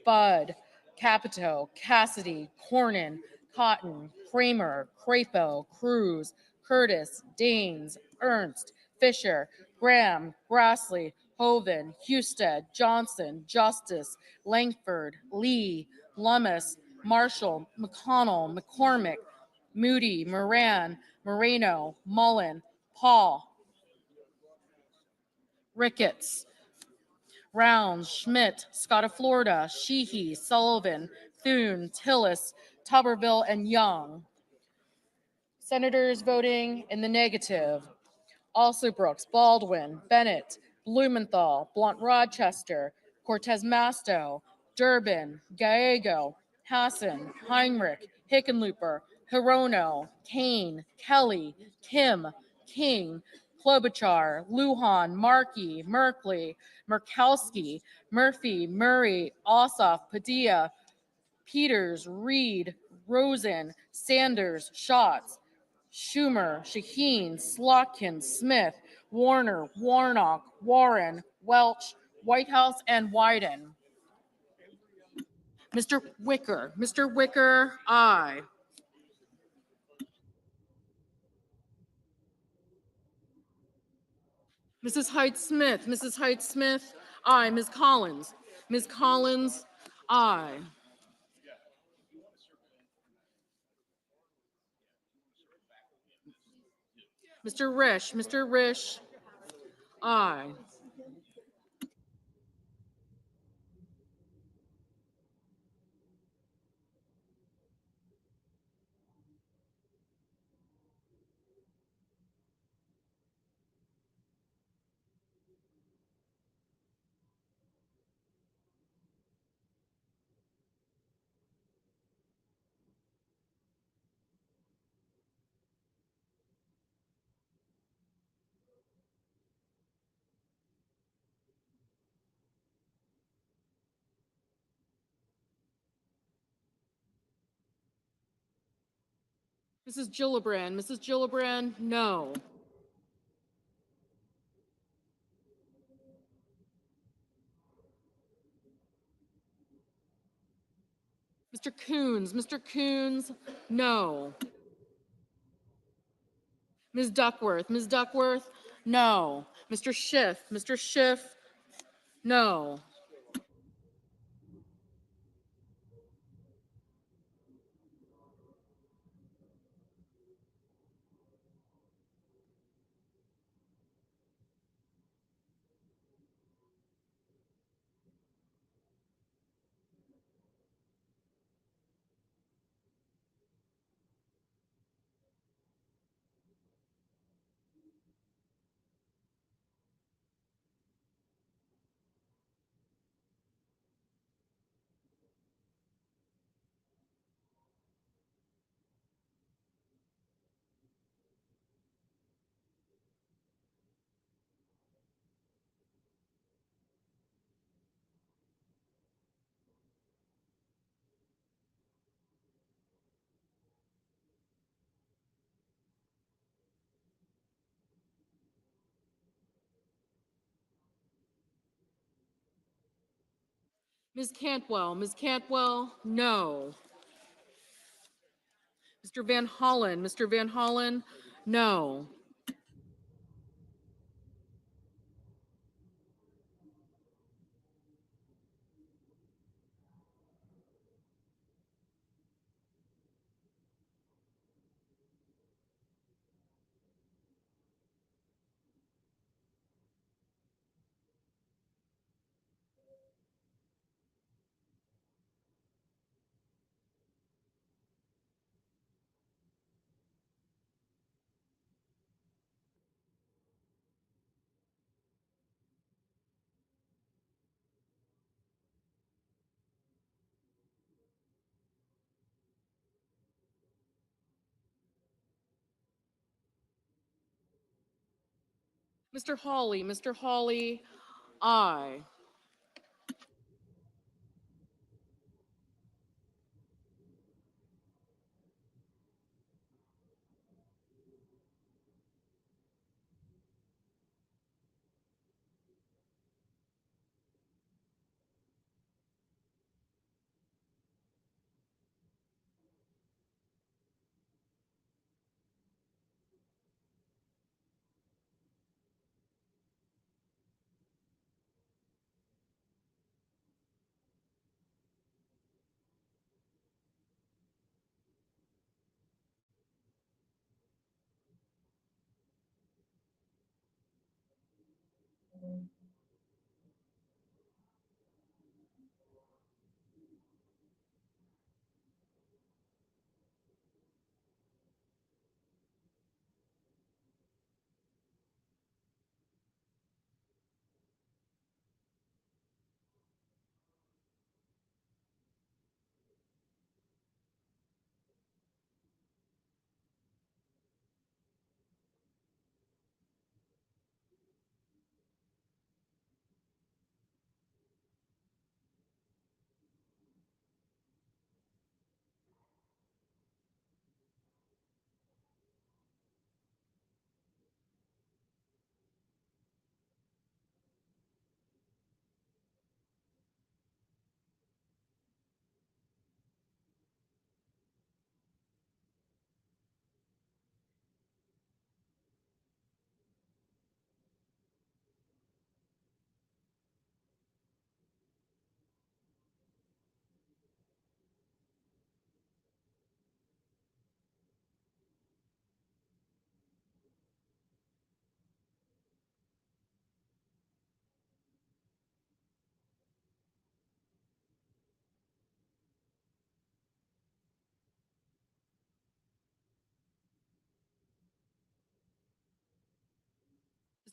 Speaker 5: Budd, Capito, Cassidy, Cornyn, Cotton, Kramer, Crapo, Cruz, Curtis, Daines, Ernst, Fisher, Graham, Grassley, Hoven, Husted, Johnson, Justice, Langford, Lee, Lummis, Marshall, McConnell, McCormick, Moody, Moran, Moreno, Mullen, Paul, Ricketts, Rounds, Schmidt, Scott of Florida, Sheehy, Sullivan, Thune, Tillis, Tuberville, and Young. Senators voting in the negative: Alsobrooks, Baldwin, Bennett, Blumenthal, Blunt Rochester, Cortez Masto, Durbin, Gallego, Hassan, Heinrich, Hickenlooper, Hirono, Kane, Kelly, Kim, King, Klobuchar, Lujan, Markey, Merkley, Murkowski, Murphy, Murray, Ossoff, Padilla, Peters, Reed, Rosen, Sanders, Schatz, Schumer, Shaheen, Slotkin, Smith, Warner, Warnock, Warren, Welch, Whitehouse, and Wyden. Mr. Wicker, aye. Mrs. Height Smith, aye. Ms. Collins, aye. Mr. Risch, aye. Mrs. Gillibrand, no. Mr. Coons, no. Ms. Duckworth, no. Mr. Schiff, no. Ms. Cantwell, no. Mr. Van Hollen, no. Mr. Hawley, aye.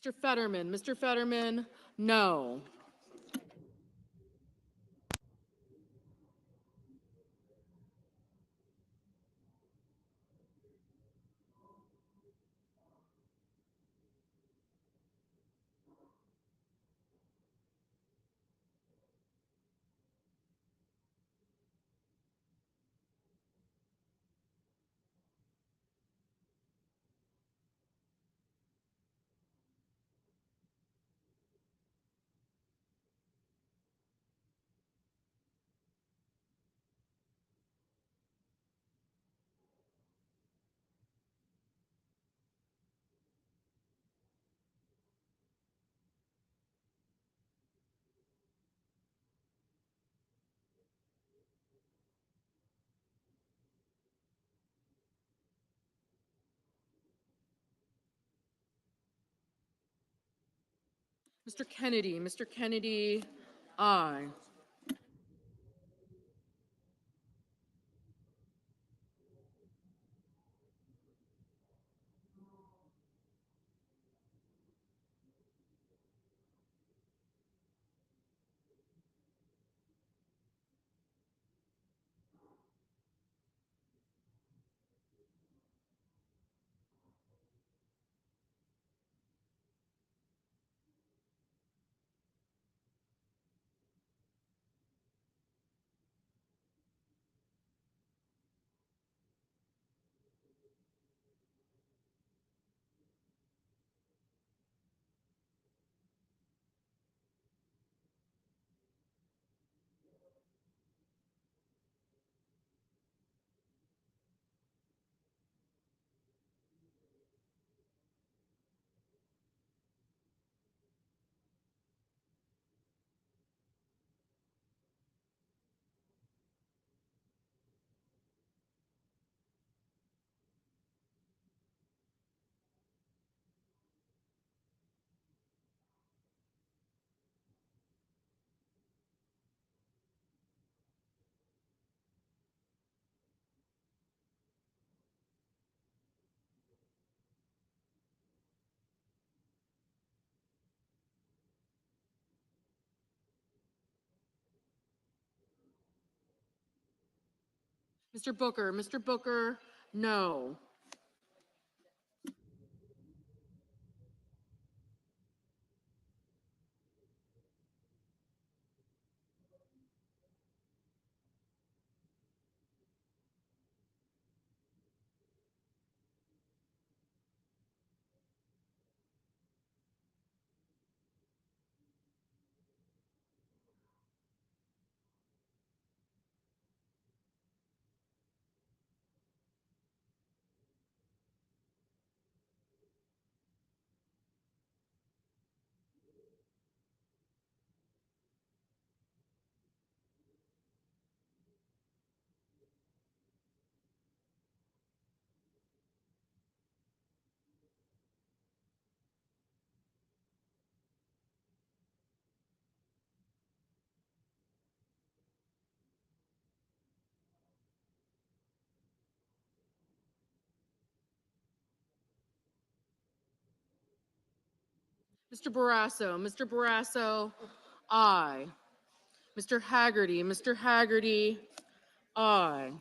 Speaker 5: Mr. Fetterman, no. Mr. Kennedy, aye. Mr. Booker, no. Mr. Barrasso, aye. Mr. Haggerty, aye.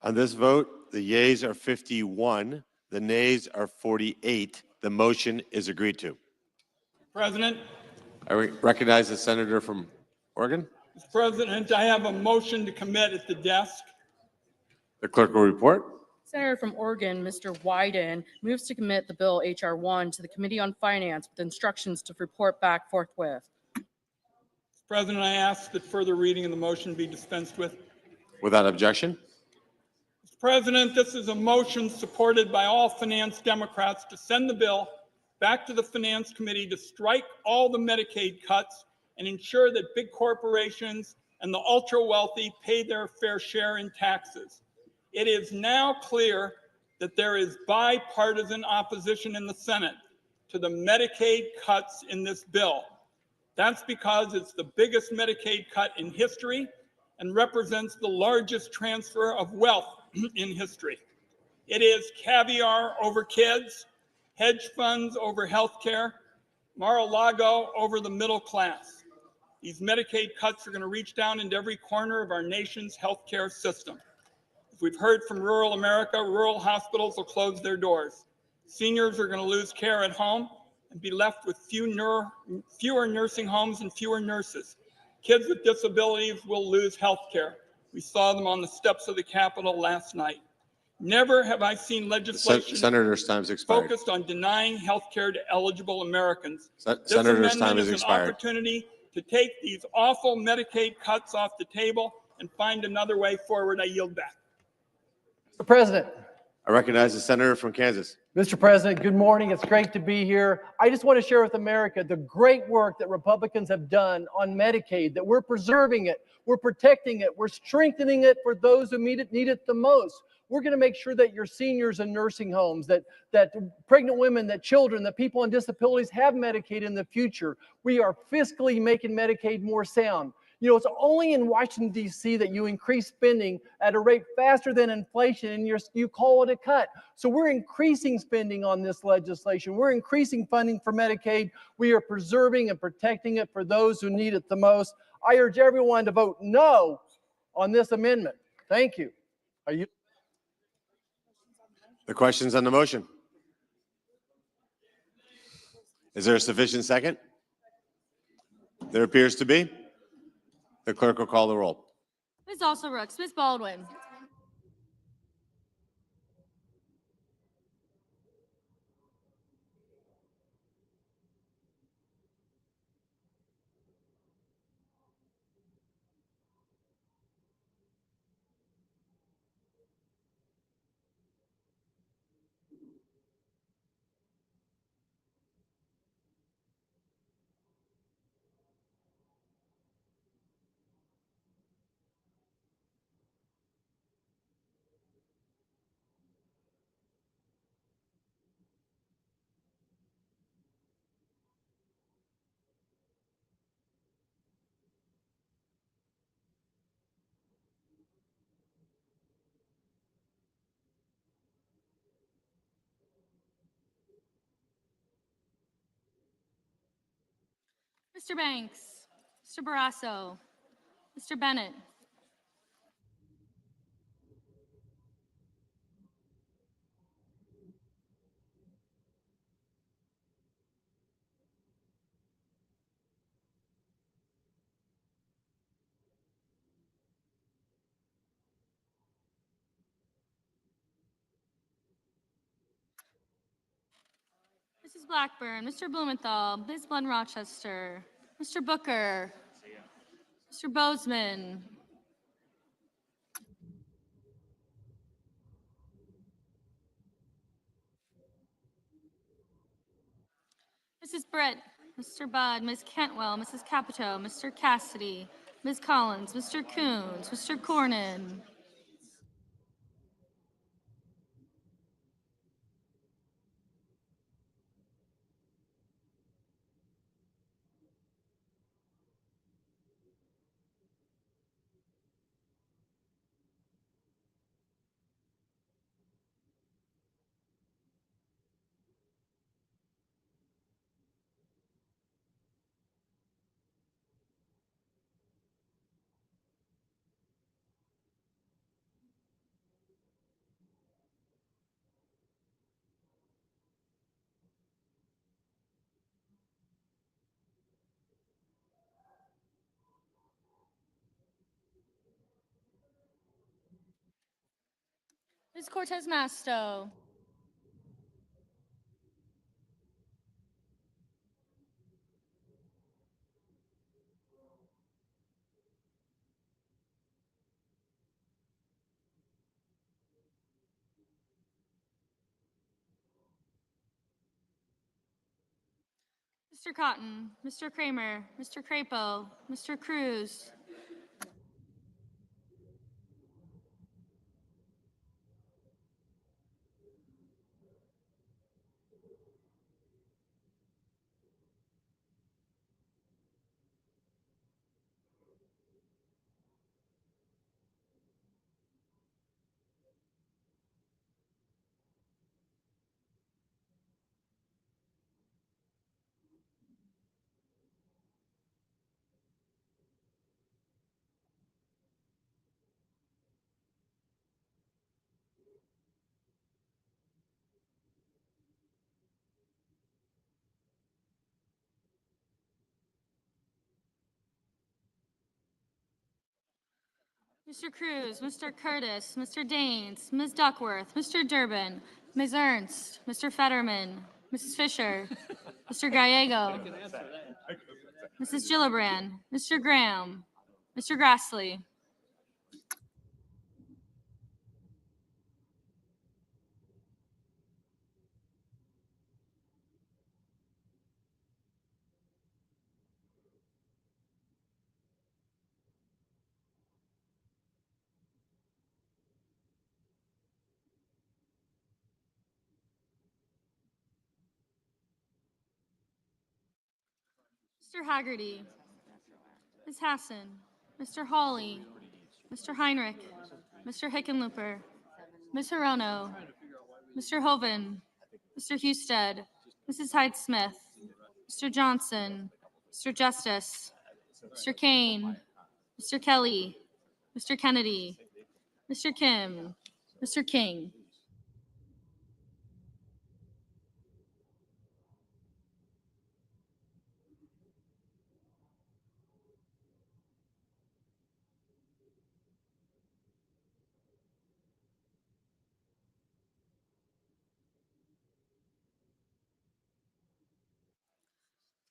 Speaker 2: On this vote, the yeas are 51, the nays are 48. The motion is agreed to.
Speaker 16: President,
Speaker 2: I recognize the senator from Oregon.
Speaker 16: Mr. President, I have a motion to commit at the desk.
Speaker 2: The clerk will report.
Speaker 17: Senator from Oregon, Mr. Wyden, moves to commit the bill H.R. 1 to the Committee on Finance with instructions to report back forthwith.
Speaker 16: Mr. President, I ask that further reading of the motion be dispensed with.
Speaker 2: Without objection.
Speaker 16: Mr. President, this is a motion supported by all finance Democrats to send the bill back to the Finance Committee to strike all the Medicaid cuts and ensure that big corporations and the ultra wealthy pay their fair share in taxes. It is now clear that there is bipartisan opposition in the Senate to the Medicaid cuts in this bill. That's because it's the biggest Medicaid cut in history and represents the largest transfer of wealth in history. It is caviar over kids, hedge funds over healthcare, Mar-a-Lago over the middle class. These Medicaid cuts are going to reach down into every corner of our nation's healthcare system. As we've heard from rural America, rural hospitals will close their doors. Seniors are going to lose care at home and be left with fewer nursing homes and fewer nurses. Kids with disabilities will lose health care. We saw them on the steps of the Capitol last night. Never have I seen legislation
Speaker 2: Senator's time's expired.
Speaker 16: focused on denying health care to eligible Americans.
Speaker 2: Senator's time is
Speaker 16: This amendment is an
Speaker 2: expired.
Speaker 16: opportunity to take these awful Medicaid cuts off the table and find another way forward. I yield back.
Speaker 18: Mr. President,
Speaker 2: I recognize the senator from Kansas.
Speaker 18: Mr. President, good morning. It's great to be here. I just want to share with America the great work that Republicans have done on Medicaid, that we're preserving it, we're protecting it, we're strengthening it for those who need it the most. We're going to make sure that your seniors in nursing homes, that pregnant women, that children, that people on disabilities have Medicaid in the future. We are fiscally making Medicaid more sound. You know, it's only in Washington, D.C. that you increase spending at a rate faster than inflation, and you call it a cut. So we're increasing spending on this legislation. We're increasing funding for Medicaid. We are preserving and protecting it for those who need it the most. I urge everyone to vote no on this amendment. Thank you.
Speaker 2: The questions on the motion. Is there a sufficient second? There appears to be. The clerk will call the roll.
Speaker 19: Ms. Also-Rooks, Ms. Baldwin. Mr. Banks, Mr. Barrasso, Mr. Bennett. Mrs. Blackburn, Mr. Blumenthal, Ms. Blunt Rochester, Mr. Booker, Mr. Bozeman, Mrs. Britt, Mr. Budd, Ms. Cantwell, Mrs. Capito, Mr. Cassidy, Ms. Collins, Mr. Coons, Mr. Cornyn, Ms. Cortez Masto. Mr. Cotton, Mr. Kramer, Mr. Crapo, Mr. Cruz. Mr. Cruz, Mr. Curtis, Mr. Daines, Ms. Duckworth, Mr. Durbin, Ms. Ernst, Mr. Fetterman, Mrs. Fisher, Mr. Gallego, Mrs. Gillibrand, Mr. Graham, Mr. Grassley. Mr. Haggerty, Ms. Hassan, Mr. Hawley, Mr. Heinrich, Mr. Hickenlooper, Ms. Hirono, Mr. Hoven, Mr. Husted, Mrs. Hyde-Smith, Mr. Johnson, Mr. Justice, Mr. Kane, Mr. Kelly, Mr. Kennedy, Mr. Kim, Mr. King.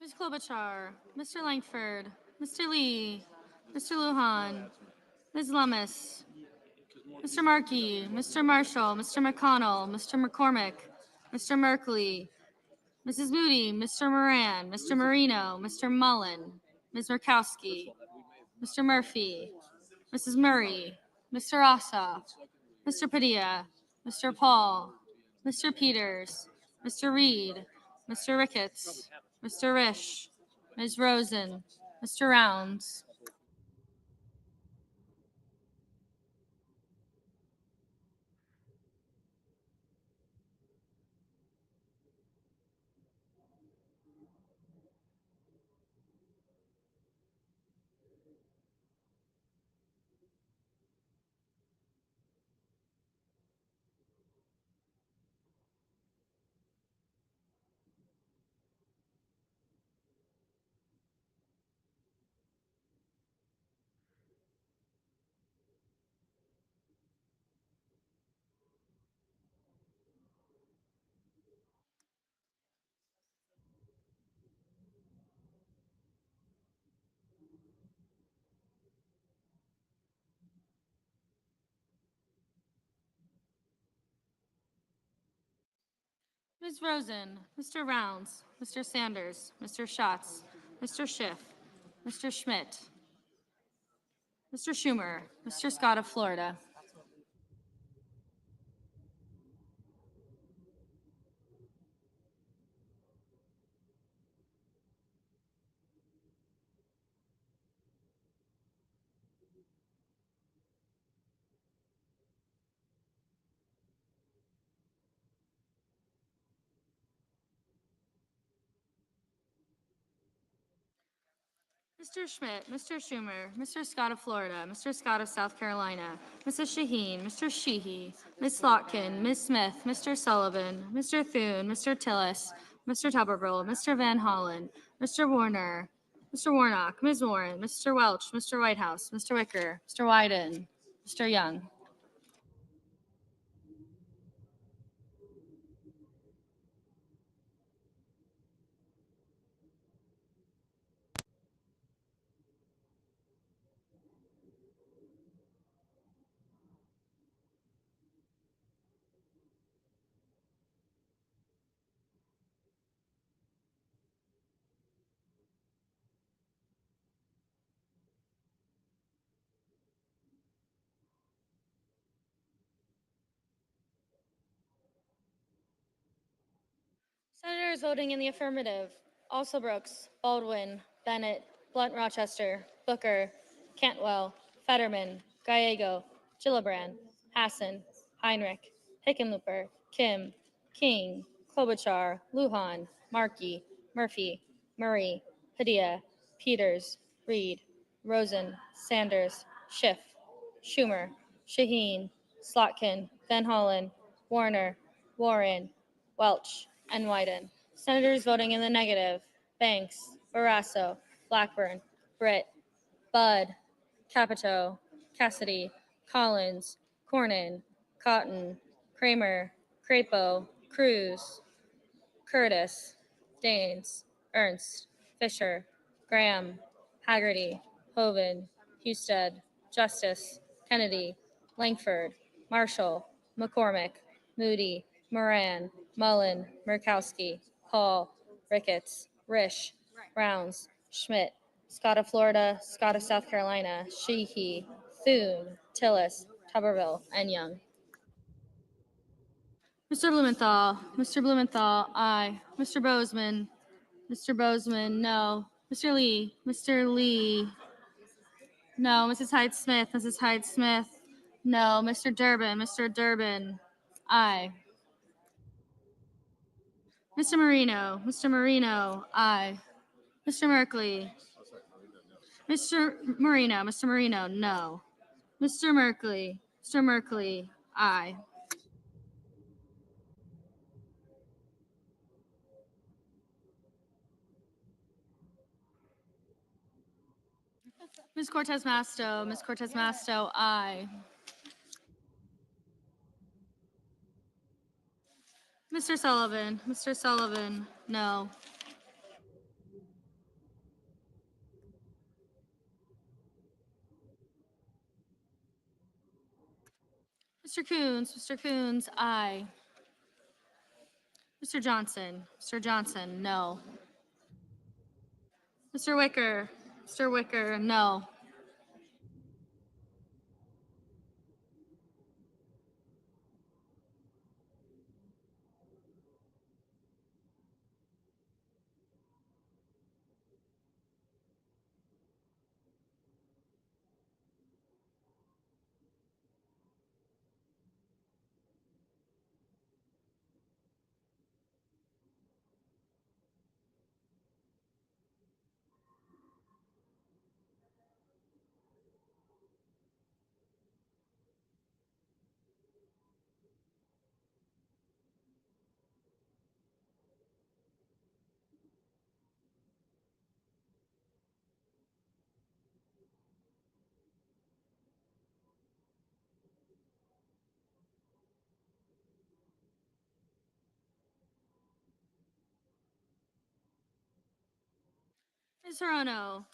Speaker 19: Ms. Klobuchar, Mr. Langford, Mr. Lee, Mr. Lujan, Ms. Lummis, Mr. Markey, Mr. Marshall, Mr. McConnell, Mr. McCormick, Mr. Merkley, Mrs. Moody, Mr. Moran, Mr. Marino, Mr. Mullen, Ms. Murkowski, Mr. Murphy, Mrs. Murray, Mr. Ossoff, Mr. Padilla, Mr. Paul, Mr. Peters, Mr. Reed, Mr. Ricketts, Mr. Risch, Ms. Rosen, Mr. Rounds. Ms. Rosen, Mr. Rounds, Mr. Sanders, Mr. Schatz, Mr. Schiff, Mr. Schmidt, Mr. Schumer, Mr. Scott of Florida. Mr. Schmidt, Mr. Schumer, Mr. Scott of Florida, Mr. Scott of South Carolina, Mrs. Shaheen, Mr. Sheehy, Ms. Slotkin, Ms. Smith, Mr. Sullivan, Mr. Thune, Mr. Tillis, Mr. Tuberville, Mr. Van Hollen, Mr. Warner, Mr. Warnock, Ms. Warren, Mr. Welch, Mr. Whitehouse, Mr. Wicker, Mr. Wyden, Mr. Young. Senators voting in the affirmative: Also Brooks, Baldwin, Bennett, Blunt Rochester, Booker, Cantwell, Fetterman, Gallego, Gillibrand, Hassan, Heinrich, Hickenlooper, Kim, King, Klobuchar, Lujan, Markey, Murphy, Murray, Padilla, Peters, Reed, Rosen, Sanders, Schiff, Schumer, Shaheen, Slotkin, Van Hollen, Warner, Warren, Welch, and Wyden. Senators voting in the negative: Banks, Barrasso, Blackburn, Britt, Budd, Capito, Cassidy, Collins, Cornyn, Cotton, Kramer, Crapo, Cruz, Curtis, Daines, Ernst, Fisher, Graham, Haggerty, Hoven, Husted, Justice, Kennedy, Langford, Marshall, McCormick, Moody, Moran, Mullen, Murkowski, Hall, Ricketts, Risch, Rounds, Schmidt, Scott of Florida, Scott of South Carolina, Sheehy, Thune, Tillis, Tuberville, and Young. Mr. Blumenthal, aye. Mr. Bozeman, no. Mr. Lee, no. Mrs. Hyde Smith, no. Mr. Durbin, aye. Mr. Marino, aye. Mr. Merkley, Mr. Marino, no. Mr. Merkley, aye. Ms. Cortez Masto, aye. Mr. Sullivan, no. Mr. Coons, aye. Mr. Johnson, no. Mr. Wicker, no.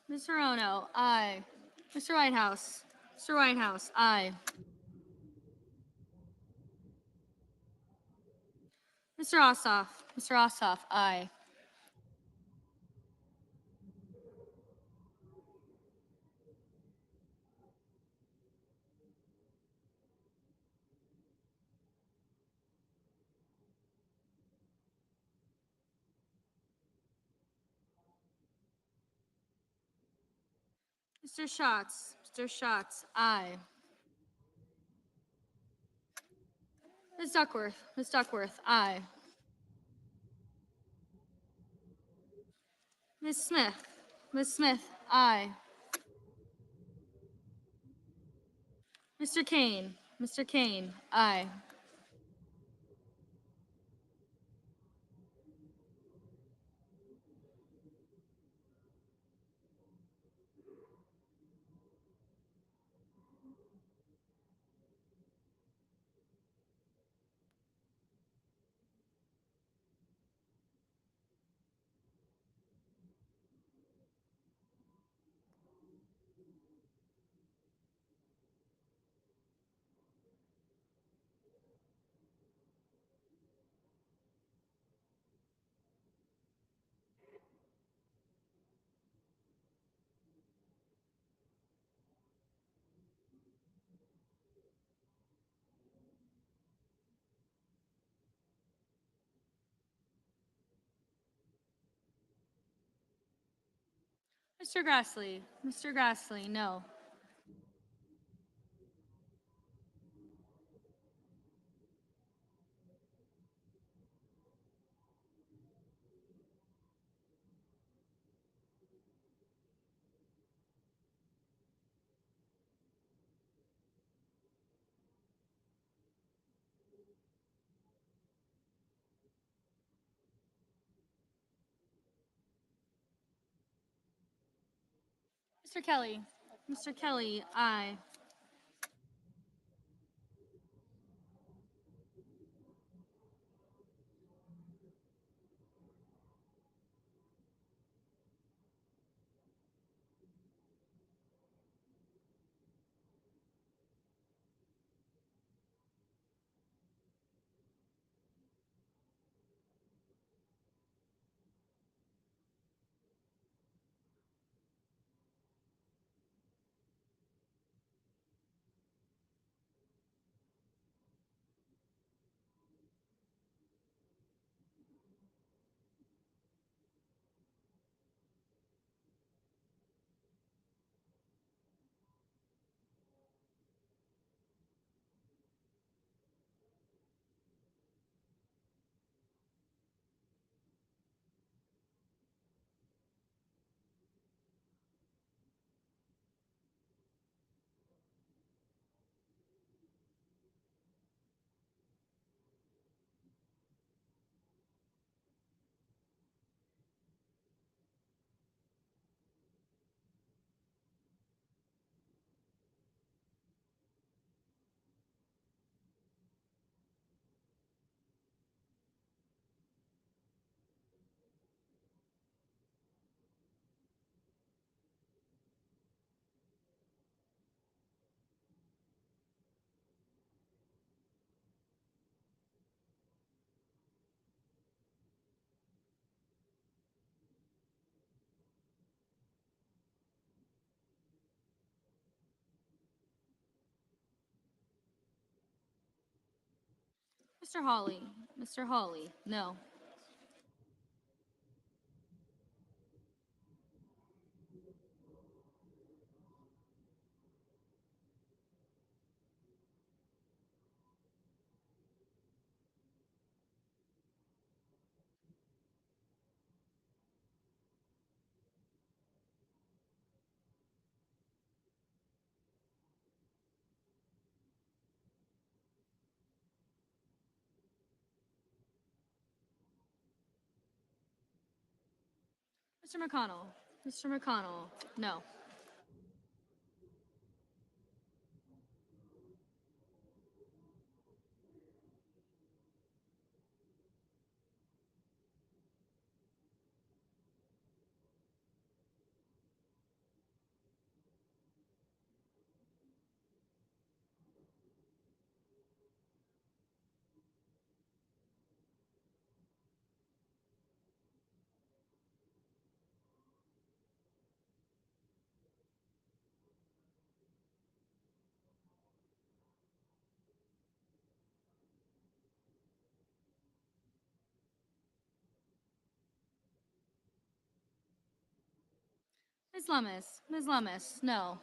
Speaker 19: Ms. Hirono, aye. Mr. Whitehouse, aye. Mr. Ossoff, aye. Mr. Schatz, aye. Ms. Duckworth, aye. Ms. Smith, aye. Mr. Kane, aye. Mr. Grassley. Mr. Grassley, no. Mr. Kelly. Mr. Kelly, aye. Mr. Hawley. Mr. Hawley, no. Mr. McConnell. Mr. McConnell, no. Ms. Lummis. Ms. Lummis, no.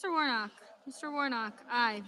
Speaker 19: Mr. Warnock. Mr. Warnock, aye.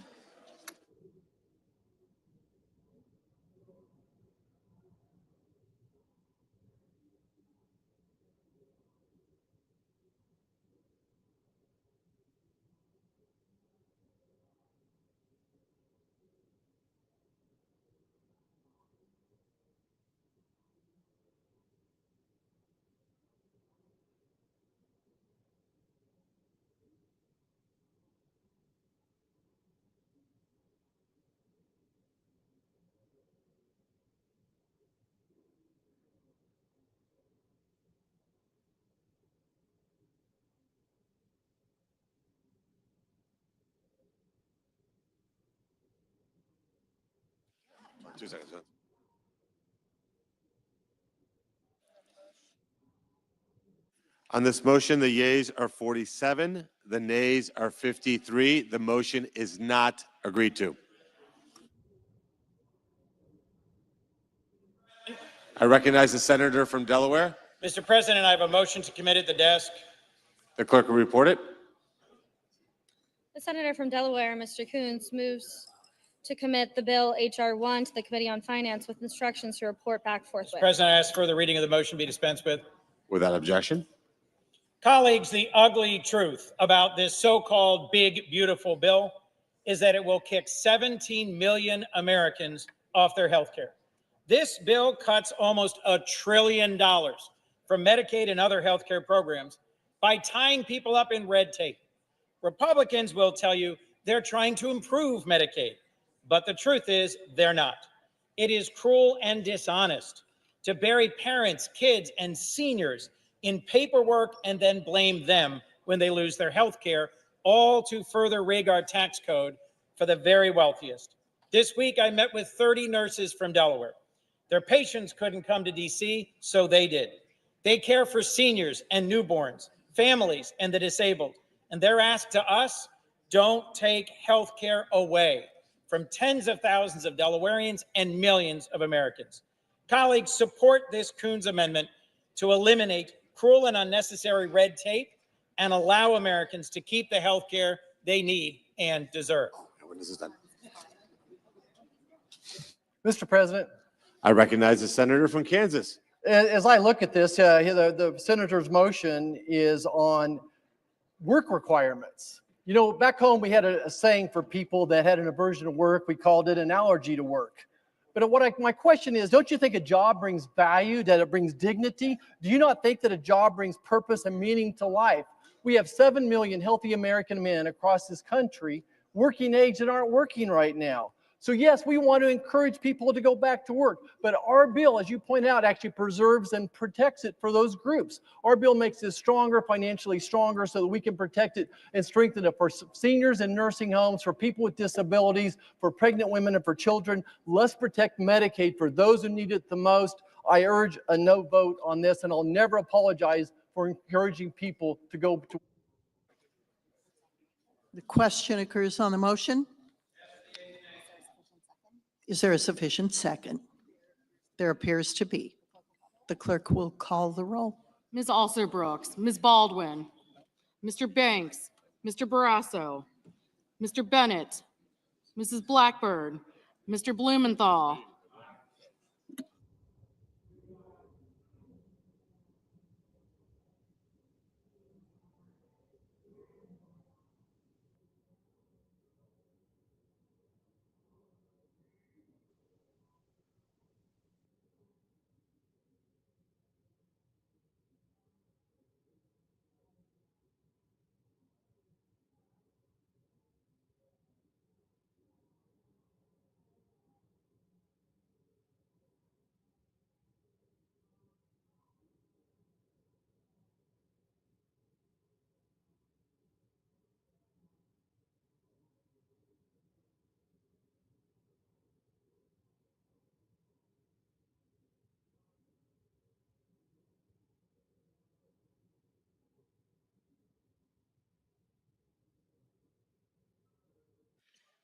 Speaker 2: Two seconds. On this motion, the yeas are 47, the nays are 53. The motion is not agreed to. I recognize the senator from Delaware.
Speaker 20: Mr. President, I have a motion to commit at the desk.
Speaker 2: The clerk will report it.
Speaker 19: The senator from Delaware, Mr. Coons, moves to commit the bill H.R. 1 to the Committee on Finance with instructions to report back forthwith.
Speaker 20: Mr. President, I ask for the reading of the motion be dispensed with.
Speaker 2: Without objection.
Speaker 20: Colleagues, the ugly truth about this so-called big, beautiful bill is that it will kick 17 million Americans off their health care. This bill cuts almost $1 trillion from Medicaid and other health care programs by tying people up in red tape. Republicans will tell you they're trying to improve Medicaid, but the truth is they're not. It is cruel and dishonest to bury parents, kids, and seniors in paperwork and then blame them when they lose their health care, all to further rig our tax code for the very wealthiest. This week, I met with 30 nurses from Delaware. Their patients couldn't come to DC, so they did. They care for seniors and newborns, families, and the disabled. And their ask to us, don't take health care away from tens of thousands of Delawareans and millions of Americans. Colleagues, support this Coons amendment to eliminate cruel and unnecessary red tape and allow Americans to keep the health care they need and deserve.
Speaker 2: When this is done.
Speaker 18: Mr. President,
Speaker 2: I recognize the senator from Kansas.
Speaker 18: as I look at this, the senator's motion is on work requirements. You know, back home, we had a saying for people that had an aversion to work. We called it an allergy to work. But my question is, don't you think a job brings value, that it brings dignity? Do you not think that a job brings purpose and meaning to life? We have 7 million healthy American men across this country, working age, that aren't working right now. So yes, we want to encourage people to go back to work, but our bill, as you point out, actually preserves and protects it for those groups. Our bill makes it stronger, financially stronger, so that we can protect it and strengthen it for seniors in nursing homes, for people with disabilities, for pregnant women, and for children. Let's protect Medicaid for those who need it the most. I urge a no vote on this, and I'll never apologize for encouraging people to go to.
Speaker 21: The question occurs on the motion. Is there a sufficient second? There appears to be. The clerk will call the roll.
Speaker 17: Ms. Alsor-Brooks, Ms. Baldwin, Mr. Banks, Mr. Barrasso, Mr. Bennett, Mrs. Blackburn, Mr. Blumenthal,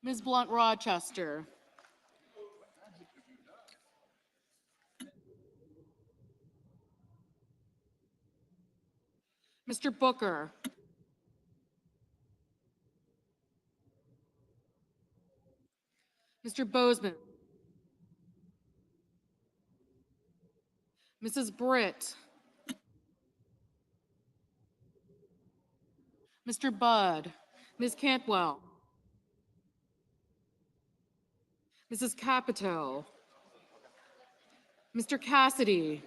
Speaker 17: Ms. Blunt Rochester, Mr. Booker,
Speaker 5: Mr. Bozeman, Mrs. Britt, Mr. Budd, Ms. Cantwell, Mrs. Capito, Mr. Cassidy,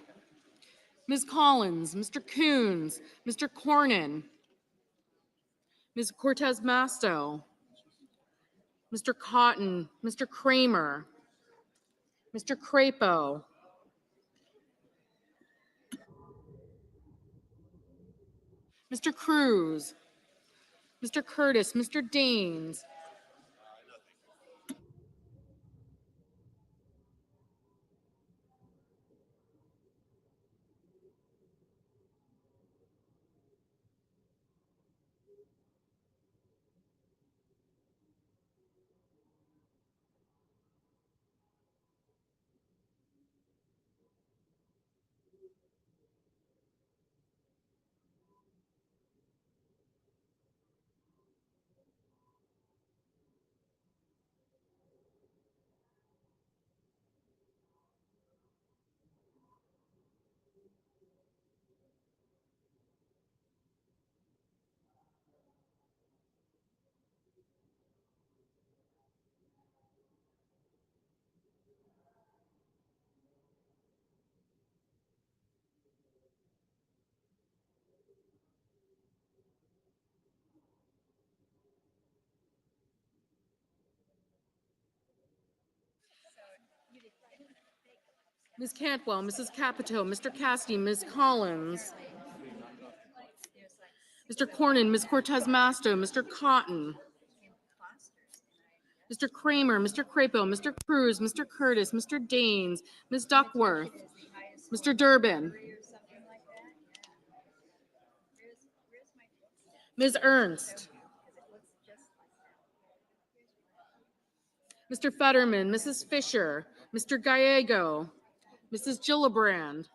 Speaker 5: Ms. Collins, Mr. Coons, Mr. Cornyn, Ms. Cortez Masto, Mr. Cotton, Mr. Kramer, Mr. Crapo, Mr. Cruz, Mr. Curtis, Mr. Daines, Ms. Cantwell, Mrs. Capito, Mr. Cassidy, Ms. Collins, Mr. Cornyn, Ms. Cortez Masto, Mr. Cotton, Mr. Kramer, Mr. Crapo, Mr. Cruz, Mr. Curtis, Mr. Daines, Ms. Duckworth, Mr. Durbin, Ms. Ernst, Mr. Fetterman, Mrs. Fisher, Mr. Gallego, Mrs. Gillibrand,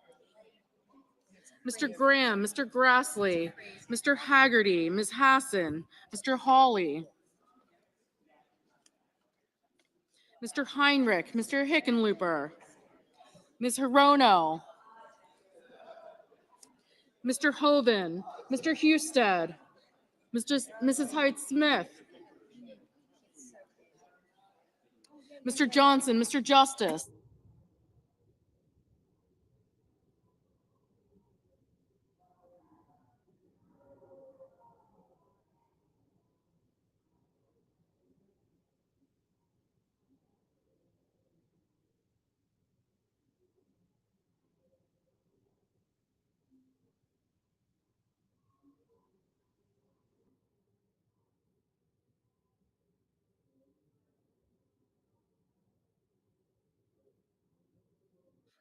Speaker 5: Mr. Graham, Mr. Grassley, Mr. Haggerty, Ms. Hassan, Mr. Hawley, Mr. Heinrich, Mr. Hickenlooper, Ms. Hirono, Mr. Hoven, Mr. Husted, Mrs. Hyde-Smith, Mr. Johnson, Mr. Justice,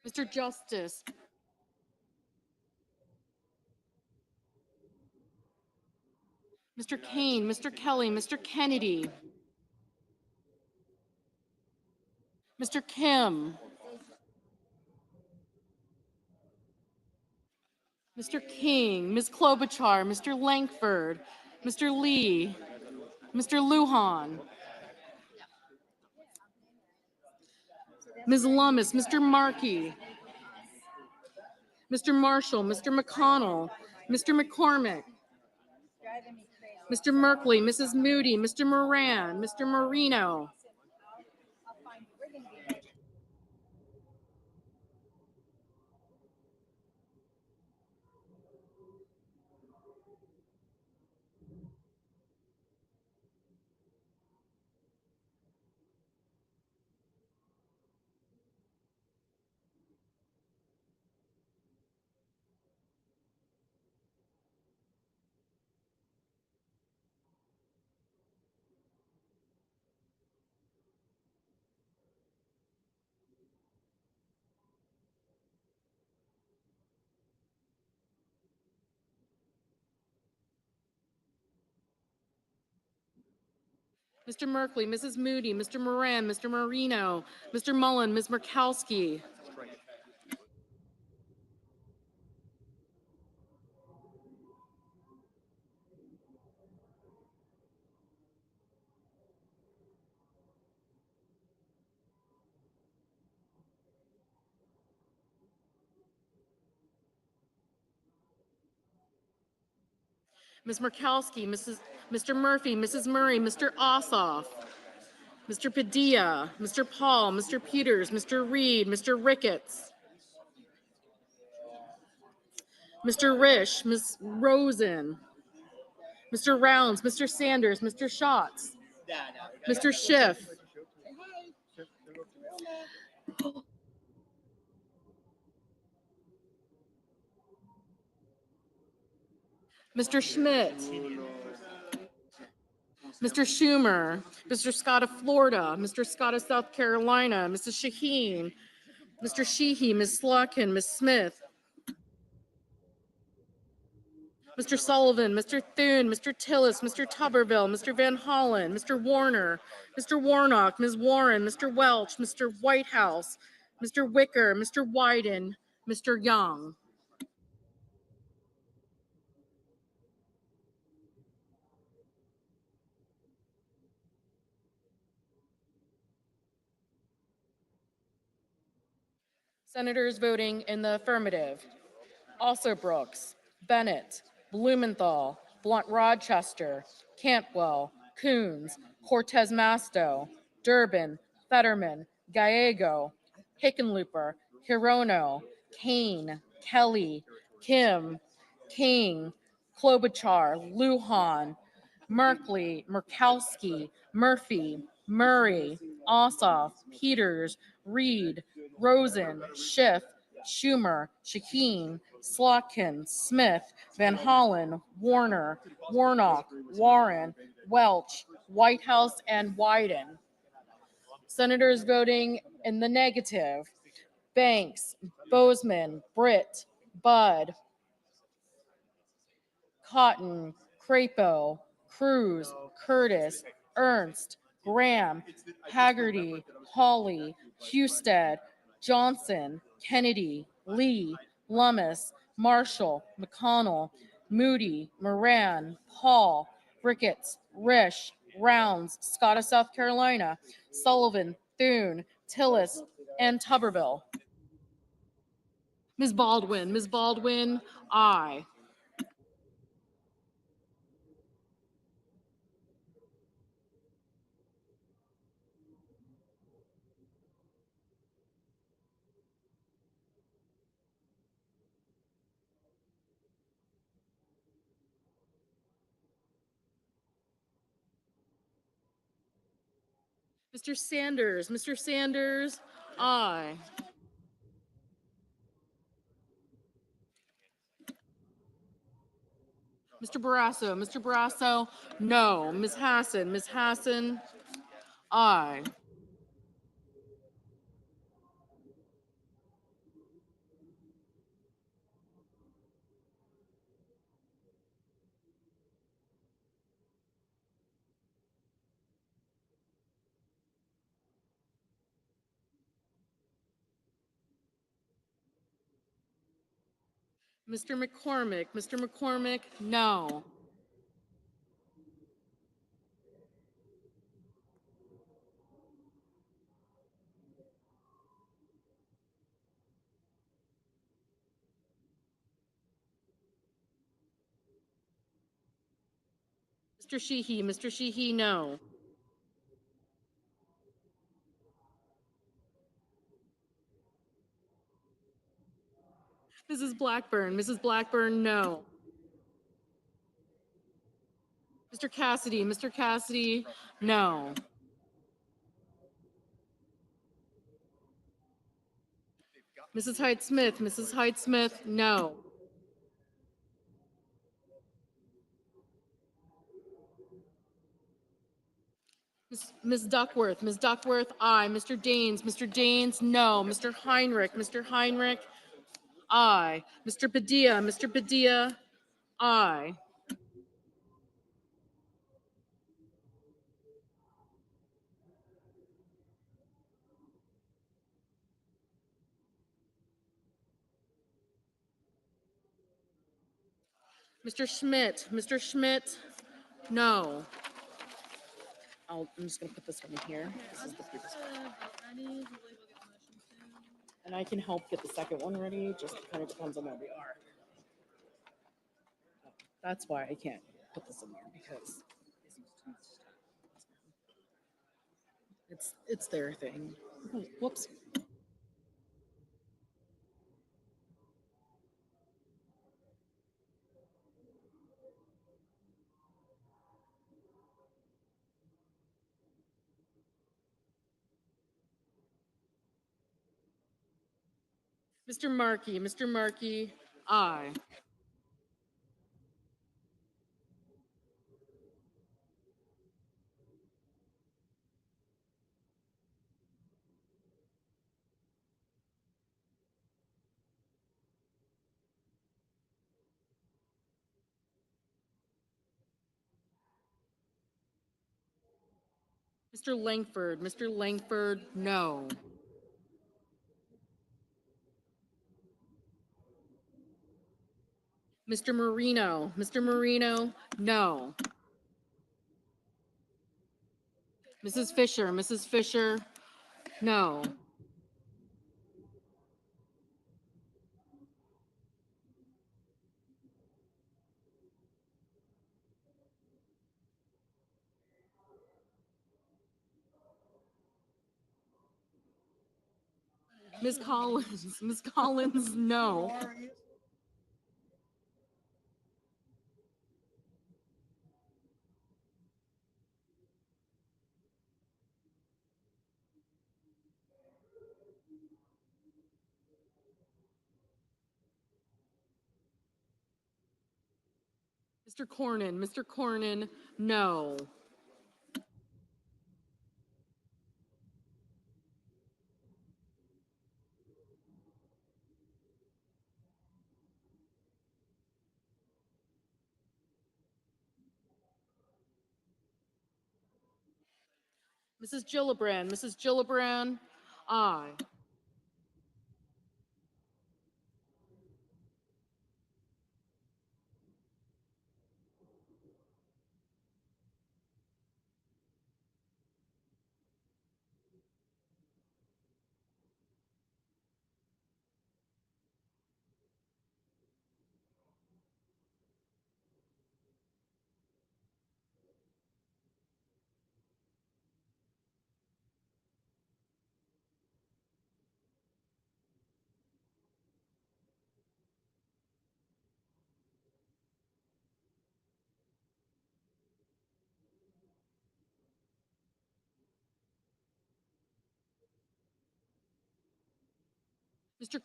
Speaker 5: Mr. Justice, Mr. Kane, Mr. Kelly, Mr. Kennedy, Mr. Kim, Mr. King, Ms. Klobuchar, Mr. Lankford, Mr. Lee, Mr. Lujan, Ms. Lummis, Mr. Markey, Mr. Marshall, Mr. McConnell, Mr. McCormick, Mr. Merkley, Mrs. Moody, Mr. Moran, Mr. Marino, Mr. Merkley, Mrs. Moody, Mr. Moran, Mr. Marino, Mr. Mullen, Ms. Murkowski,
Speaker 17: Ms. Murkowski, Mr. Murphy, Mrs. Murray, Mr. Ossoff, Mr. Padilla, Mr. Paul, Mr. Peters, Mr. Reed, Mr. Ricketts, Mr. Risch, Ms. Rosen, Mr. Rounds, Mr. Sanders, Mr. Schatz, Mr. Schiff, Mr. Schmidt, Mr. Schumer, Mr. Scott of Florida, Mr. Scott of South Carolina, Mrs. Shaheen, Mr. Sheehy, Ms. Slotkin, Ms. Smith, Mr. Sullivan, Mr. Thune, Mr. Tillis, Mr. Tuberville, Mr. Van Hollen, Mr. Warner, Mr. Warnock, Ms. Warren, Mr. Welch, Mr. Whitehouse, Mr. Wicker, Mr. Wyden, Mr. Young. Senators voting in the affirmative: Also Brooks, Bennett, Blumenthal, Blunt Rochester, Cantwell, Coons, Cortez Masto, Durbin, Fetterman, Gallego, Hickenlooper, Hirono, Kane, Kelly, Kim, King, Klobuchar, Lujan, Merkley, Murkowski, Murphy, Murray, Ossoff, Peters, Reed, Rosen, Schiff, Schumer, Shaheen, Slotkin, Smith, Van Hollen, Warner, Warnock, Warren, Welch, Whitehouse, and Wyden. Senators voting in the negative: Banks, Bozeman, Britt, Budd, Cotton, Crapo, Cruz, Curtis, Ernst, Graham, Haggerty, Hawley, Husted, Johnson, Kennedy, Lee, Lummis, Marshall, McConnell, Moody, Moran, Paul, Ricketts, Risch, Rounds, Scott of South Carolina, Sullivan, Thune, Tillis, and Tuberville. Ms. Baldwin, aye. Mr. Sanders, aye. Mr. Barrasso, no. Ms. Hassan, aye. Mr. McCormick, no. Mr. Sheehy, no. Mrs. Blackburn, no. Mr. Cassidy, no. Mrs. Hyde Smith, no. Ms. Duckworth, aye. Mr. Daines, no. Mr. Heinrich, aye. Mr. Padilla, aye. Mr. Schmidt, no. I'm just gonna put this one in here. This is the previous one. And I can help get the second one ready, just kind of depends on where we are. That's why I can't put this in there because it's their thing. Oh, whoops. Mr. Markey, aye. Mr. Langford, no. Mr. Marino, no. Mrs. Fisher, no. Ms. Collins, no. Mr. Cornyn, no. Mrs. Gillibrand, aye. Mr.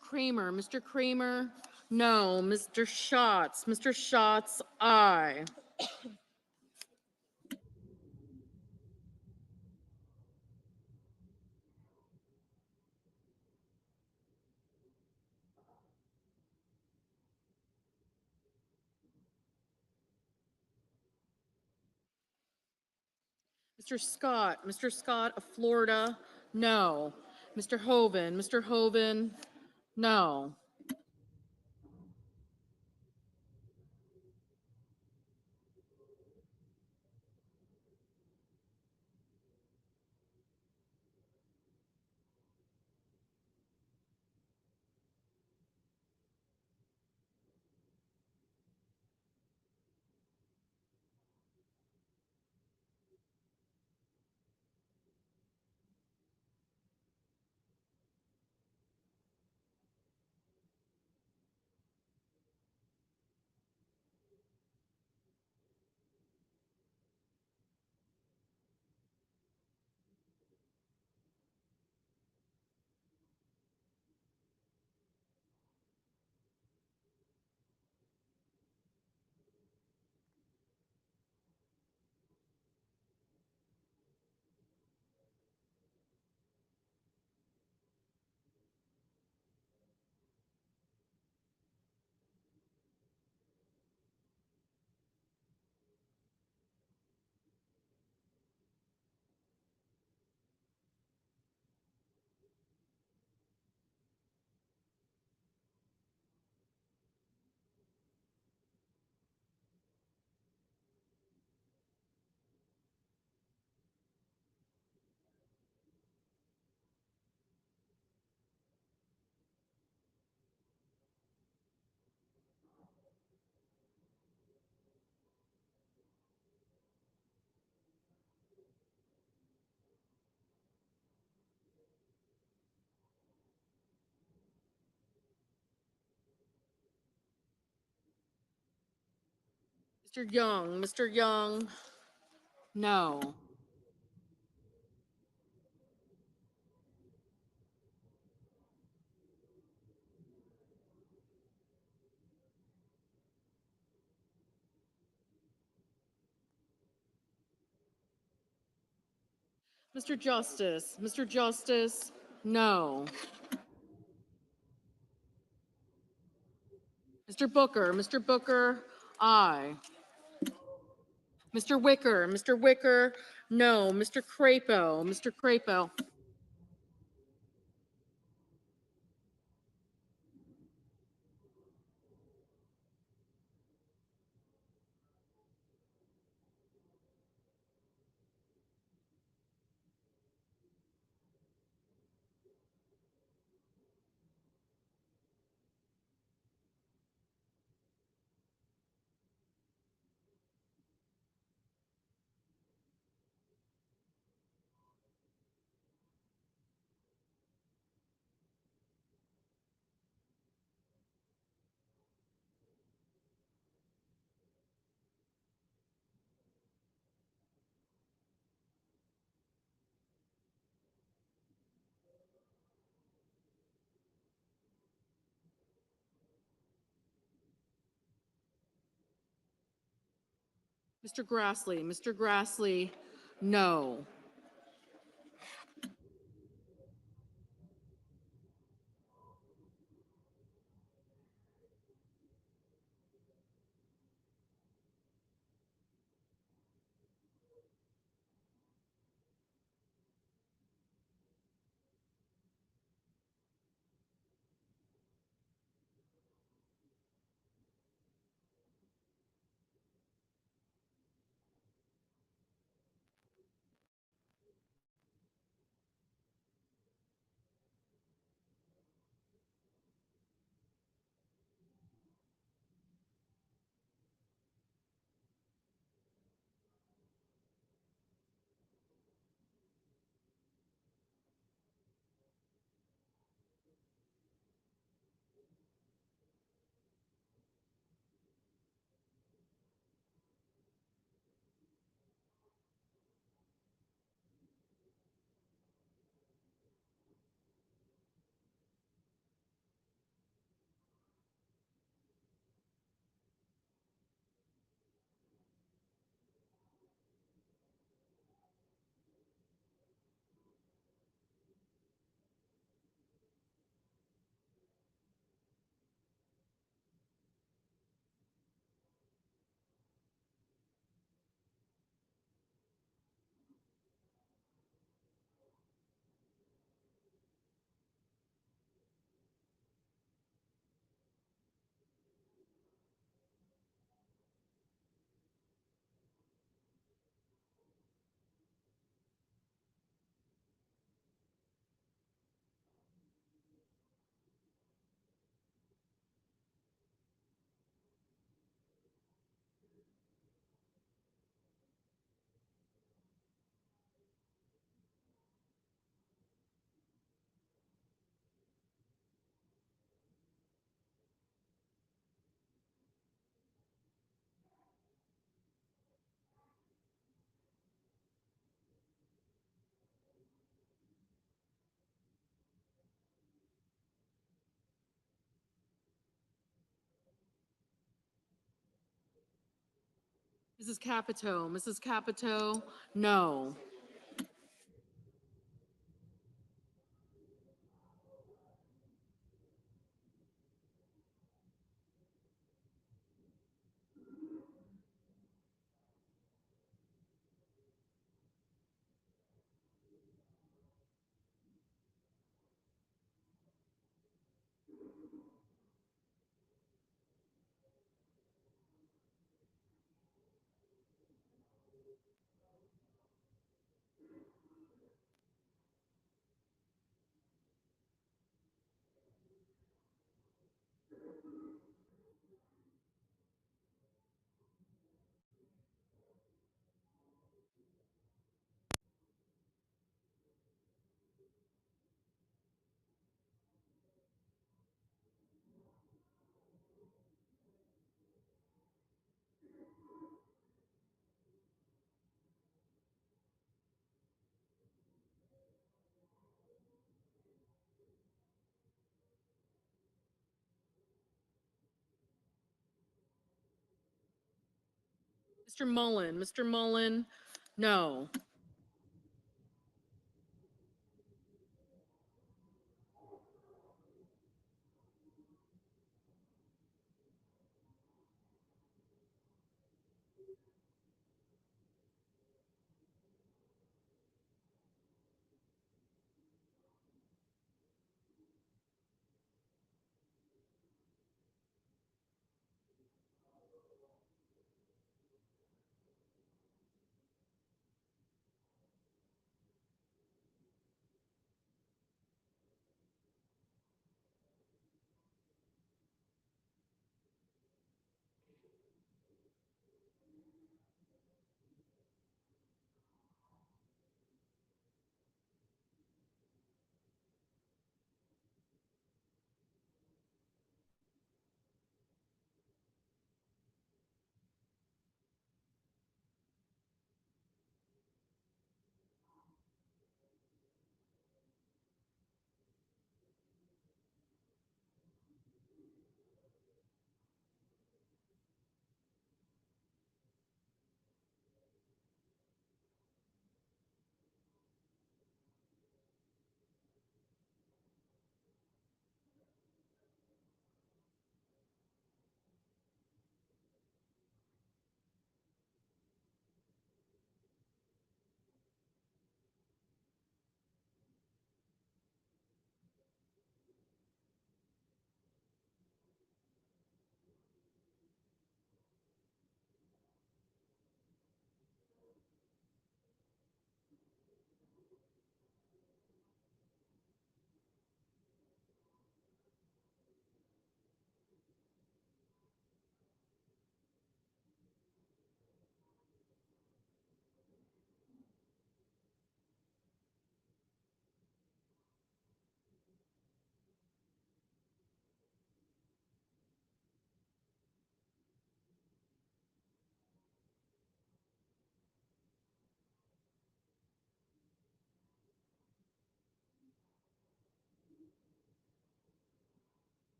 Speaker 17: Kramer, no. Mr. Schatz, aye. Mr. Scott of Florida, no. Mr. Hoven, no. Mr. Young, Mr. Young, no. Mr. Justice, no. Mr. Booker, aye. Mr. Wicker, no. Mr. Crapo, Mr. Grassley, no. Mrs. Capito, no. Mr. Mullen, no.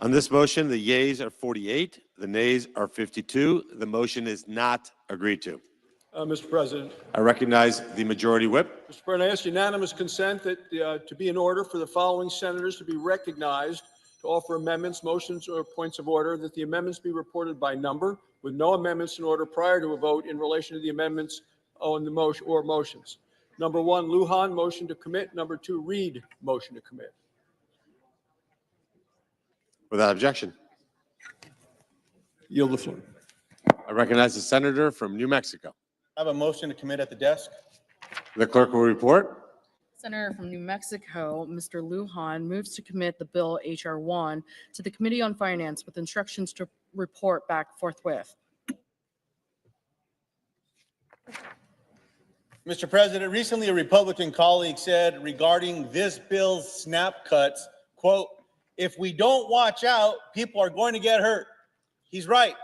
Speaker 2: On this motion, the yeas are 48, the nays are 52. The motion is not agreed to.
Speaker 4: Mr. President,
Speaker 2: I recognize the majority whip.
Speaker 4: Mr. President, I ask unanimous consent that to be in order for the following senators to be recognized to offer amendments, motions, or points of order, that the amendments be reported by number with no amendments in order prior to a vote in relation to the amendments on the motion or motions. Number 1, Lujan, motion to commit. Number 2, Reed, motion to commit.
Speaker 2: Without objection,
Speaker 4: Yield the floor.
Speaker 2: I recognize the senator from New Mexico.
Speaker 22: I have a motion to commit at the desk.
Speaker 2: The clerk will report.
Speaker 17: Senator from New Mexico, Mr. Lujan, moves to commit the bill H.R. 1 to the Committee on Finance with instructions to report back forthwith.
Speaker 22: Mr. President, recently a Republican colleague said regarding this bill's SNAP cuts, quote, "If we don't watch out, people are going to get hurt." He's right.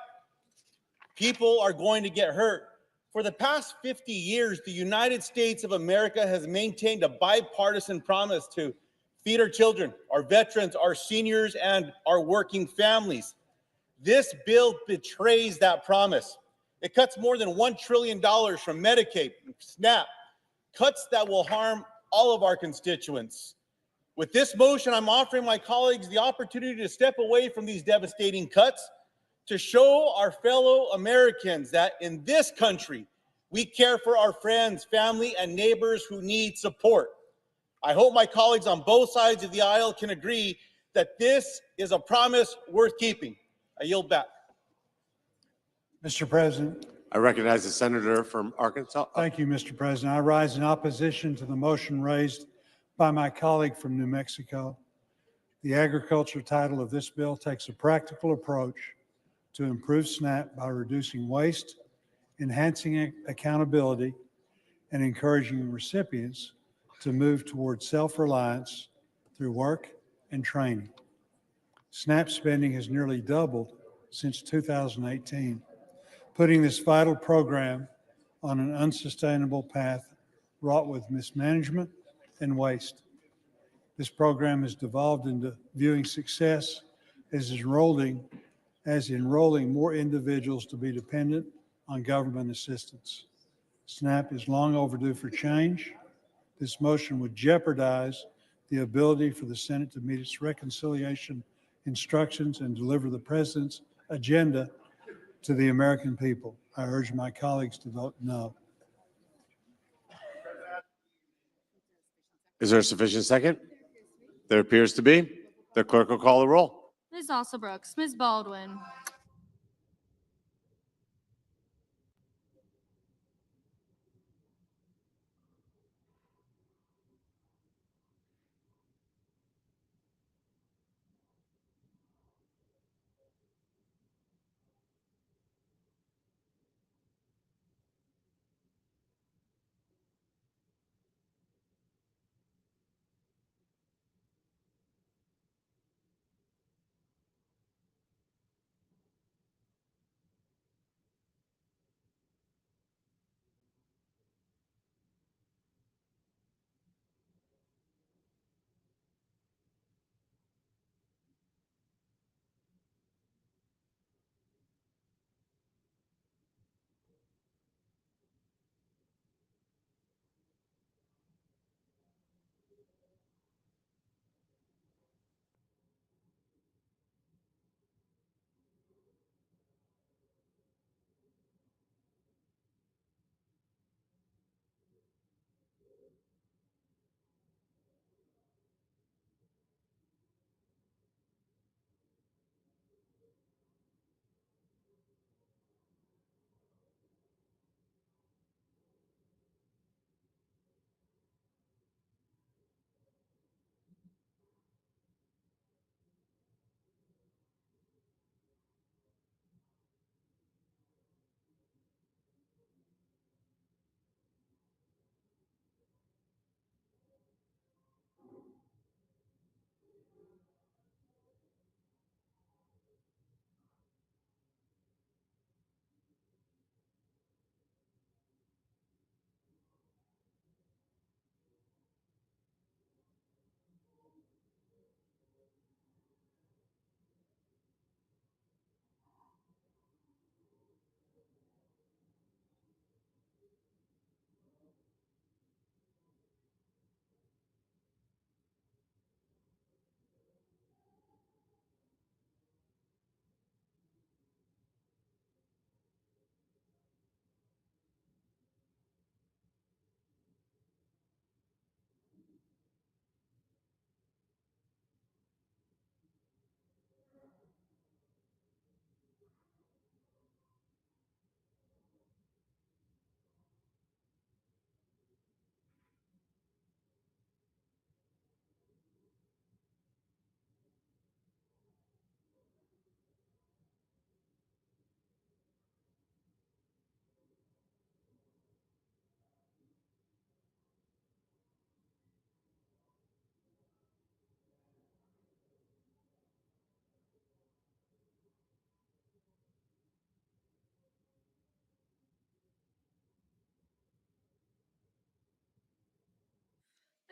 Speaker 22: People are going to get hurt. For the past 50 years, the United States of America has maintained a bipartisan promise to feed our children, our veterans, our seniors, and our working families. This bill betrays that promise. It cuts more than $1 trillion from Medicaid, SNAP, cuts that will harm all of our constituents. With this motion, I'm offering my colleagues the opportunity to step away from these devastating cuts, to show our fellow Americans that in this country, we care for our friends, family, and neighbors who need support. I hope my colleagues on both sides of the aisle can agree that this is a promise worth keeping. I yield back.
Speaker 15: Mr. President.
Speaker 2: I recognize the senator from Arkansas.
Speaker 15: Thank you, Mr. President. I rise in opposition to the motion raised by my colleague from New Mexico. The agriculture title of this bill takes a practical approach to improve SNAP by reducing waste, enhancing accountability, and encouraging recipients to move towards self-reliance through work and training. SNAP spending has nearly doubled since 2018, putting this vital program on an unsustainable path wrought with mismanagement and waste. This program has devolved into viewing success as enrolling more individuals to be dependent on government assistance. SNAP is long overdue for change. This motion would jeopardize the ability for the Senate to meet its reconciliation instructions and deliver the President's agenda to the American people. I urge my colleagues to vote no.
Speaker 2: Is there a sufficient second? There appears to be. The clerk will call the roll.
Speaker 19: Ms. Alsobrooks, Ms. Baldwin,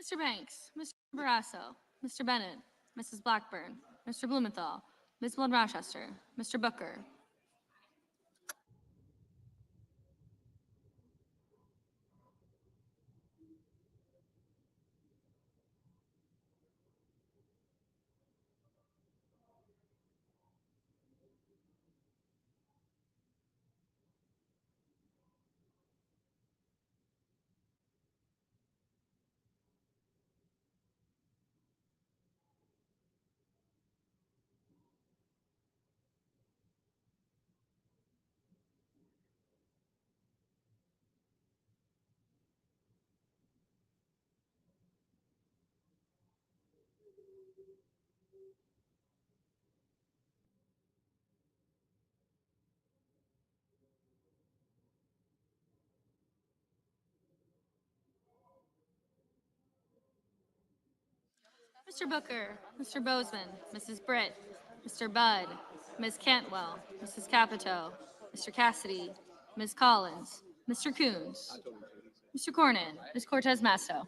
Speaker 19: Mr. Banks, Mr. Barrasso, Mr. Bennett, Mrs. Blackburn, Mr. Blumenthal, Ms. Blood Rochester, Mr. Booker, Mr. Booker, Mr. Bozeman, Mrs. Britt, Mr. Budd, Ms. Cantwell, Mrs. Capito, Mr. Cassidy, Ms. Collins, Mr. Coons, Mr. Cornyn, Ms. Cortez Masto.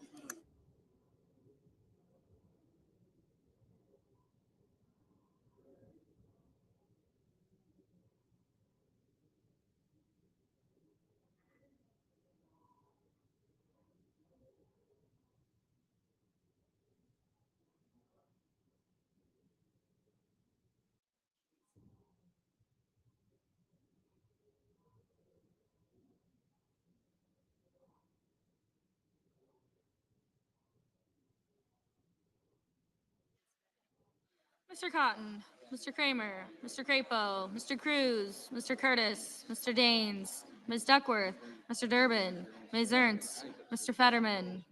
Speaker 19: Mr. Cotton, Mr. Kramer, Mr. Crapo, Mr. Cruz, Mr. Curtis, Mr. Daines, Ms. Duckworth, Mr. Durbin, Ms. Ernst, Mr. Fetterman,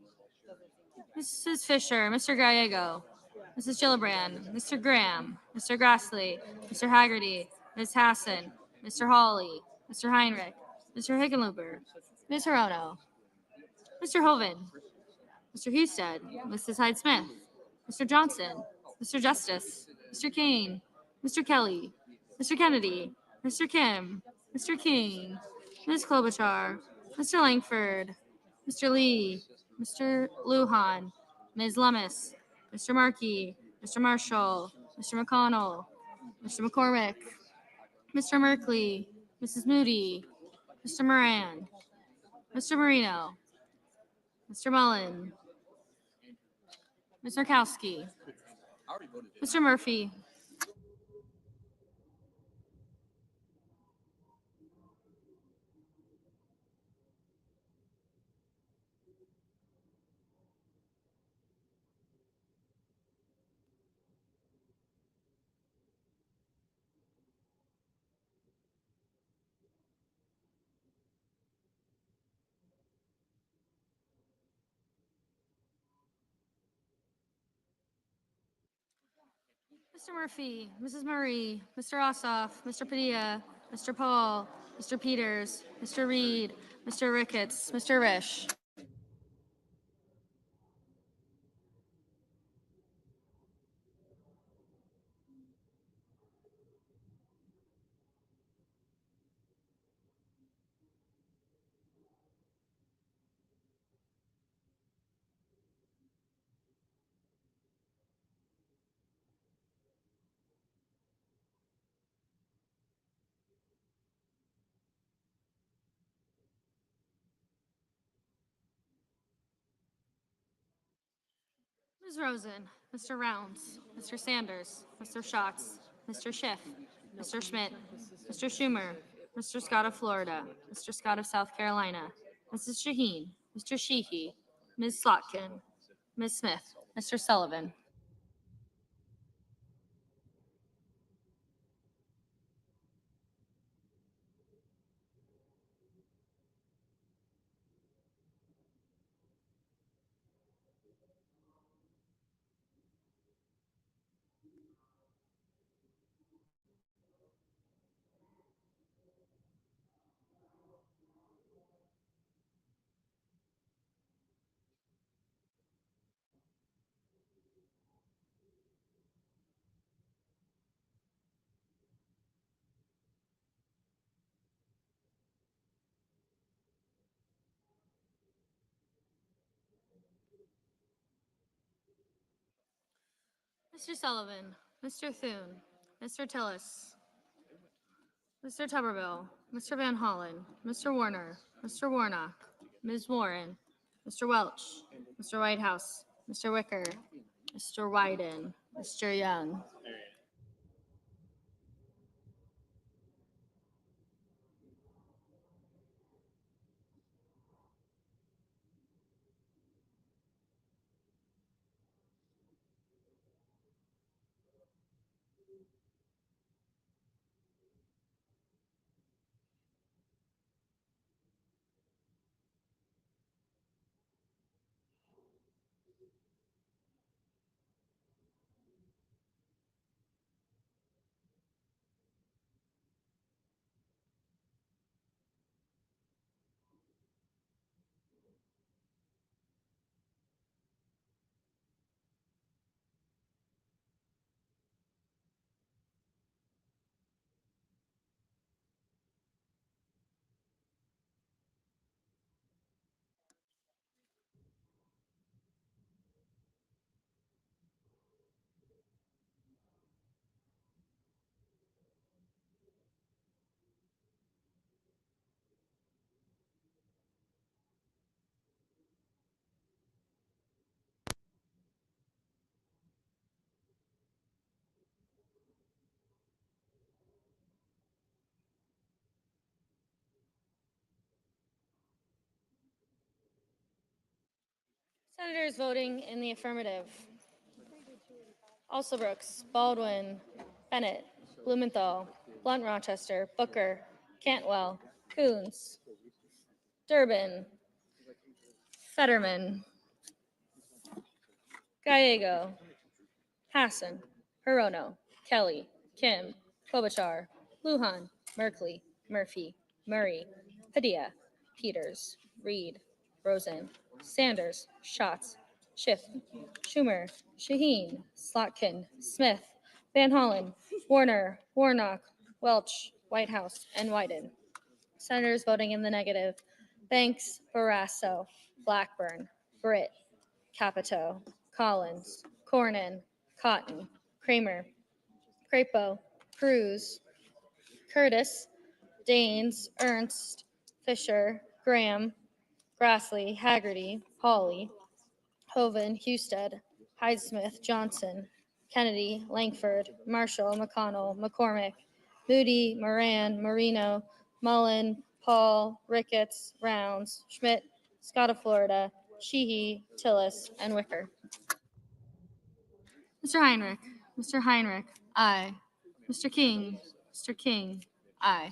Speaker 19: Mrs. Fisher, Mr. Gallego, Mrs. Gillibrand, Mr. Graham, Mr. Grassley, Mr. Haggerty, Ms. Hassan, Mr. Hawley, Mr. Heinrich, Mr. Hickenlooper, Ms. Hirono, Mr. Hovind, Mr. Husted, Mrs. Hyde-Smith, Mr. Johnson, Mr. Justice, Mr. Kane, Mr. Kelly, Mr. Kennedy, Mr. Kim, Mr. King, Ms. Klobuchar, Mr. Langford, Mr. Lee, Mr. Lujan, Ms. Lummis, Mr. Markey, Mr. Marshall, Mr. McConnell, Mr. McCormick, Mr. Merkley, Mrs. Moody, Mr. Moran, Mr. Marino, Mr. Mullen, Ms. Markowski, Mr. Murphy, Mr. Murphy, Mrs. Murray, Mr. Ossoff, Mr. Padilla, Mr. Paul, Mr. Peters, Mr. Reed, Mr. Ricketts, Mr. Risch. Ms. Rosen, Mr. Rounds, Mr. Sanders, Mr. Schatz, Mr. Schiff, Mr. Schmidt, Mr. Schumer, Mr. Scott of Florida, Mr. Scott of South Carolina, Mrs. Shaheen, Mr. Sheehy, Ms. Slotkin, Ms. Smith, Mr. Sullivan. Mr. Sullivan, Mr. Thune, Mr. Tillis, Mr. Tuberville, Mr. Van Hollen, Mr. Warner, Mr. Warnock, Ms. Warren, Mr. Welch, Mr. Whitehouse, Mr. Wicker, Mr. Wyden, Mr. Young. Senators voting in the affirmative: Alsobrooks, Baldwin, Bennett, Blumenthal, Blunt Rochester, Booker, Cantwell, Coons, Durbin, Fetterman, Gallego, Hassan, Hirono, Kelly, Kim, Klobuchar, Lujan, Merkley, Murphy, Murray, Padilla, Peters, Reed, Rosen, Sanders, Schatz, Schiff, Schumer, Shaheen, Slotkin, Smith, Van Hollen, Warner, Warnock, Welch, Whitehouse, and Wyden. Senators voting in the negative: Banks, Barrasso, Blackburn, Britt, Capito, Collins, Cornyn, Cotton, Kramer, Crapo, Cruz, Curtis, Daines, Ernst, Fisher, Graham, Grassley, Haggerty, Hawley, Hoven, Husted, Hyde-Smith, Johnson, Kennedy, Langford, Marshall, McConnell, McCormick, Moody, Moran, Marino, Mullen, Paul, Ricketts, Rounds, Schmidt, Scott of Florida, Sheehy, Tillis, and Wicker. Mr. Heinrich, Mr. Heinrich, aye. Mr. King, Mr. King, aye.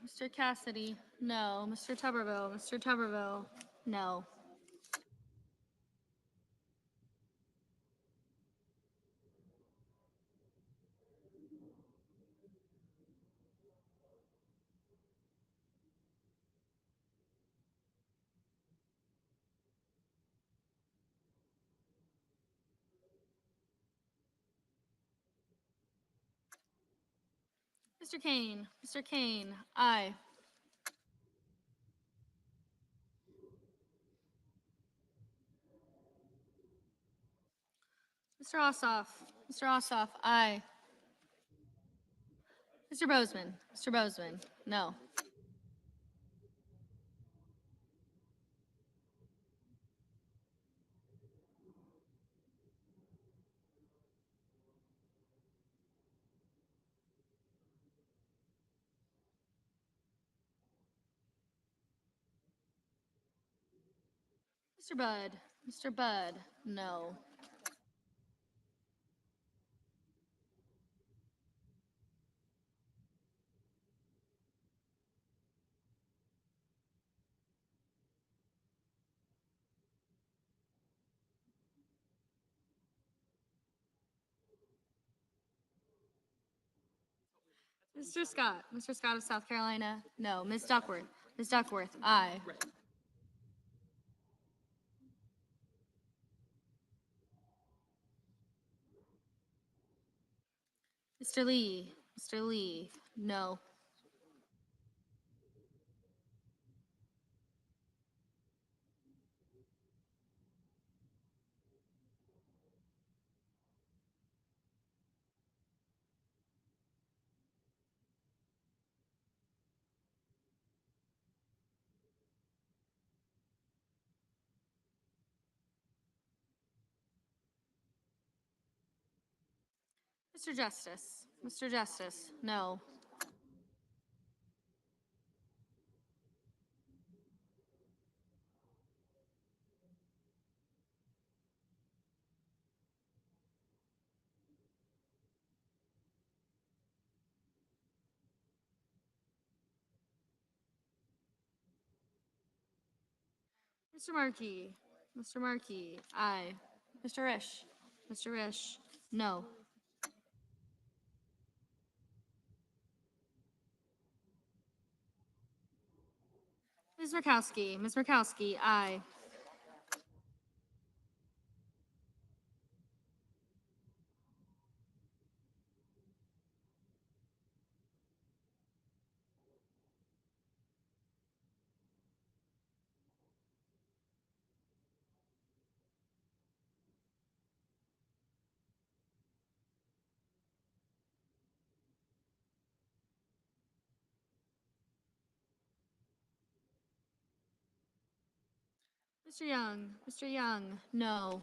Speaker 19: Mr. Cassidy, no. Mr. Tuberville, no. Mr. Kane, aye. Mr. Ossoff, aye. Mr. Bozeman, no. Mr. Budd, no. Mr. Scott. Mr. Scott of South Carolina, no. Ms. Duckworth. Ms. Duckworth, aye. Mr. Lee. Mr. Lee, no. Mr. Justice. Mr. Justice, no. Mr. Markey. Mr. Markey, aye. Mr. Rish. Mr. Rish, no. Ms. Murkowski. Ms. Murkowski, aye. Mr. Young. Mr. Young, no.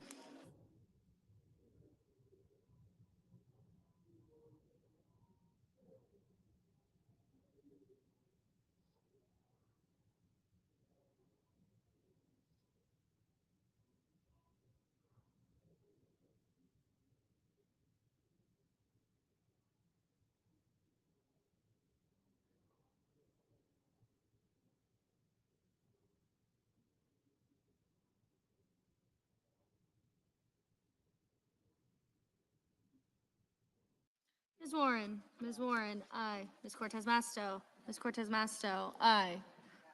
Speaker 19: Ms. Warren. Ms. Warren, aye. Ms. Cortez Masto. Ms. Cortez Masto, aye.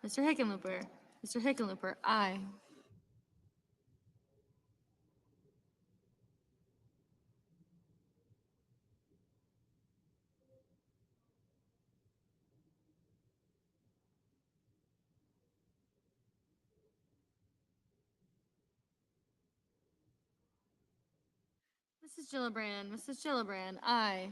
Speaker 19: Mr. Hickenlooper. Mr. Hickenlooper, aye. Mrs. Gillibrand. Mrs. Gillibrand, aye.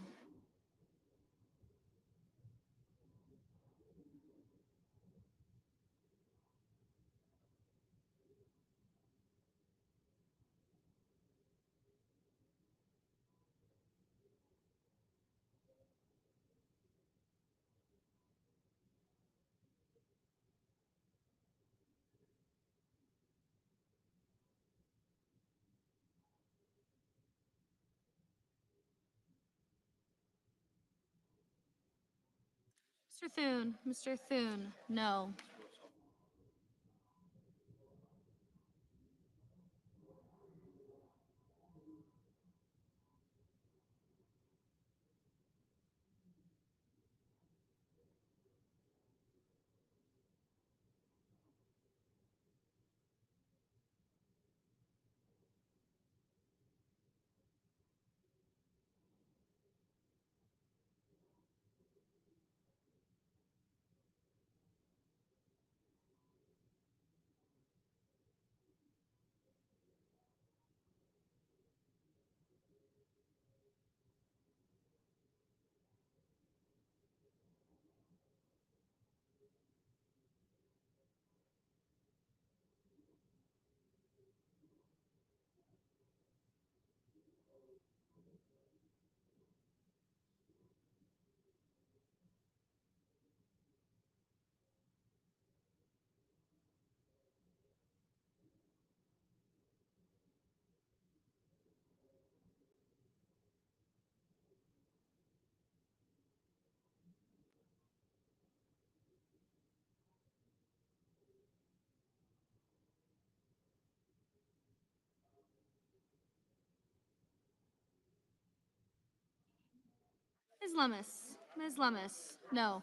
Speaker 19: Mr. Thune. Mr. Thune, no. Ms. Lummis. Ms. Lummis? No.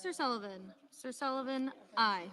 Speaker 19: Mr. Sullivan? Mr. Sullivan, aye.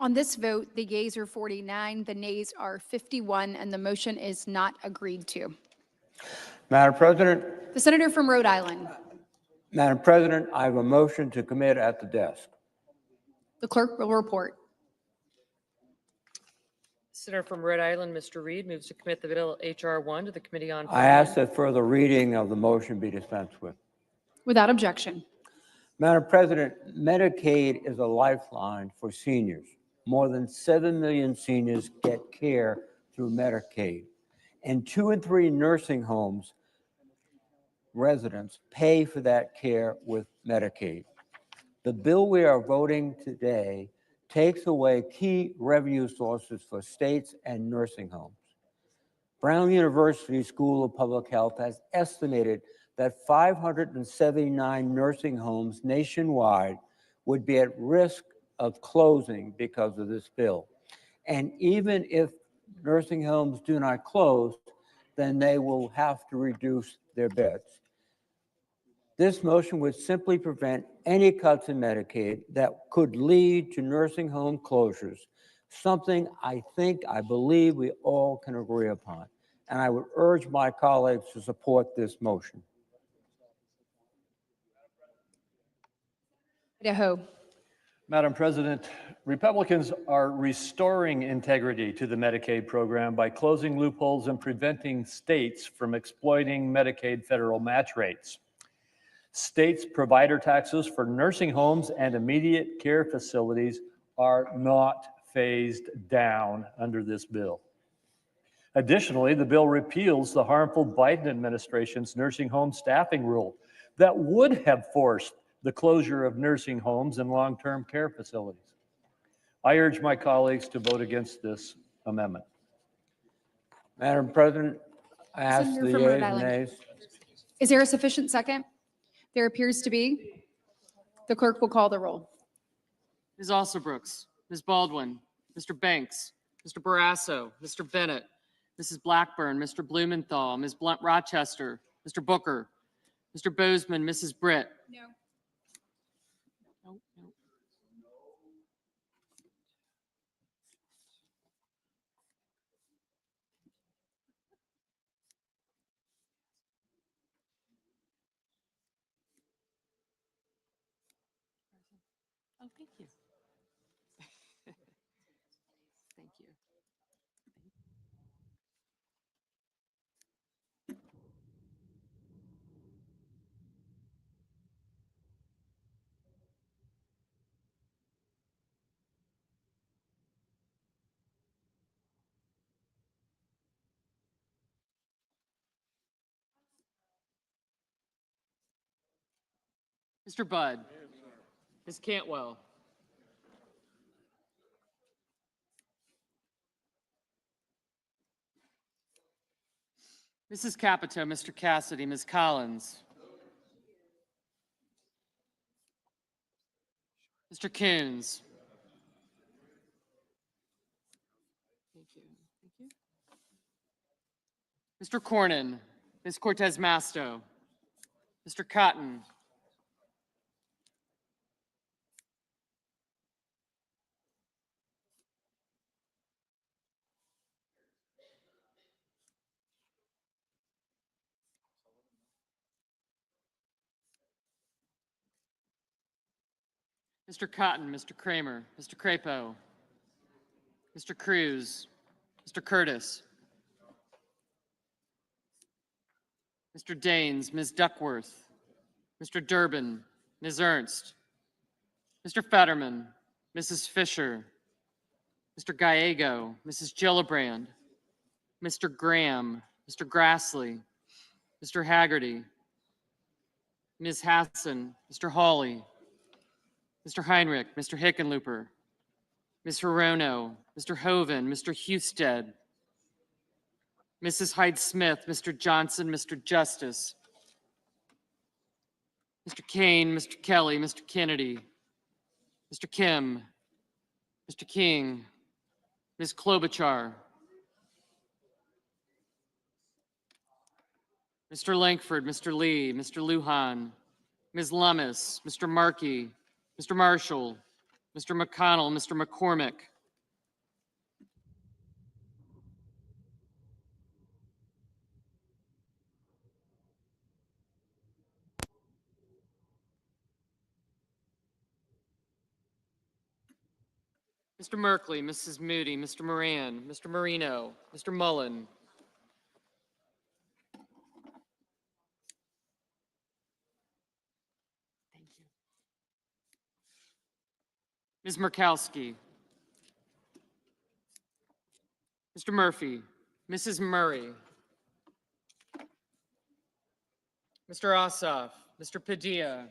Speaker 7: On this vote, the yeas are 49, the nays are 51, and the motion is not agreed to.
Speaker 8: Madam President,
Speaker 7: The senator from Rhode Island.
Speaker 8: Madam President, I have a motion to commit at the desk.
Speaker 7: The clerk will report.
Speaker 5: Senator from Rhode Island, Mr. Reed, moves to commit the bill H.R. 1 to the Committee on
Speaker 8: I ask that further reading of the motion be dispensed with.
Speaker 7: Without objection.
Speaker 8: Madam President, Medicaid is a lifeline for seniors. More than 7 million seniors get care through Medicaid. And 2 in 3 nursing homes residents pay for that care with Medicaid. The bill we are voting today takes away key revenue sources for states and nursing homes. Brown University School of Public Health has estimated that 579 nursing homes nationwide would be at risk of closing because of this bill. And even if nursing homes do not close, then they will have to reduce their beds. This motion would simply prevent any cuts in Medicaid that could lead to nursing home closures, something I believe we all can agree upon. And I would urge my colleagues to support this motion.
Speaker 7: Idaho.
Speaker 9: Madam President, Republicans are restoring integrity to the Medicaid program by closing loopholes and preventing states from exploiting Medicaid federal match rates. States' provider taxes for nursing homes and immediate care facilities are not phased down under this bill. Additionally, the bill repeals the harmful Biden administration's nursing home staffing rule that would have forced the closure of nursing homes and long-term care facilities. I urge my colleagues to vote against this amendment.
Speaker 8: Madam President, I ask
Speaker 7: Senator
Speaker 8: the
Speaker 7: from Rhode
Speaker 8: yeas and
Speaker 7: Island.
Speaker 8: nays.
Speaker 7: Is there a sufficient second? There appears to be. The clerk will call the roll.
Speaker 5: Ms. Alsobrooks, Ms. Baldwin, Mr. Banks, Mr. Barrasso, Mr. Bennett, Mrs. Blackburn, Mr. Blumenthal, Ms. Blunt Rochester, Mr. Booker, Mr. Bozeman, Mrs. Britt.
Speaker 7: No.
Speaker 5: No, no. Oh, thank you. Thank you. Mr. Budd, Ms. Cantwell, Mrs. Capito, Mr. Cassidy, Ms. Collins, Mr. Coons. Thank you. Thank you. Mr. Cornyn, Ms. Cortez Masto, Mr. Cotton, Mr. Cotton, Mr. Kramer, Mr. Crapo, Mr. Cruz, Mr. Curtis, Mr. Daines, Ms. Duckworth, Mr. Durbin, Ms. Ernst, Mr. Fetterman, Mrs. Fisher, Mr. Gallego, Mrs. Gillibrand, Mr. Graham, Mr. Grassley, Mr. Haggerty, Ms. Hassan, Mr. Hawley, Mr. Heinrich, Mr. Hickenlooper, Ms. Hirono, Mr. Hoven, Mr. Husted, Mrs. Hyde-Smith, Mr. Johnson, Mr. Justice, Mr. Kane, Mr. Kelly, Mr. Kennedy, Mr. Kim, Mr. King, Ms. Klobuchar, Mr. Langford, Mr. Lee, Mr. Lujan, Ms. Lummis, Mr. Markey, Mr. Marshall, Mr. McConnell, Mr. McCormick, Mr. Merkley, Mrs. Moody, Mr. Moran, Mr. Marino, Mr. Mullen, Ms. Murkowski, Mr. Murphy, Mrs. Murray, Mr. Ossoff, Mr. Padilla,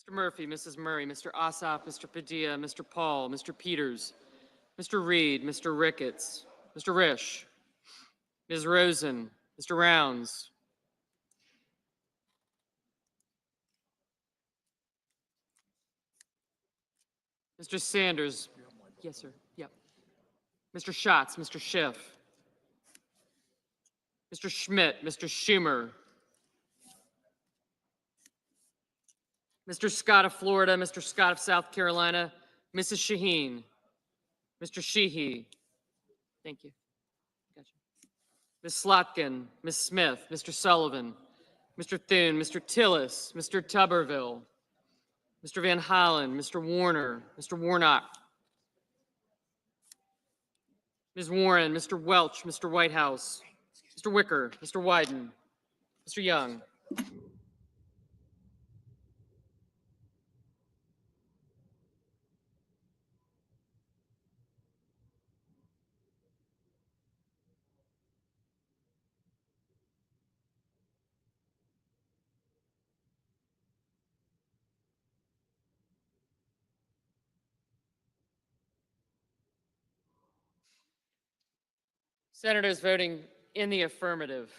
Speaker 5: Mr. Murphy, Mrs. Murray, Mr. Ossoff, Mr. Padilla, Mr. Paul, Mr. Peters, Mr. Reed, Mr. Ricketts, Mr. Risch, Ms. Rosen, Mr. Rounds, Mr. Sanders. Yes, sir. Yep. Mr. Schatz, Mr. Schiff, Mr. Schmidt, Mr. Schumer, Mr. Scott of Florida, Mr. Scott of South Carolina, Mrs. Shaheen, Mr. Sheehy. Thank you. Gotcha. Ms. Slotkin, Ms. Smith, Mr. Sullivan, Mr. Thune, Mr. Tillis, Mr. Tuberville, Mr. Van Hollen, Mr. Warner, Mr. Warnock, Ms. Warren, Mr. Welch, Mr. Whitehouse, Mr. Wicker, Mr. Wyden, Mr. Young. Senators voting in the affirmative.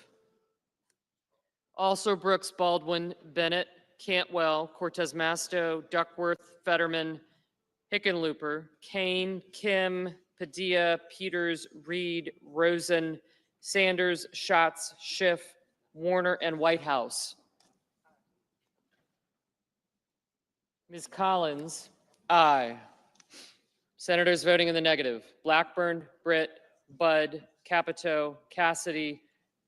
Speaker 5: Also Brooks, Baldwin, Bennett, Cantwell, Cortez Masto, Duckworth, Fetterman, Hickenlooper, Kane, Kim, Padilla, Peters, Reed, Rosen, Sanders, Schatz, Schiff, Warner, and Whitehouse. Ms. Collins, aye. Senators voting in the negative. Blackburn, Britt, Budd, Capito, Cassidy,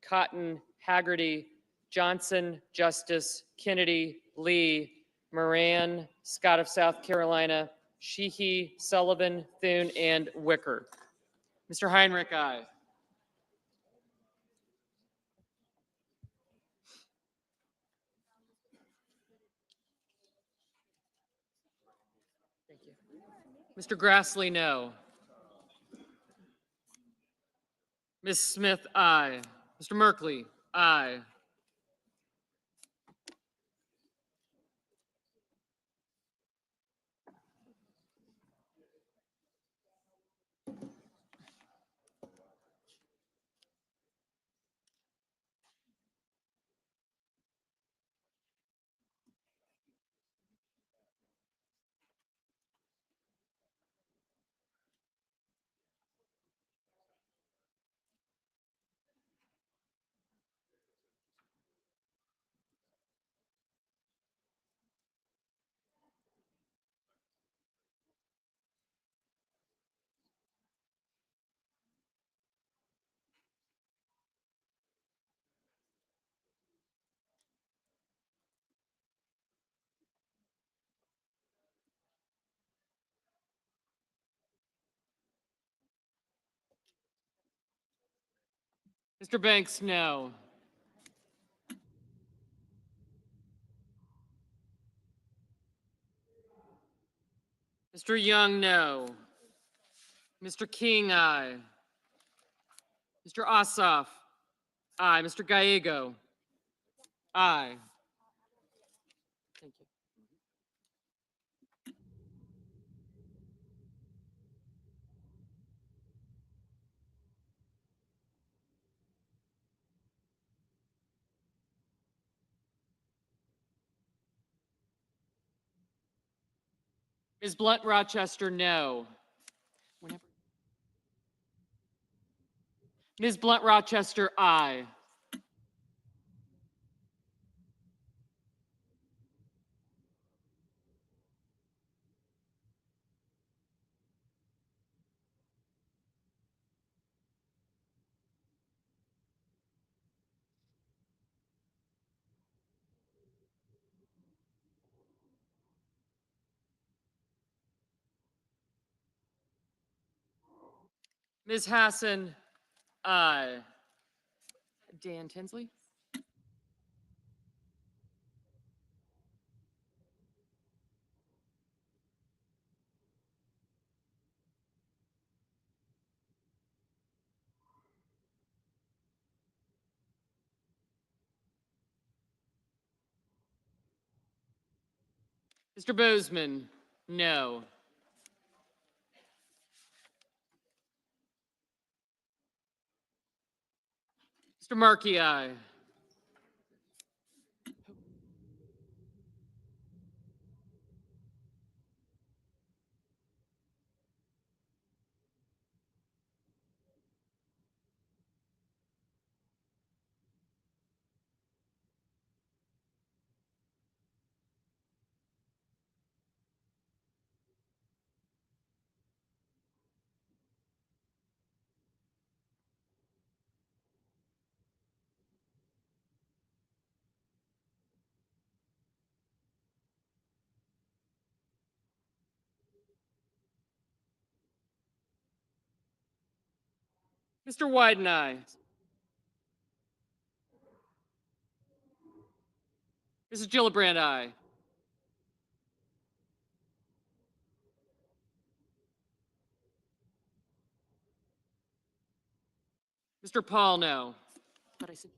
Speaker 5: Cotton, Haggerty, Johnson, Justice, Kennedy, Lee, Moran, Scott of South Carolina, Sheehy, Sullivan, Thune, and Wicker. Mr. Heinrich, aye. Thank you. Mr. Grassley, no. Ms. Smith, aye. Mr. Merkley, aye. Mr. Banks, no. Mr. Young, no. Mr. King, aye. Mr. Ossoff, aye. Mr. Gallego, aye. Thank you. Ms. Blunt Rochester, no. Whenever. Ms. Blunt Rochester, aye. Ms. Hassan, aye. Dan Tinsley? Mr. Bozeman, no. Mr. Markey, aye. Mr. Wyden, aye. Mrs. Gillibrand, aye. Mr. Paul, no. But I said,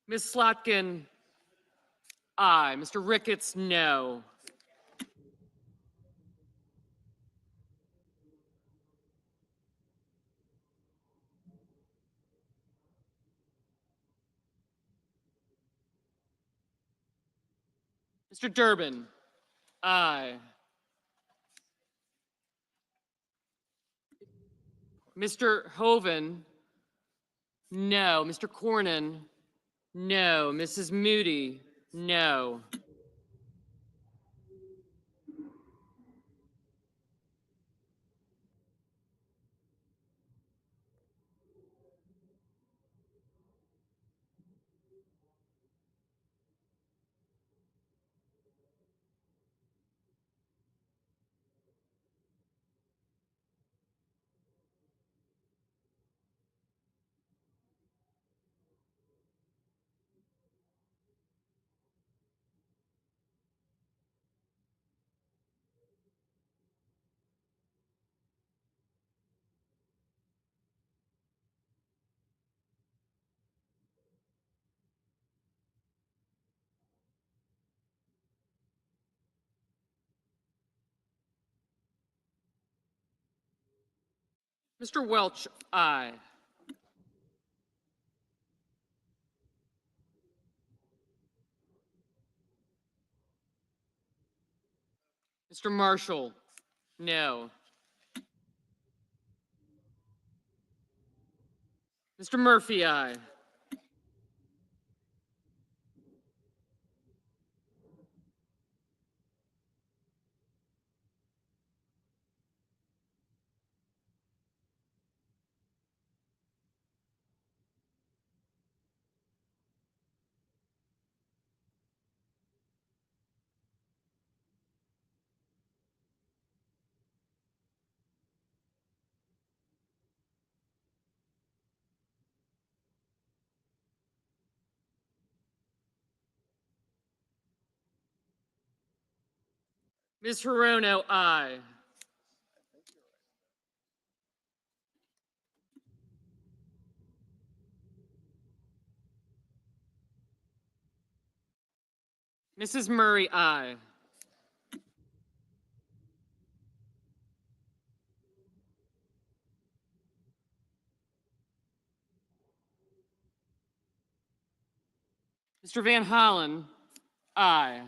Speaker 5: Ms. Slotkin, aye. Mr. Ricketts, no. Mr. Durbin, aye. Mr. Hoven, no. Mr. Cornyn, no. Mrs. Moody, no. Mr. Welch, aye. Mr. Marshall, no. Mr. Murphy, aye. Ms. Hirono, aye. Mrs. Murray, aye. Mr. Van Hollen, aye.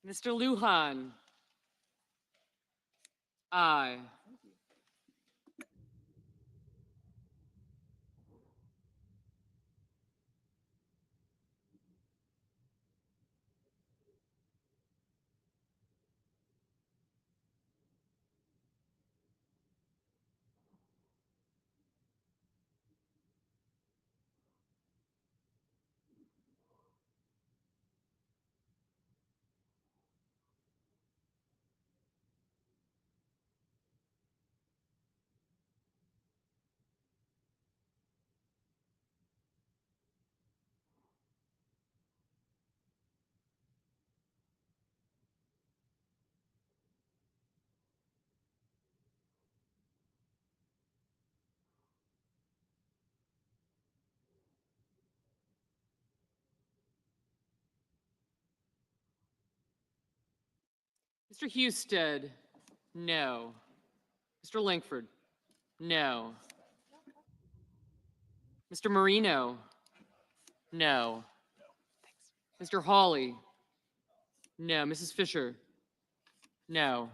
Speaker 5: Mr. Lujan, aye. Mr. Husted, no. Mr. Langford, no. Mr. Marino, no. Mr. Hawley, no. Mrs. Fisher, no.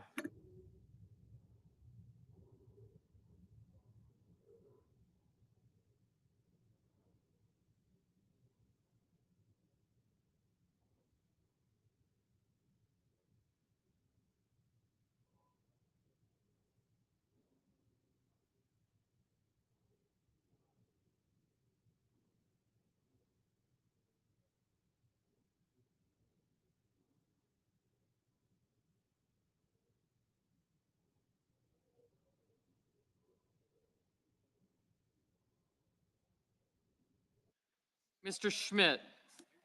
Speaker 5: Mr. Schmidt,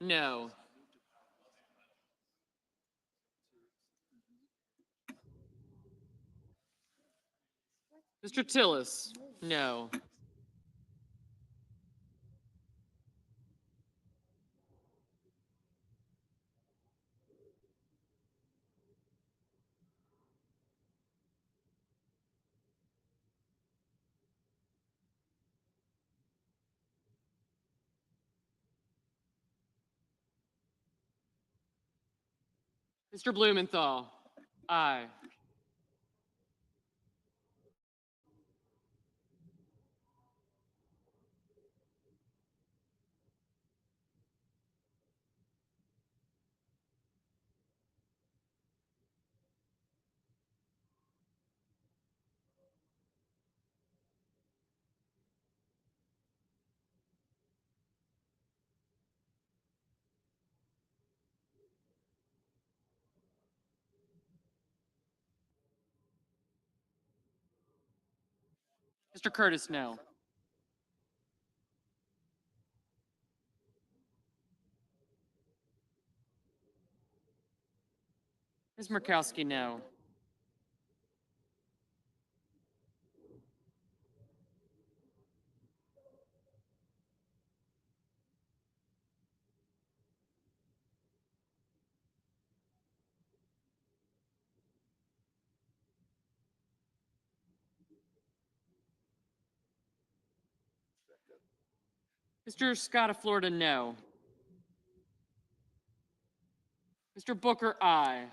Speaker 5: no. Mr. Tillis, no. Mr. Blumenthal, aye. Mr. Curtis, no. Ms. Murkowski, no. Mr. Scott of Florida, no. Mr. Booker, aye.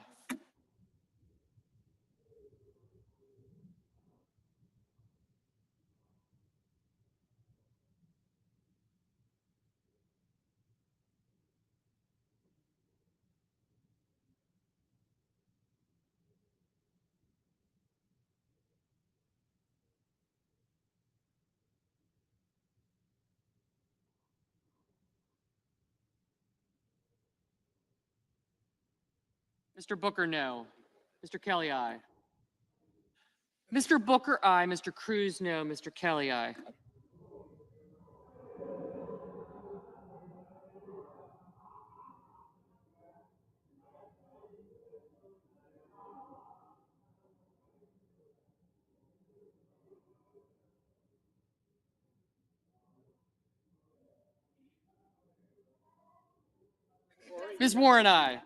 Speaker 5: Mr. Booker, no. Mr. Kelly, aye. Mr. Booker, aye. Mr. Cruz, no. Mr. Kelly, aye. Ms. Warren, aye.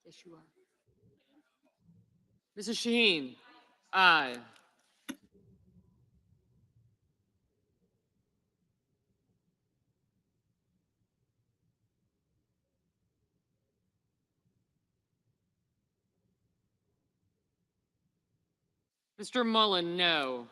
Speaker 5: Yes, you are. Mrs. Shaheen? Aye. Mr. Mullen, no.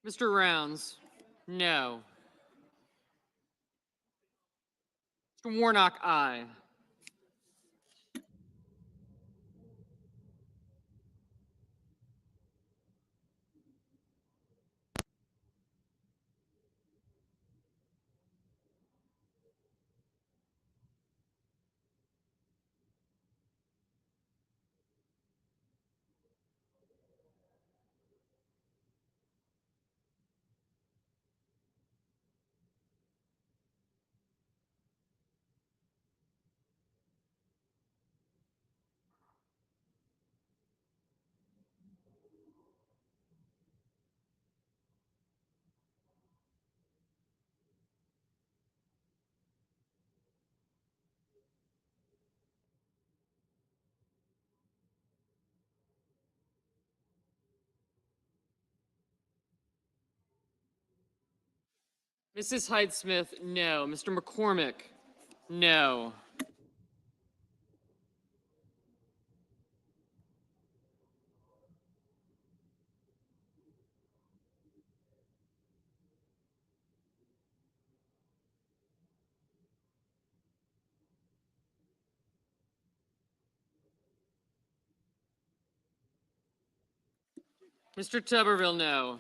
Speaker 5: Mr. Rounds? No. Mr. Warnock, aye. Mrs. Hyde-Smith, no. Mr. McCormick? No. Mr. Tuberville, no.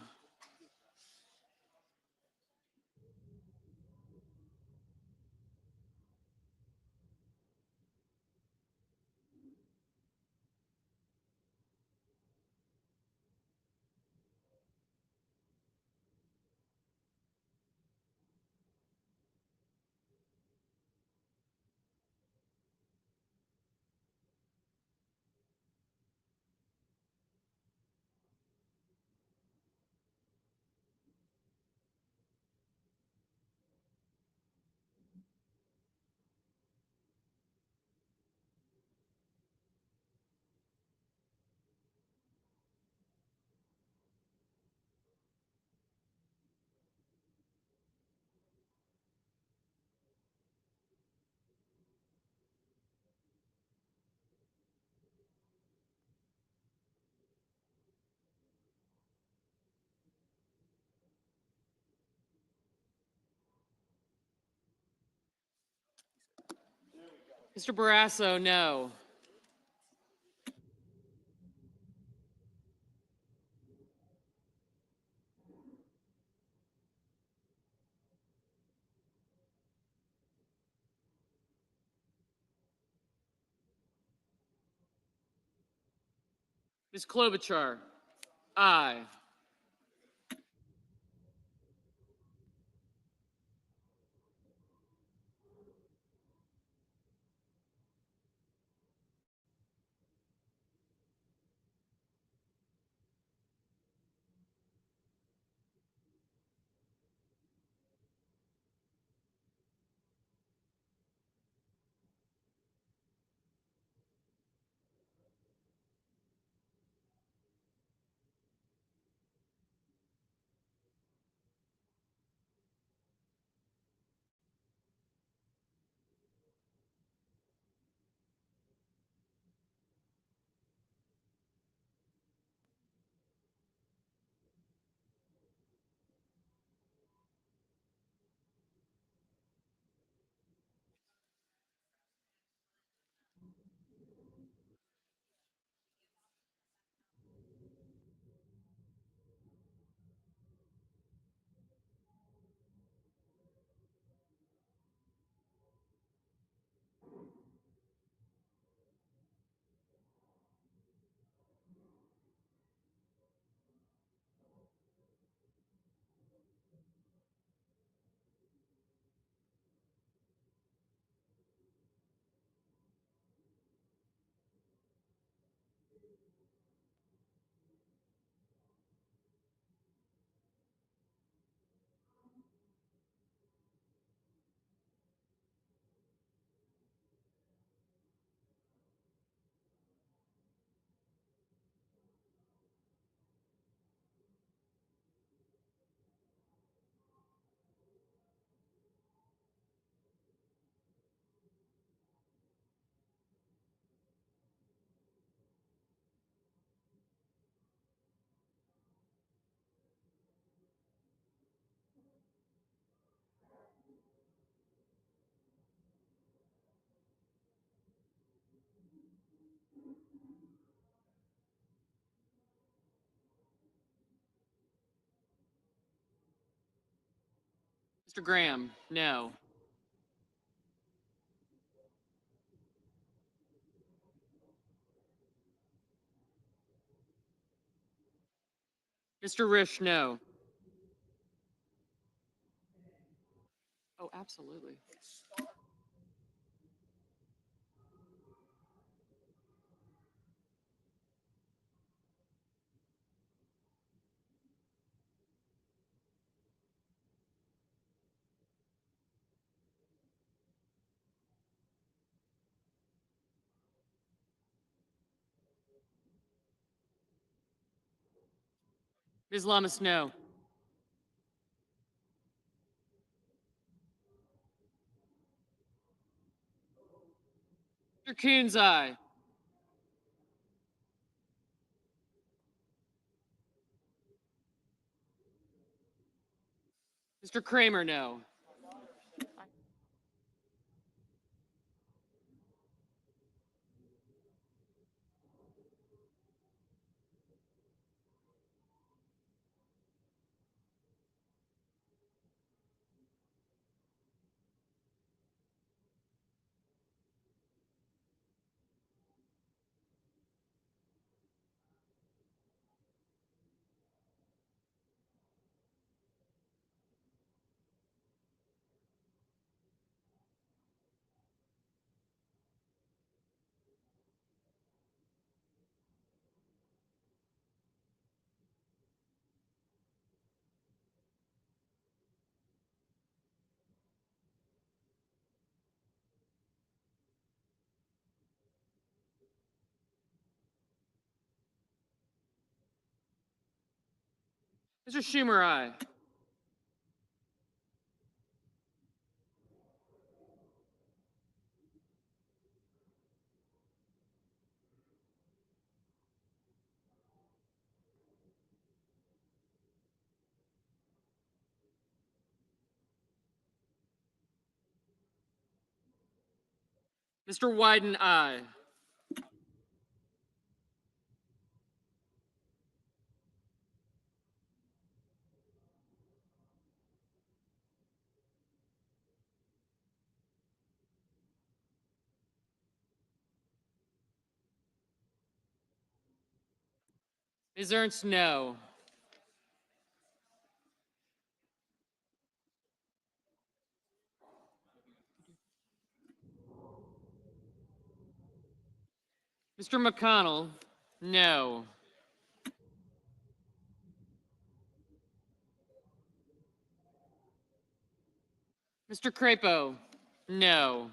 Speaker 5: Mr. Barrasso, no. Ms. Klobuchar? Aye. Mr. Graham, no. Mr. Risch, no. Oh, absolutely. Ms. Lummis, no. Mr. Coons, aye. Mr. Kramer, no. Mr. Schumer, aye. Mr. Wyden, aye. Ms. Ernst, no. Mr. McConnell, no. Mr. Crapo, no.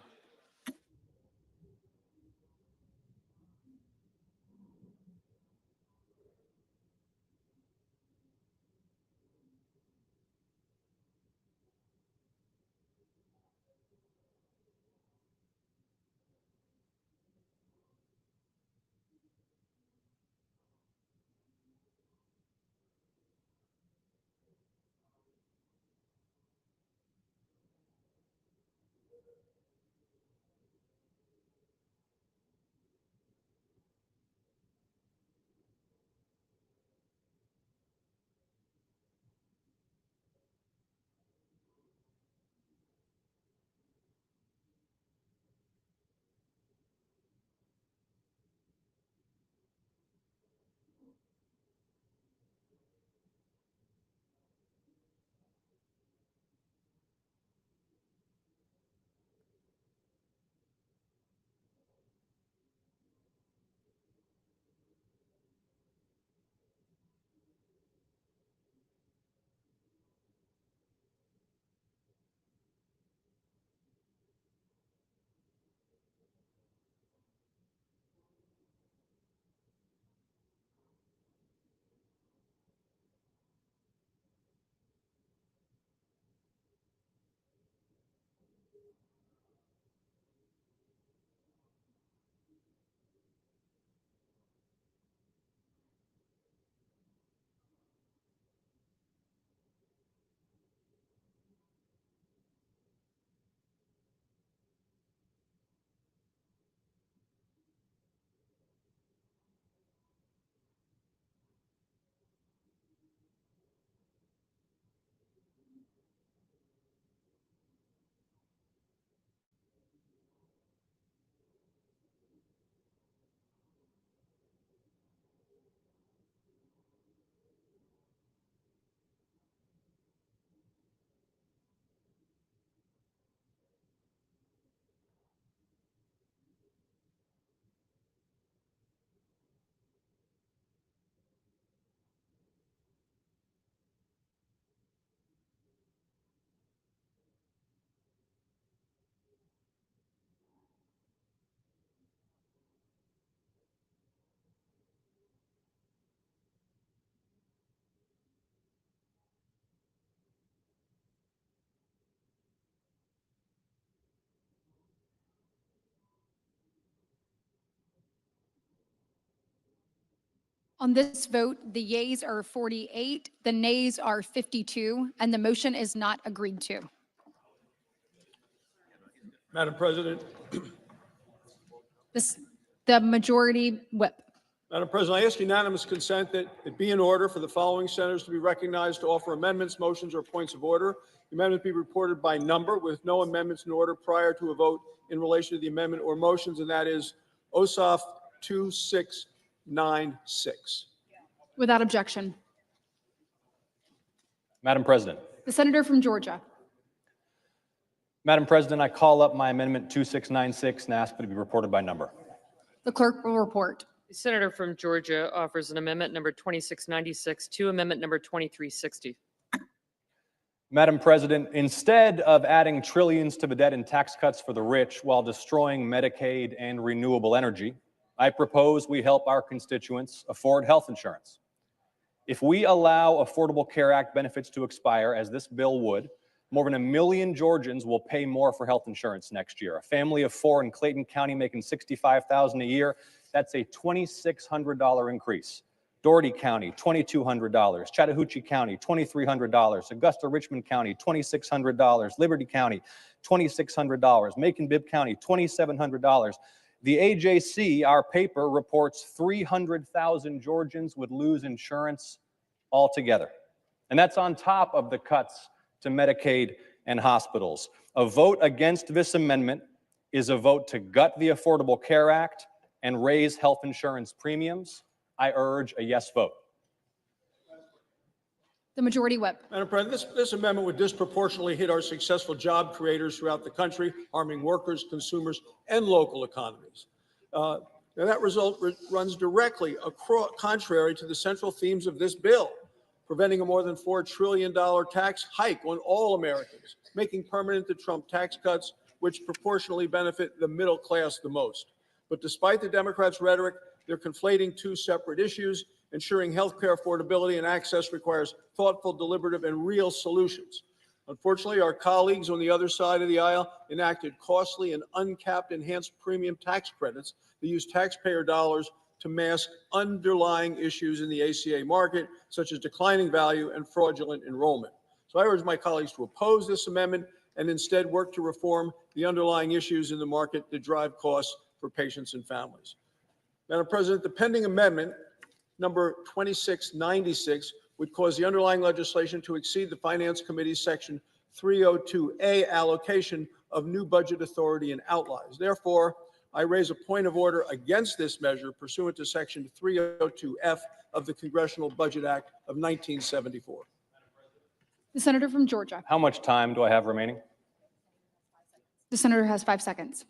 Speaker 7: On this vote, the yeas are 48, the nays are 52, and the motion is not agreed to.
Speaker 4: Madam President,
Speaker 7: The majority whip.
Speaker 4: Madam President, I ask unanimous consent that it be in order for the following senators to be recognized to offer amendments, motions, or points of order. The amendment be reported by number with no amendments in order prior to a vote in relation to the amendment or motions, and that is OSOF 2696.
Speaker 7: Without objection.
Speaker 9: Madam President.
Speaker 7: The senator from Georgia.
Speaker 9: Madam President, I call up my amendment 2696 and ask that it be reported by number.
Speaker 7: The clerk will report.
Speaker 5: The senator from Georgia offers an amendment number 2696 to amendment number 2360.
Speaker 9: Madam President, instead of adding trillions to the debt and tax cuts for the rich while destroying Medicaid and renewable energy, I propose we help our constituents afford health insurance. If we allow Affordable Care Act benefits to expire, as this bill would, more than 1 million Georgians will pay more for health insurance next year. A family of 4 in Clayton County making $65,000 a year, that's a $2,600 increase. Dougherty County, $2,200. Chattahoochee County, $2,300. Augusta Richmond County, $2,600. Liberty County, $2,600. Macon-Bibb County, $2,700. The AJC, our paper, reports 300,000 Georgians would lose insurance altogether. And that's on top of the cuts to Medicaid and hospitals. A vote against this amendment is a vote to gut the Affordable Care Act and raise health insurance premiums. I urge a yes vote.
Speaker 7: The majority whip.
Speaker 4: Madam President, this amendment would disproportionately hit our successful job creators throughout the country, harming workers, consumers, and local economies. Now that result runs directly contrary to the central themes of this bill, preventing a more than $4 trillion tax hike on all Americans, making permanent the Trump tax cuts, which proportionally benefit the middle class the most. But despite the Democrats' rhetoric, they're conflating two separate issues. Ensuring health care affordability and access requires thoughtful, deliberative, and real solutions. Unfortunately, our colleagues on the other side of the aisle enacted costly and uncapped enhanced premium tax credits that use taxpayer dollars to mask underlying issues in the ACA market, such as declining value and fraudulent enrollment. So I urge my colleagues to oppose this amendment and instead work to reform the underlying issues in the market that drive costs for patients and families. Madam President, the pending amendment, number 2696, would cause the underlying legislation to exceed the Finance Committee's Section 302A allocation of new budget authority and outlays. Therefore, I raise a point of order against this measure pursuant to Section 302F of the Congressional Budget Act of 1974.
Speaker 7: The senator from Georgia.
Speaker 9: How much time do I have remaining?
Speaker 7: The senator has 5 seconds.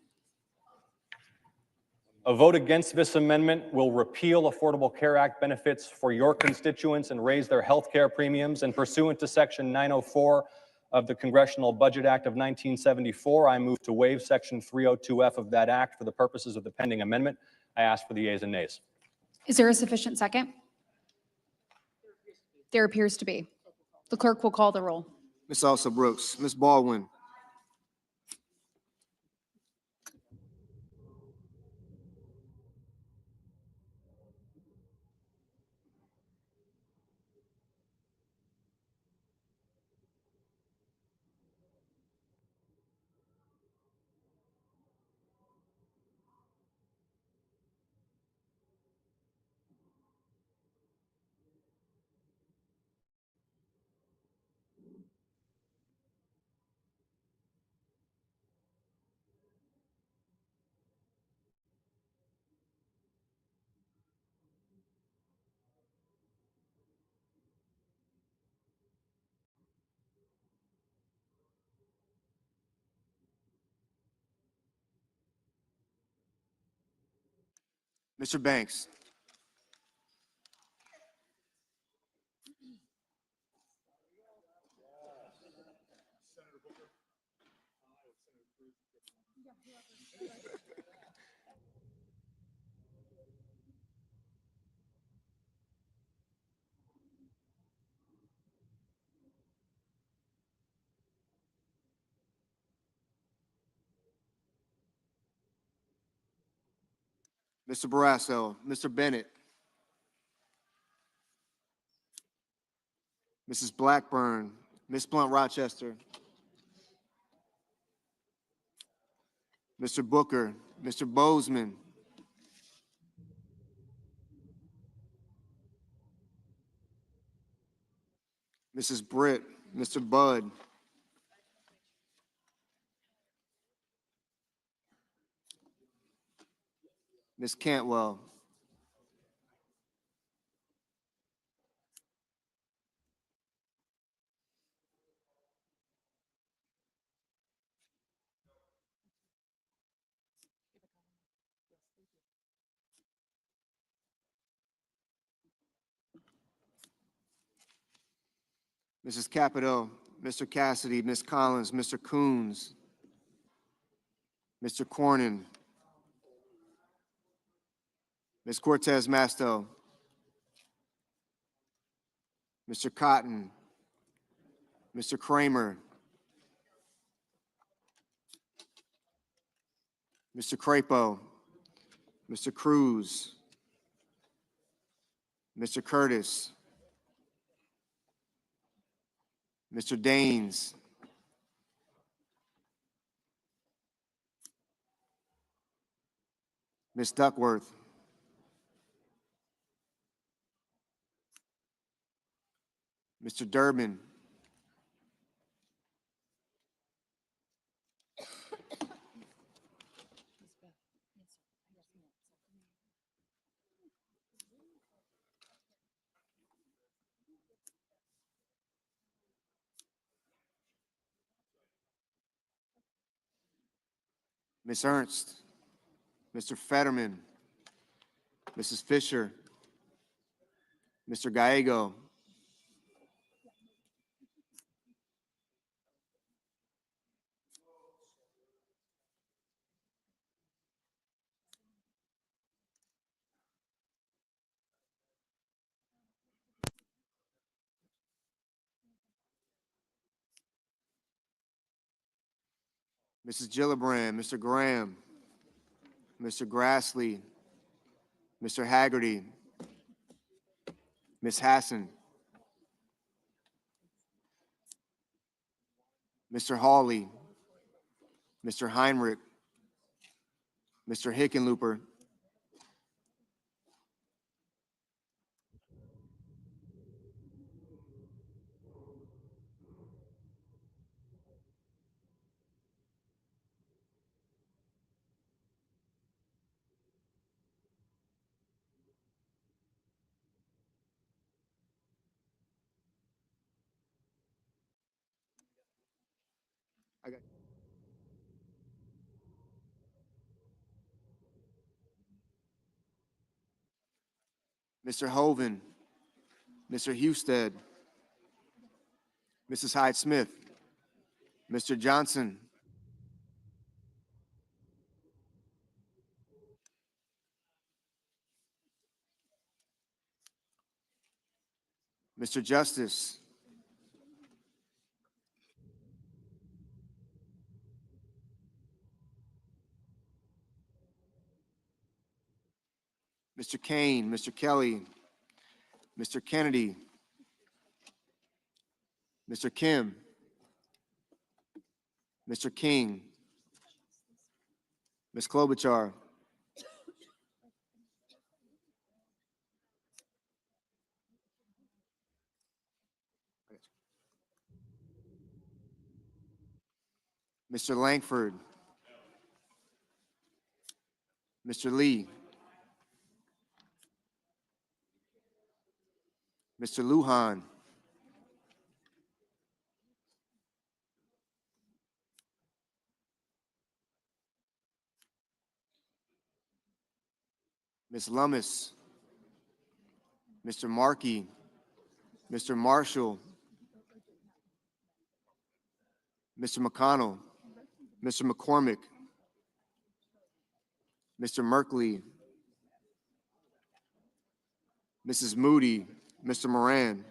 Speaker 9: A vote against this amendment will repeal Affordable Care Act benefits for your constituents and raise their health care premiums. And pursuant to Section 904 of the Congressional Budget Act of 1974, I move to waive Section 302F of that act for the purposes of the pending amendment. I ask for the yeas and nays.
Speaker 7: Is there a sufficient second? There appears to be. The clerk will call the roll.
Speaker 10: Ms. Elsa Brooks, Ms. Baldwin, Mr. Banks, Mr. Barrasso, Mr. Bennett, Mrs. Blackburn, Ms. Blunt Rochester, Mr. Booker, Mr. Bozeman, Mrs. Britt, Mr. Budd, Ms. Cantwell, Mrs. Capito, Mr. Cassidy, Ms. Collins, Mr. Coons, Mr. Cornyn, Ms. Cortez Masto, Mr. Cotton, Mr. Kramer, Mr. Crapo, Mr. Cruz, Mr. Curtis, Mr. Daines, Ms. Duckworth, Mr. Durbin, Ms. Ernst, Mr. Fetterman, Mrs. Fisher, Mr. Gallego, Mrs. Gillibrand, Mr. Graham, Mr. Grassley, Mr. Haggerty, Ms. Hassan, Mr. Hawley, Mr. Heinrich, Mr. Hickenlooper, Mr. Hoven, Mr. Husted, Mrs. Hyde Smith, Mr. Johnson, Mr. Justice, Mr. Kane, Mr. Kelly, Mr. Kennedy, Mr. Kim, Mr. King, Ms. Klobuchar, Mr. Langford, Mr. Lee, Mr. Lujan, Ms. Lummis, Mr. Markey, Mr. Marshall, Mr. McConnell, Mr. McCormick, Mr. Merkley, Mrs. Moody, Mr. Moran,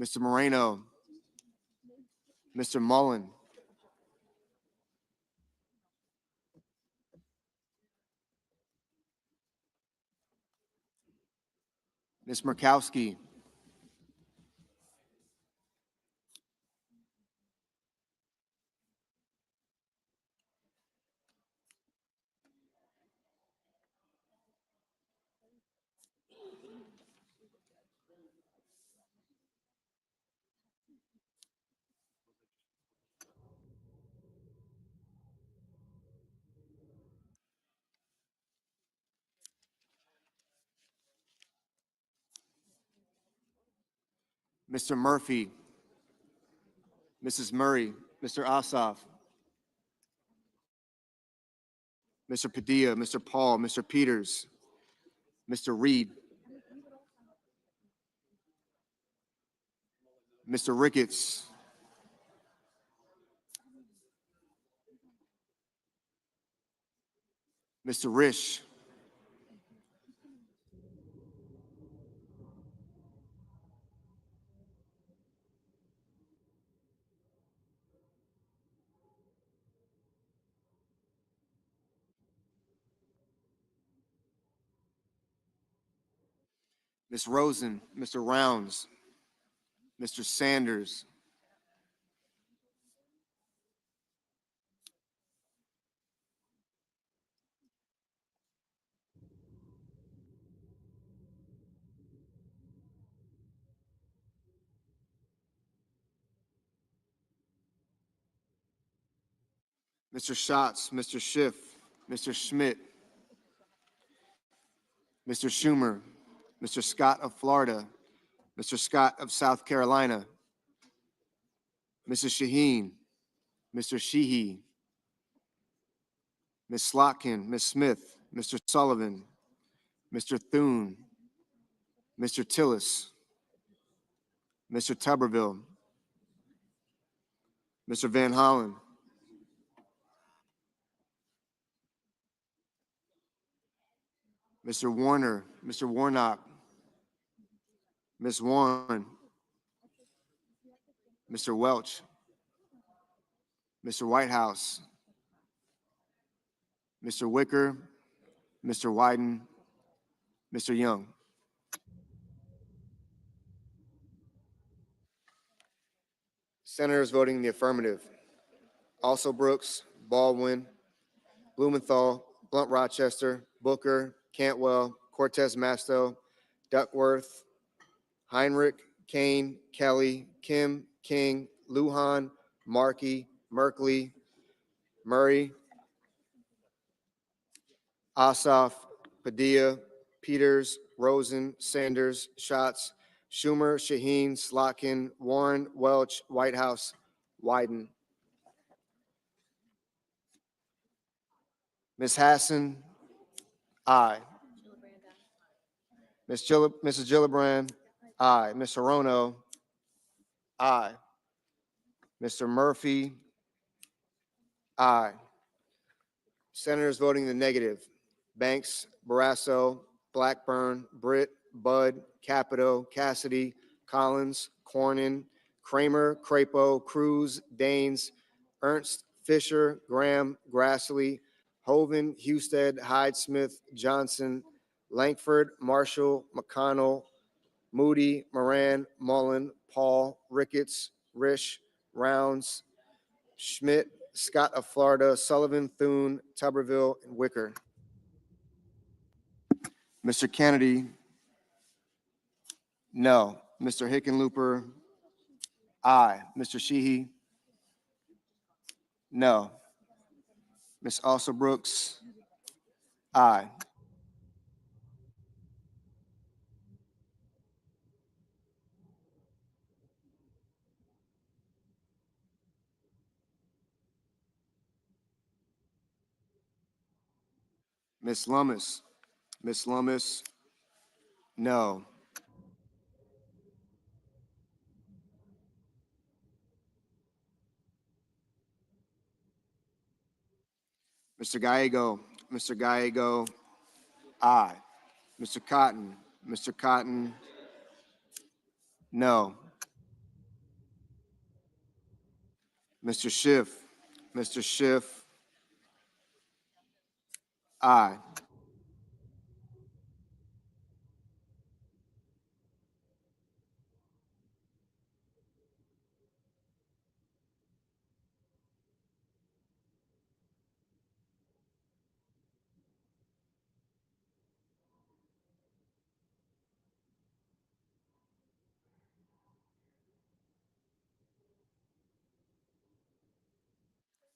Speaker 10: Mr. Moreno, Mr. Mullen, Ms. Murkowski, Mr. Murphy, Mrs. Murray, Mr. Ossoff, Mr. Padilla, Mr. Paul, Mr. Peters, Mr. Reed, Mr. Ricketts, Mr. Risch, Ms. Rosen, Mr. Rounds, Mr. Sanders, Mr. Schatz, Mr. Schiff, Mr. Schmidt, Mr. Schumer, Mr. Scott of Florida, Mr. Scott of South Carolina, Mrs. Shaheen, Mr. Sheehy, Ms. Slotkin, Ms. Smith, Mr. Sullivan, Mr. Thune, Mr. Tillis, Mr. Tuberville, Mr. Van Hollen, Mr. Warner, Mr. Warnock, Ms. Warren, Mr. Welch, Mr. Whitehouse, Mr. Wicker, Mr. Wyden, Mr. Young. Senators voting in the affirmative: Also Brooks, Baldwin, Blumenthal, Blunt Rochester, Booker, Cantwell, Cortez Masto, Duckworth, Heinrich, Kane, Kelly, Kim, King, Lujan, Markey, Merkley, Murray, Ossoff, Padilla, Peters, Rosen, Sanders, Schatz, Schumer, Shaheen, Slotkin, Warren, Welch, Whitehouse, Wyden. Ms. Hassan, aye. Mrs. Gillibrand, aye. Ms. Hirono, aye. Mr. Murphy, aye. Senators voting in the negative: Banks, Barrasso, Blackburn, Britt, Budd, Capito, Cassidy, Collins, Cornyn, Kramer, Crapo, Cruz, Daines, Ernst, Fisher, Graham, Grassley, Hoven, Husted, Hyde-Smith, Johnson, Langford, Marshall, McConnell, Moody, Moran, Mullen, Paul, Ricketts, Risch, Rounds, Schmidt, Scott of Florida, Sullivan, Thune, Tuberville, and Wicker. Mr. Kennedy, no. Mr. Hickenlooper, aye. Mr. Sheehy, no. Ms. Alsobrooks, aye. Ms. Lummis, no. Mr. Gallego, aye. Mr. Cotton, no. Mr. Schiff, aye.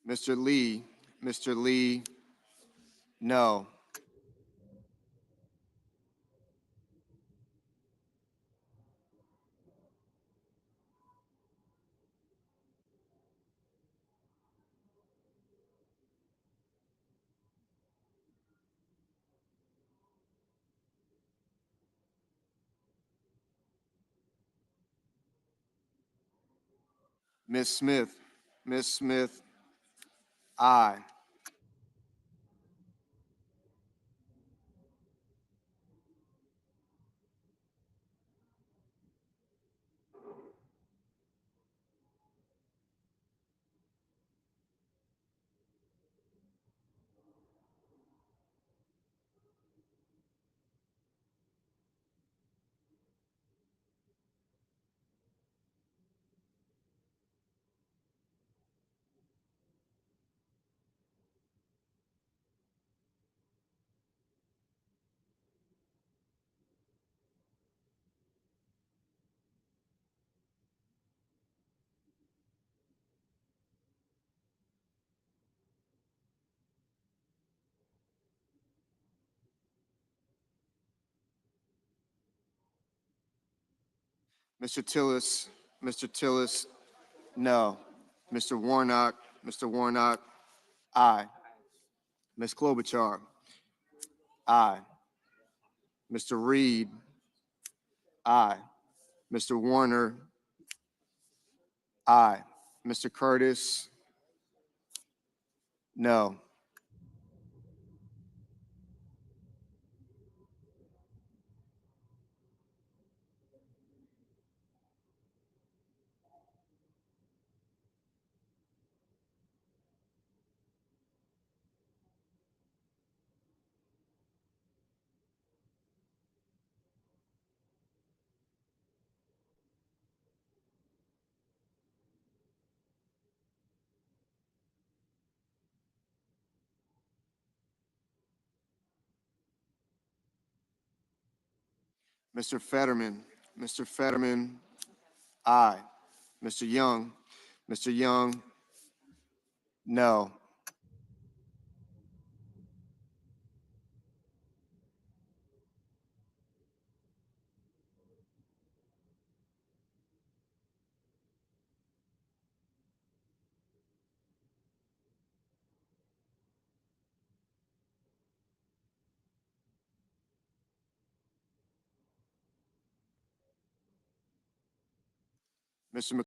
Speaker 10: Mr. Lee, no. Ms. Smith. Ms. Smith, aye. Mr. Tillis, Mr. Tillis, no. Mr. Warnock, Mr. Warnock, aye. Ms. Klobuchar, aye. Mr. Reed, aye. Mr. Warner, aye. Mr. Curtis, no. Mr. Fetterman, Mr. Fetterman, aye. Mr. Young, Mr. Young, no. Mr.